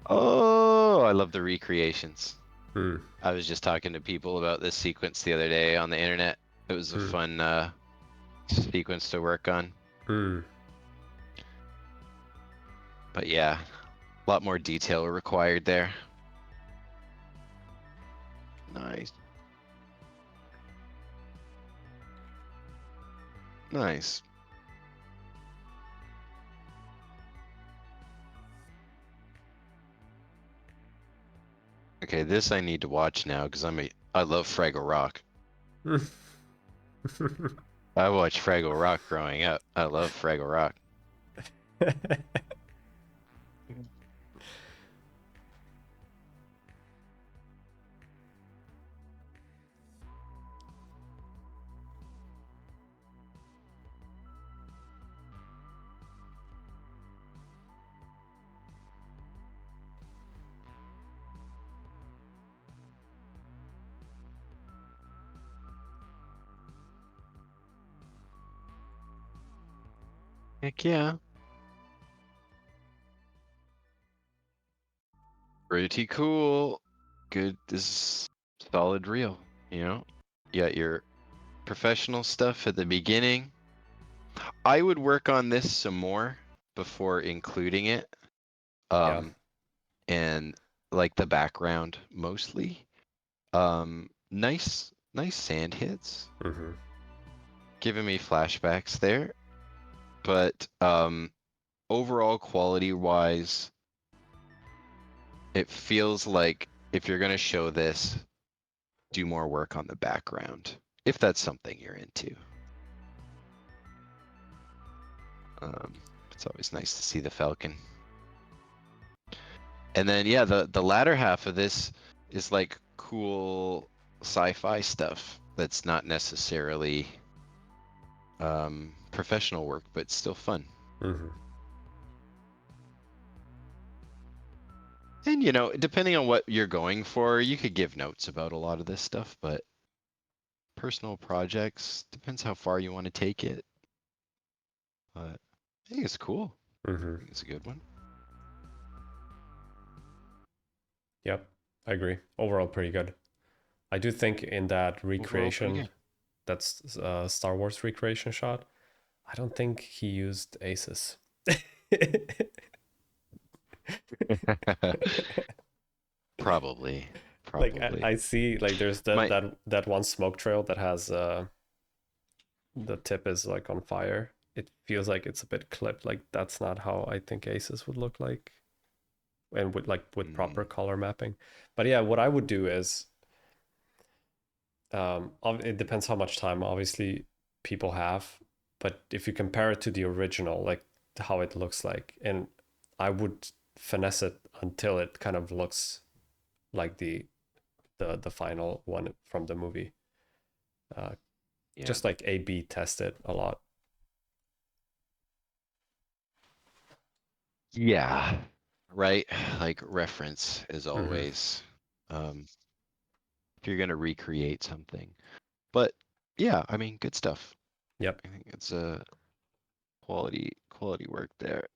Oh, I love the recreations. Hmm. I was just talking to people about this sequence the other day on the internet. It was a fun sequence to work on. Hmm. But yeah, a lot more detail required there. Nice. Nice. Okay, this I need to watch now because I love Fraggle Rock. I watched Fraggle Rock growing up. I love Fraggle Rock. Heck yeah. Pretty cool. Good. This is solid reel, you know? You got your professional stuff at the beginning. I would work on this some more before including it. Yeah. And like the background mostly. Nice sand hits. Mm-hmm. Giving me flashbacks there. But overall quality wise, it feels like if you're gonna show this, do more work on the background. If that's something you're into. It's always nice to see the Falcon. And then yeah, the latter half of this is like cool sci-fi stuff that's not necessarily professional work, but still fun. Mm-hmm. And you know, depending on what you're going for, you could give notes about a lot of this stuff, but personal projects depends how far you want to take it. But I think it's cool. Mm-hmm. I think it's a good one. Yep, I agree. Overall, pretty good. I do think in that recreation, that's Star Wars recreation shot, I don't think he used aces. Probably. Like I see, like there's that one smoke trail that has the tip is like on fire. It feels like it's a bit clipped. Like that's not how I think aces would look like, and with proper color mapping. But yeah, what I would do is, it depends how much time obviously people have, but if you compare it to the original, like how it looks like, and I would finesse it until it kind of looks like the final one from the movie. Just like A/B test it a lot. Yeah, right. Like reference as always. If you're gonna recreate something, but yeah, I mean, good stuff. Yep. I think it's a quality work there.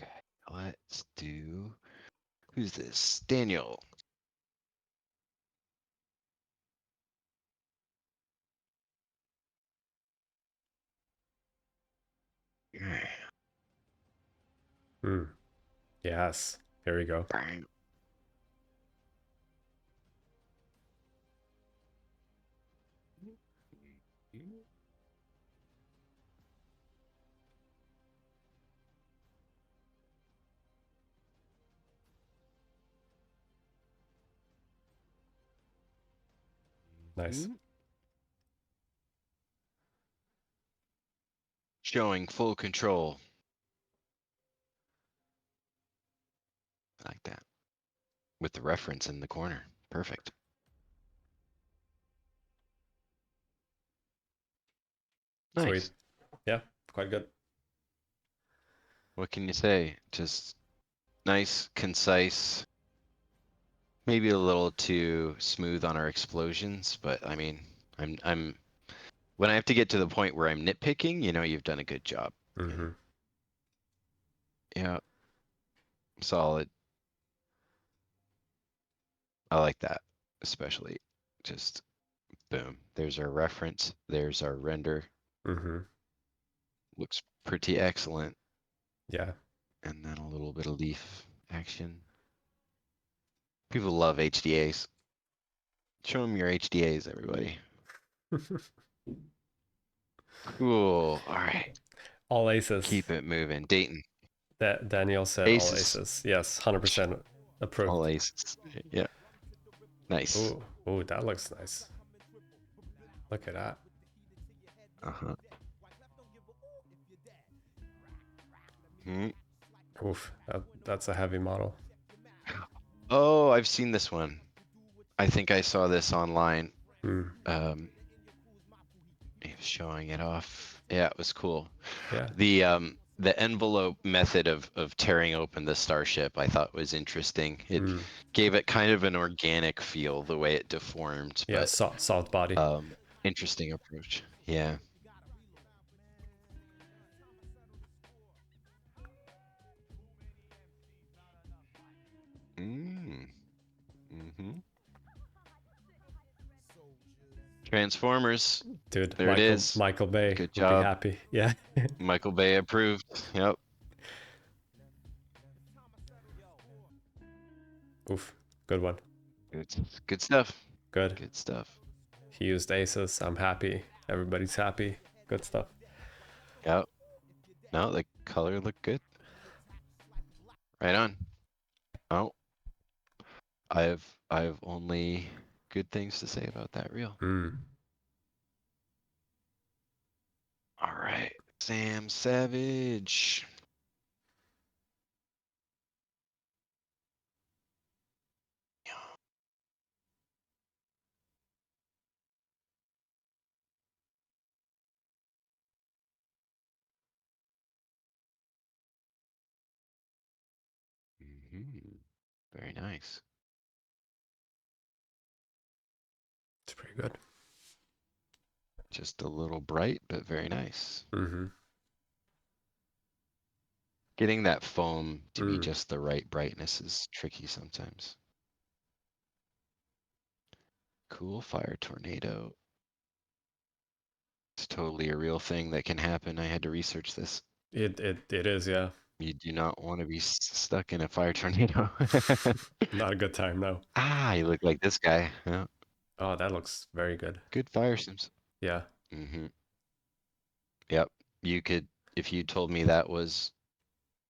Okay, let's do. Who's this? Daniel. Yes. Here we go. Bang. Nice. Showing full control. I like that. With the reference in the corner. Perfect. Sweet. Nice. Yeah, quite good. What can you say? Just nice, concise. Maybe a little too smooth on our explosions, but I mean, I'm when I have to get to the point where I'm nitpicking, you've done a good job. Mm-hmm. Yeah. Solid. I like that, especially just boom. There's our reference. There's our render. Mm-hmm. Looks pretty excellent. Yeah. And then a little bit of leaf action. People love HDAs. Show them your HDAs, everybody. Cool. All right. All aces. Keep it moving. Dayton. That Daniel said all Aces. aces. Yes, 100% approved. All aces. Yeah. Nice. Ooh, that looks nice. Look at that. Uh-huh. Mm. Oof, that's a heavy model. Oh, I've seen this one. I think I saw this online. Mm. He was showing it off. Yeah, it was cool. Yeah. The envelope method of tearing open the starship I thought was interesting. It gave it kind of an organic feel, the way it deformed. Yeah, but soft body. Interesting approach. Yeah. Mm-hmm. Transformers. Dude, There it is. Michael Bay Good would be job. happy. Yeah. Michael Bay approved. Yep. Oof, good one. Good stuff. Good. Good stuff. He used aces. I'm happy. Everybody's happy. Good stuff. Yep. No, the color looked good. Right on. Oh, I've only good things to say about that reel. All right, Sam Savage. Very nice. It's pretty good. Just a little bright, but very nice. Mm-hmm. Getting that foam to be just the right brightness is tricky sometimes. Cool fire tornado. It's totally a real thing that can happen. I had to research this. It is, yeah. You do not want to be stuck in a fire tornado. Not a good time, no. Ah, you look like this guy. Yeah. Oh, that looks very good. Good fire sims. Yeah. Mm-hmm. Yep. You could, if you told me that was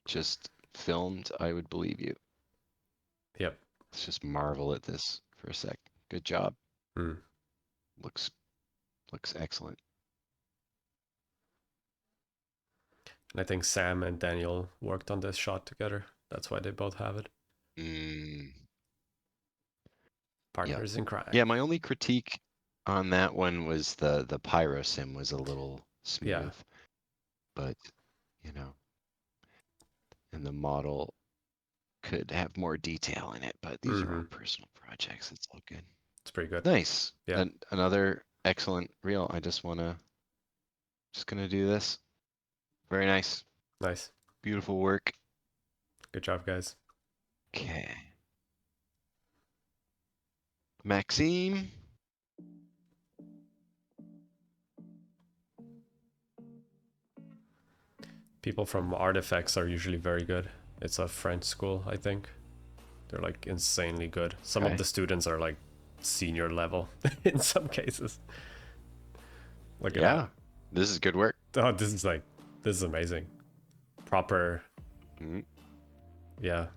just filmed, I would believe you. Yep. Let's just marvel at this for a sec. Good job. Looks excellent. And I think Sam and Daniel worked on this shot together. That's why they both have it. Partners in crime. Yeah, my only critique on that one was the pyro sim was a little smooth. Yeah. But, and the model could have more detail in it, but these are all personal projects. It's all good. It's pretty good. Nice. Yeah. And another excellent reel. I just gonna do this. Very nice. Nice. Beautiful work. Good job, guys. Okay. Maxime. People from Artifacts are usually very good. It's a French school, I think. They're like insanely good. Some of the students are like senior level in some cases. Look at that. This is good work. Oh, this is amazing. Proper. Yeah.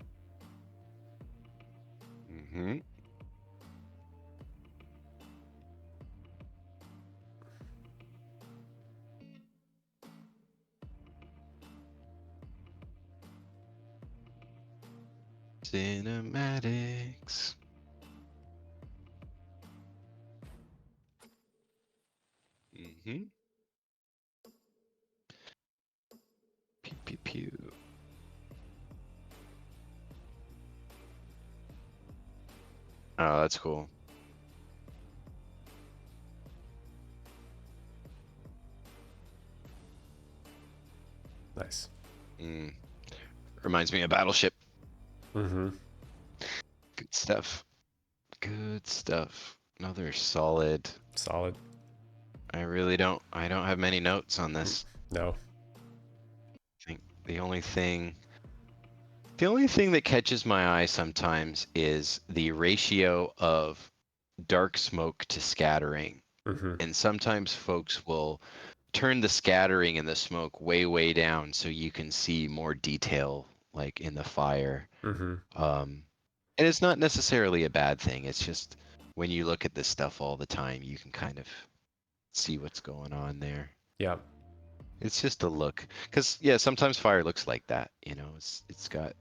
Cinematics. Mm-hmm. Pew pew pew. Oh, that's cool. Nice. Reminds me of Battleship. Mm-hmm. Good stuff. Good stuff. Another solid. Solid. I don't have many notes on this. No. I think the only thing that catches my eye sometimes is the ratio of dark smoke to scattering. Mm-hmm. And sometimes folks will turn the scattering and the smoke way, way down so you can see more detail, like in the fire. Mm-hmm. And it's not necessarily a bad thing. It's just when you look at this stuff all the time, you can kind of see what's going on there. Yeah. It's just a look, because yeah, sometimes fire looks like that. You know, it's got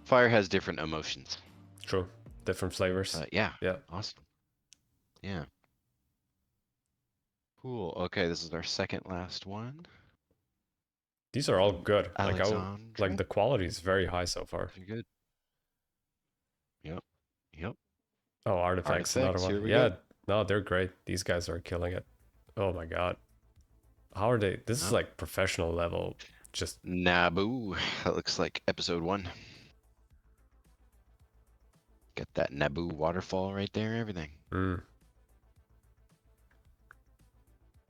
fire has different emotions. True. Different flavors. Yeah. Yeah. Awesome. Yeah. Cool. Okay, this is our second last one. These are all good. Alexandra. Like the quality is very high so far. They're good. Yep. Yep. Oh, Artifacts, another Artifacts, one. here we Yeah, go. no, they're great. These guys are killing it. Oh my god. How are they? This is like professional level. Just Naboo. That looks like episode 1. Got that Naboo waterfall right there, everything.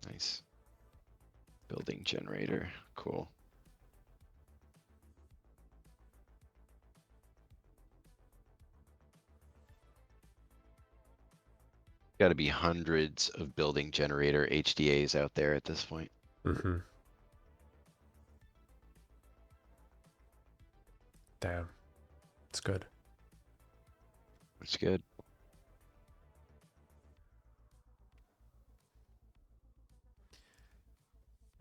Nice. Building generator. Cool. Got to be hundreds of building generator HDAs out there at this point. Mm-hmm. Damn. It's good. It's good.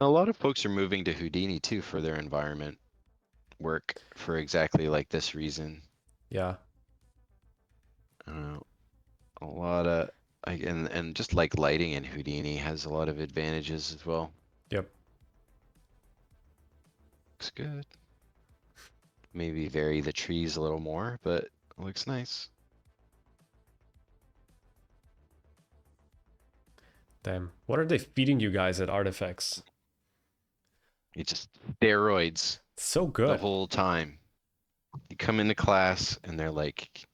A lot of folks are moving to Houdini too for their environment work for exactly like this reason. Yeah. A lot of and just like lighting in Houdini has a lot of advantages as well. Yep. Looks good. Maybe vary the trees a little more, but it looks nice. Damn. What are they feeding you guys at Artifacts? It's just steroids So the good. whole time. You come into class and they're like,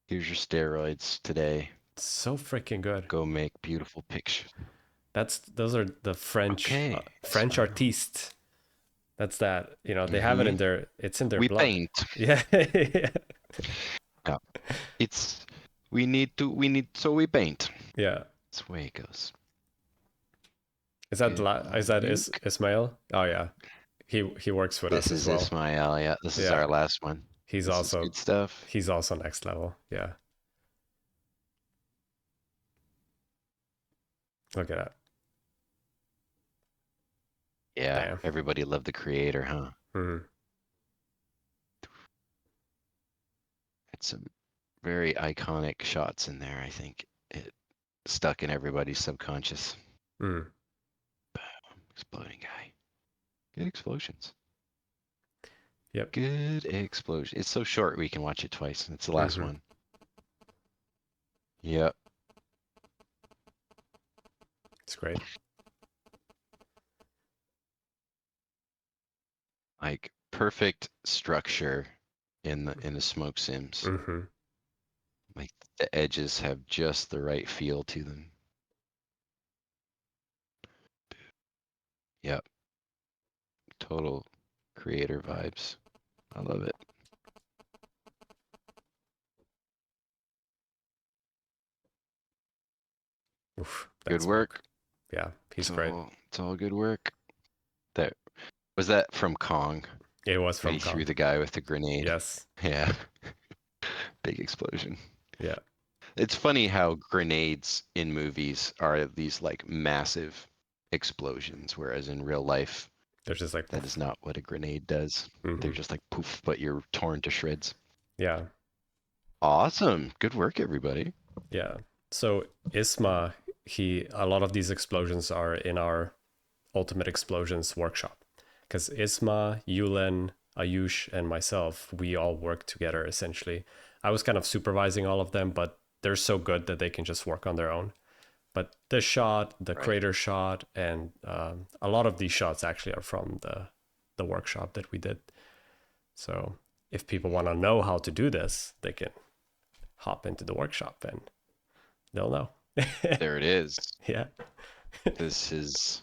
here's your steroids today. So freaking good. Go make beautiful pictures. Those are the French Okay, French so- artistes. That's that. You know, they have it in their it's in their We blood. paint. Yeah. Yeah. So we paint. Yeah. That's the way it goes. Is that Good Ismail? Oh yeah. He works with us This as is well. Ismail, yeah. This is Yeah. our last one. He's This is also good stuff. He's also next level. Yeah. Look at that. Yeah, Damn. everybody loved the creator, huh? Mm. Had some very iconic shots in there, I think. It stuck in everybody's subconscious. Mm. Exploding guy. Good explosions. Yep. Good explosion. It's so short we can watch it twice. It's the last one. Yep. It's great. Like perfect structure in the smoke sims. Mm-hmm. Like the edges have just the right feel to them. Yep. Total creator vibes. I love it. Oof, Good that's work. Yeah, he's great. It's all good work. Was that from Kong? It was When from he Kong. threw the guy with the grenade. Yes. Yeah. Big explosion. Yeah. It's funny how grenades in movies are these like massive explosions, whereas in real life, they're just like that is not what a grenade does. Mm-hmm. They're just like poof, but you're torn to shreds. Yeah. Awesome. Good work, everybody. Yeah. So Isma, a lot of these explosions are in our Ultimate Explosions workshop. Because Isma, Yulen, Ayush, and myself, we all work together essentially. I was kind of supervising all of them, but they're so good that they can just work on their own. But this shot, the Right. crater shot, and a lot of these shots actually are from the workshop that we did. So if people want to know how to do this, they can hop into the workshop and they'll know. There it is. Yeah. This is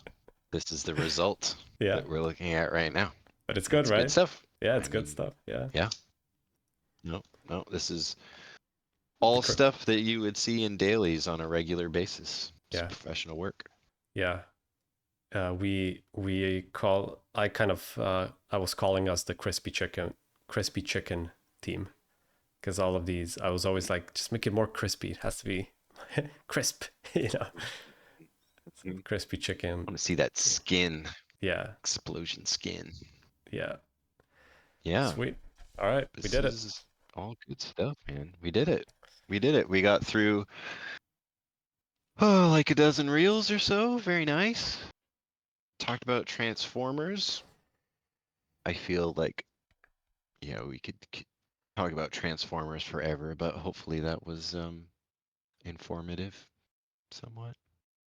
the result Yeah. that we're looking at right now. But it's good, It's right? good stuff. Yeah, it's I good mean, stuff. Yeah. Yeah. No, this is all stuff that you would see in dailies on a regular basis. It's Yeah. professional work. Yeah. I was calling us the crispy chicken team, because all of these, I was always like, just make it more crispy. It has to be crisp, crispy I chicken. want to see that skin. Yeah. Explosion skin. Yeah. Yeah. Sweet. All right. We did it. This is all good stuff, man. We did it. We got through like a dozen reels or so. Very nice. Talked about Transformers. I feel like, we could talk about Transformers forever, but hopefully that was informative somewhat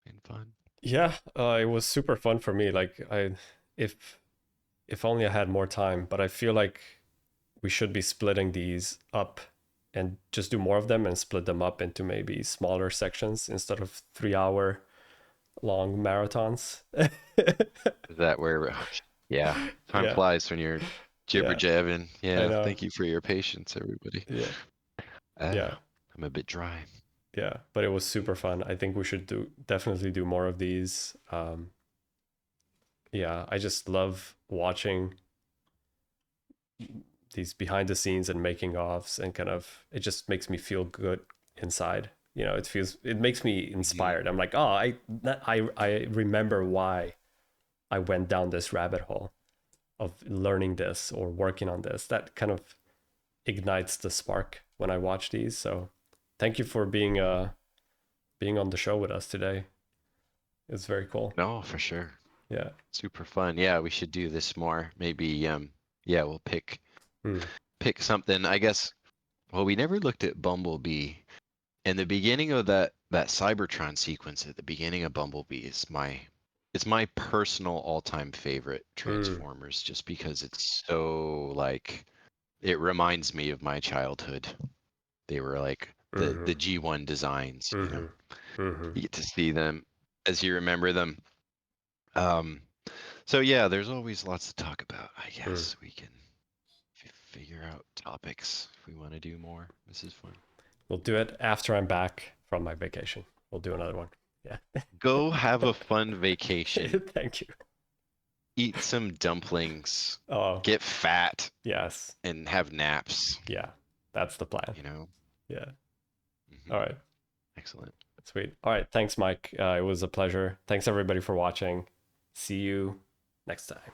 and fun. Yeah, it was super fun for me. Like if only I had more time, but I feel like we should be splitting these up and just do more of them and split them up into maybe smaller sections instead of 3 hour long marathons. Is that where, yeah, time Yeah. flies when you're jibber jabbing. I Yeah, know. thank you for your patience, everybody. Yeah. Yeah. I'm a bit dry. Yeah, but it was super fun. I think we should definitely do more of these. Yeah, I just love watching these behind the scenes and making offs, and kind of, it just makes me feel good inside. It makes me inspired. I'm like, oh, I remember why I went down this rabbit hole of learning this or working on this. That kind of ignites the spark when I watch these. So thank you for being on the show with us today. It's very cool. No, for sure. Yeah. Super fun. Yeah, we should do this more. Maybe yeah, we'll pick something. I guess, well, we never looked at Bumblebee. In the beginning of that Cybertron sequence at the beginning of Bumblebee is my personal all-time favorite Transformers, just because it's so, like, it reminds me of my childhood. They were like the G1 designs, You get to see them as you remember them. So yeah, there's always lots to talk about. I guess we can figure out topics if we want to do more. This is fun. We'll do it after I'm back from my vacation. We'll do another one. Yeah. Go have a fun vacation. Thank you. Eat some dumplings. Oh. Get fat. Yes. And have naps. Yeah, that's the plan. Yeah. All right. Excellent. Sweet. All right. Thanks, Mike. It was a pleasure. Thanks, everybody, for watching. See you next time.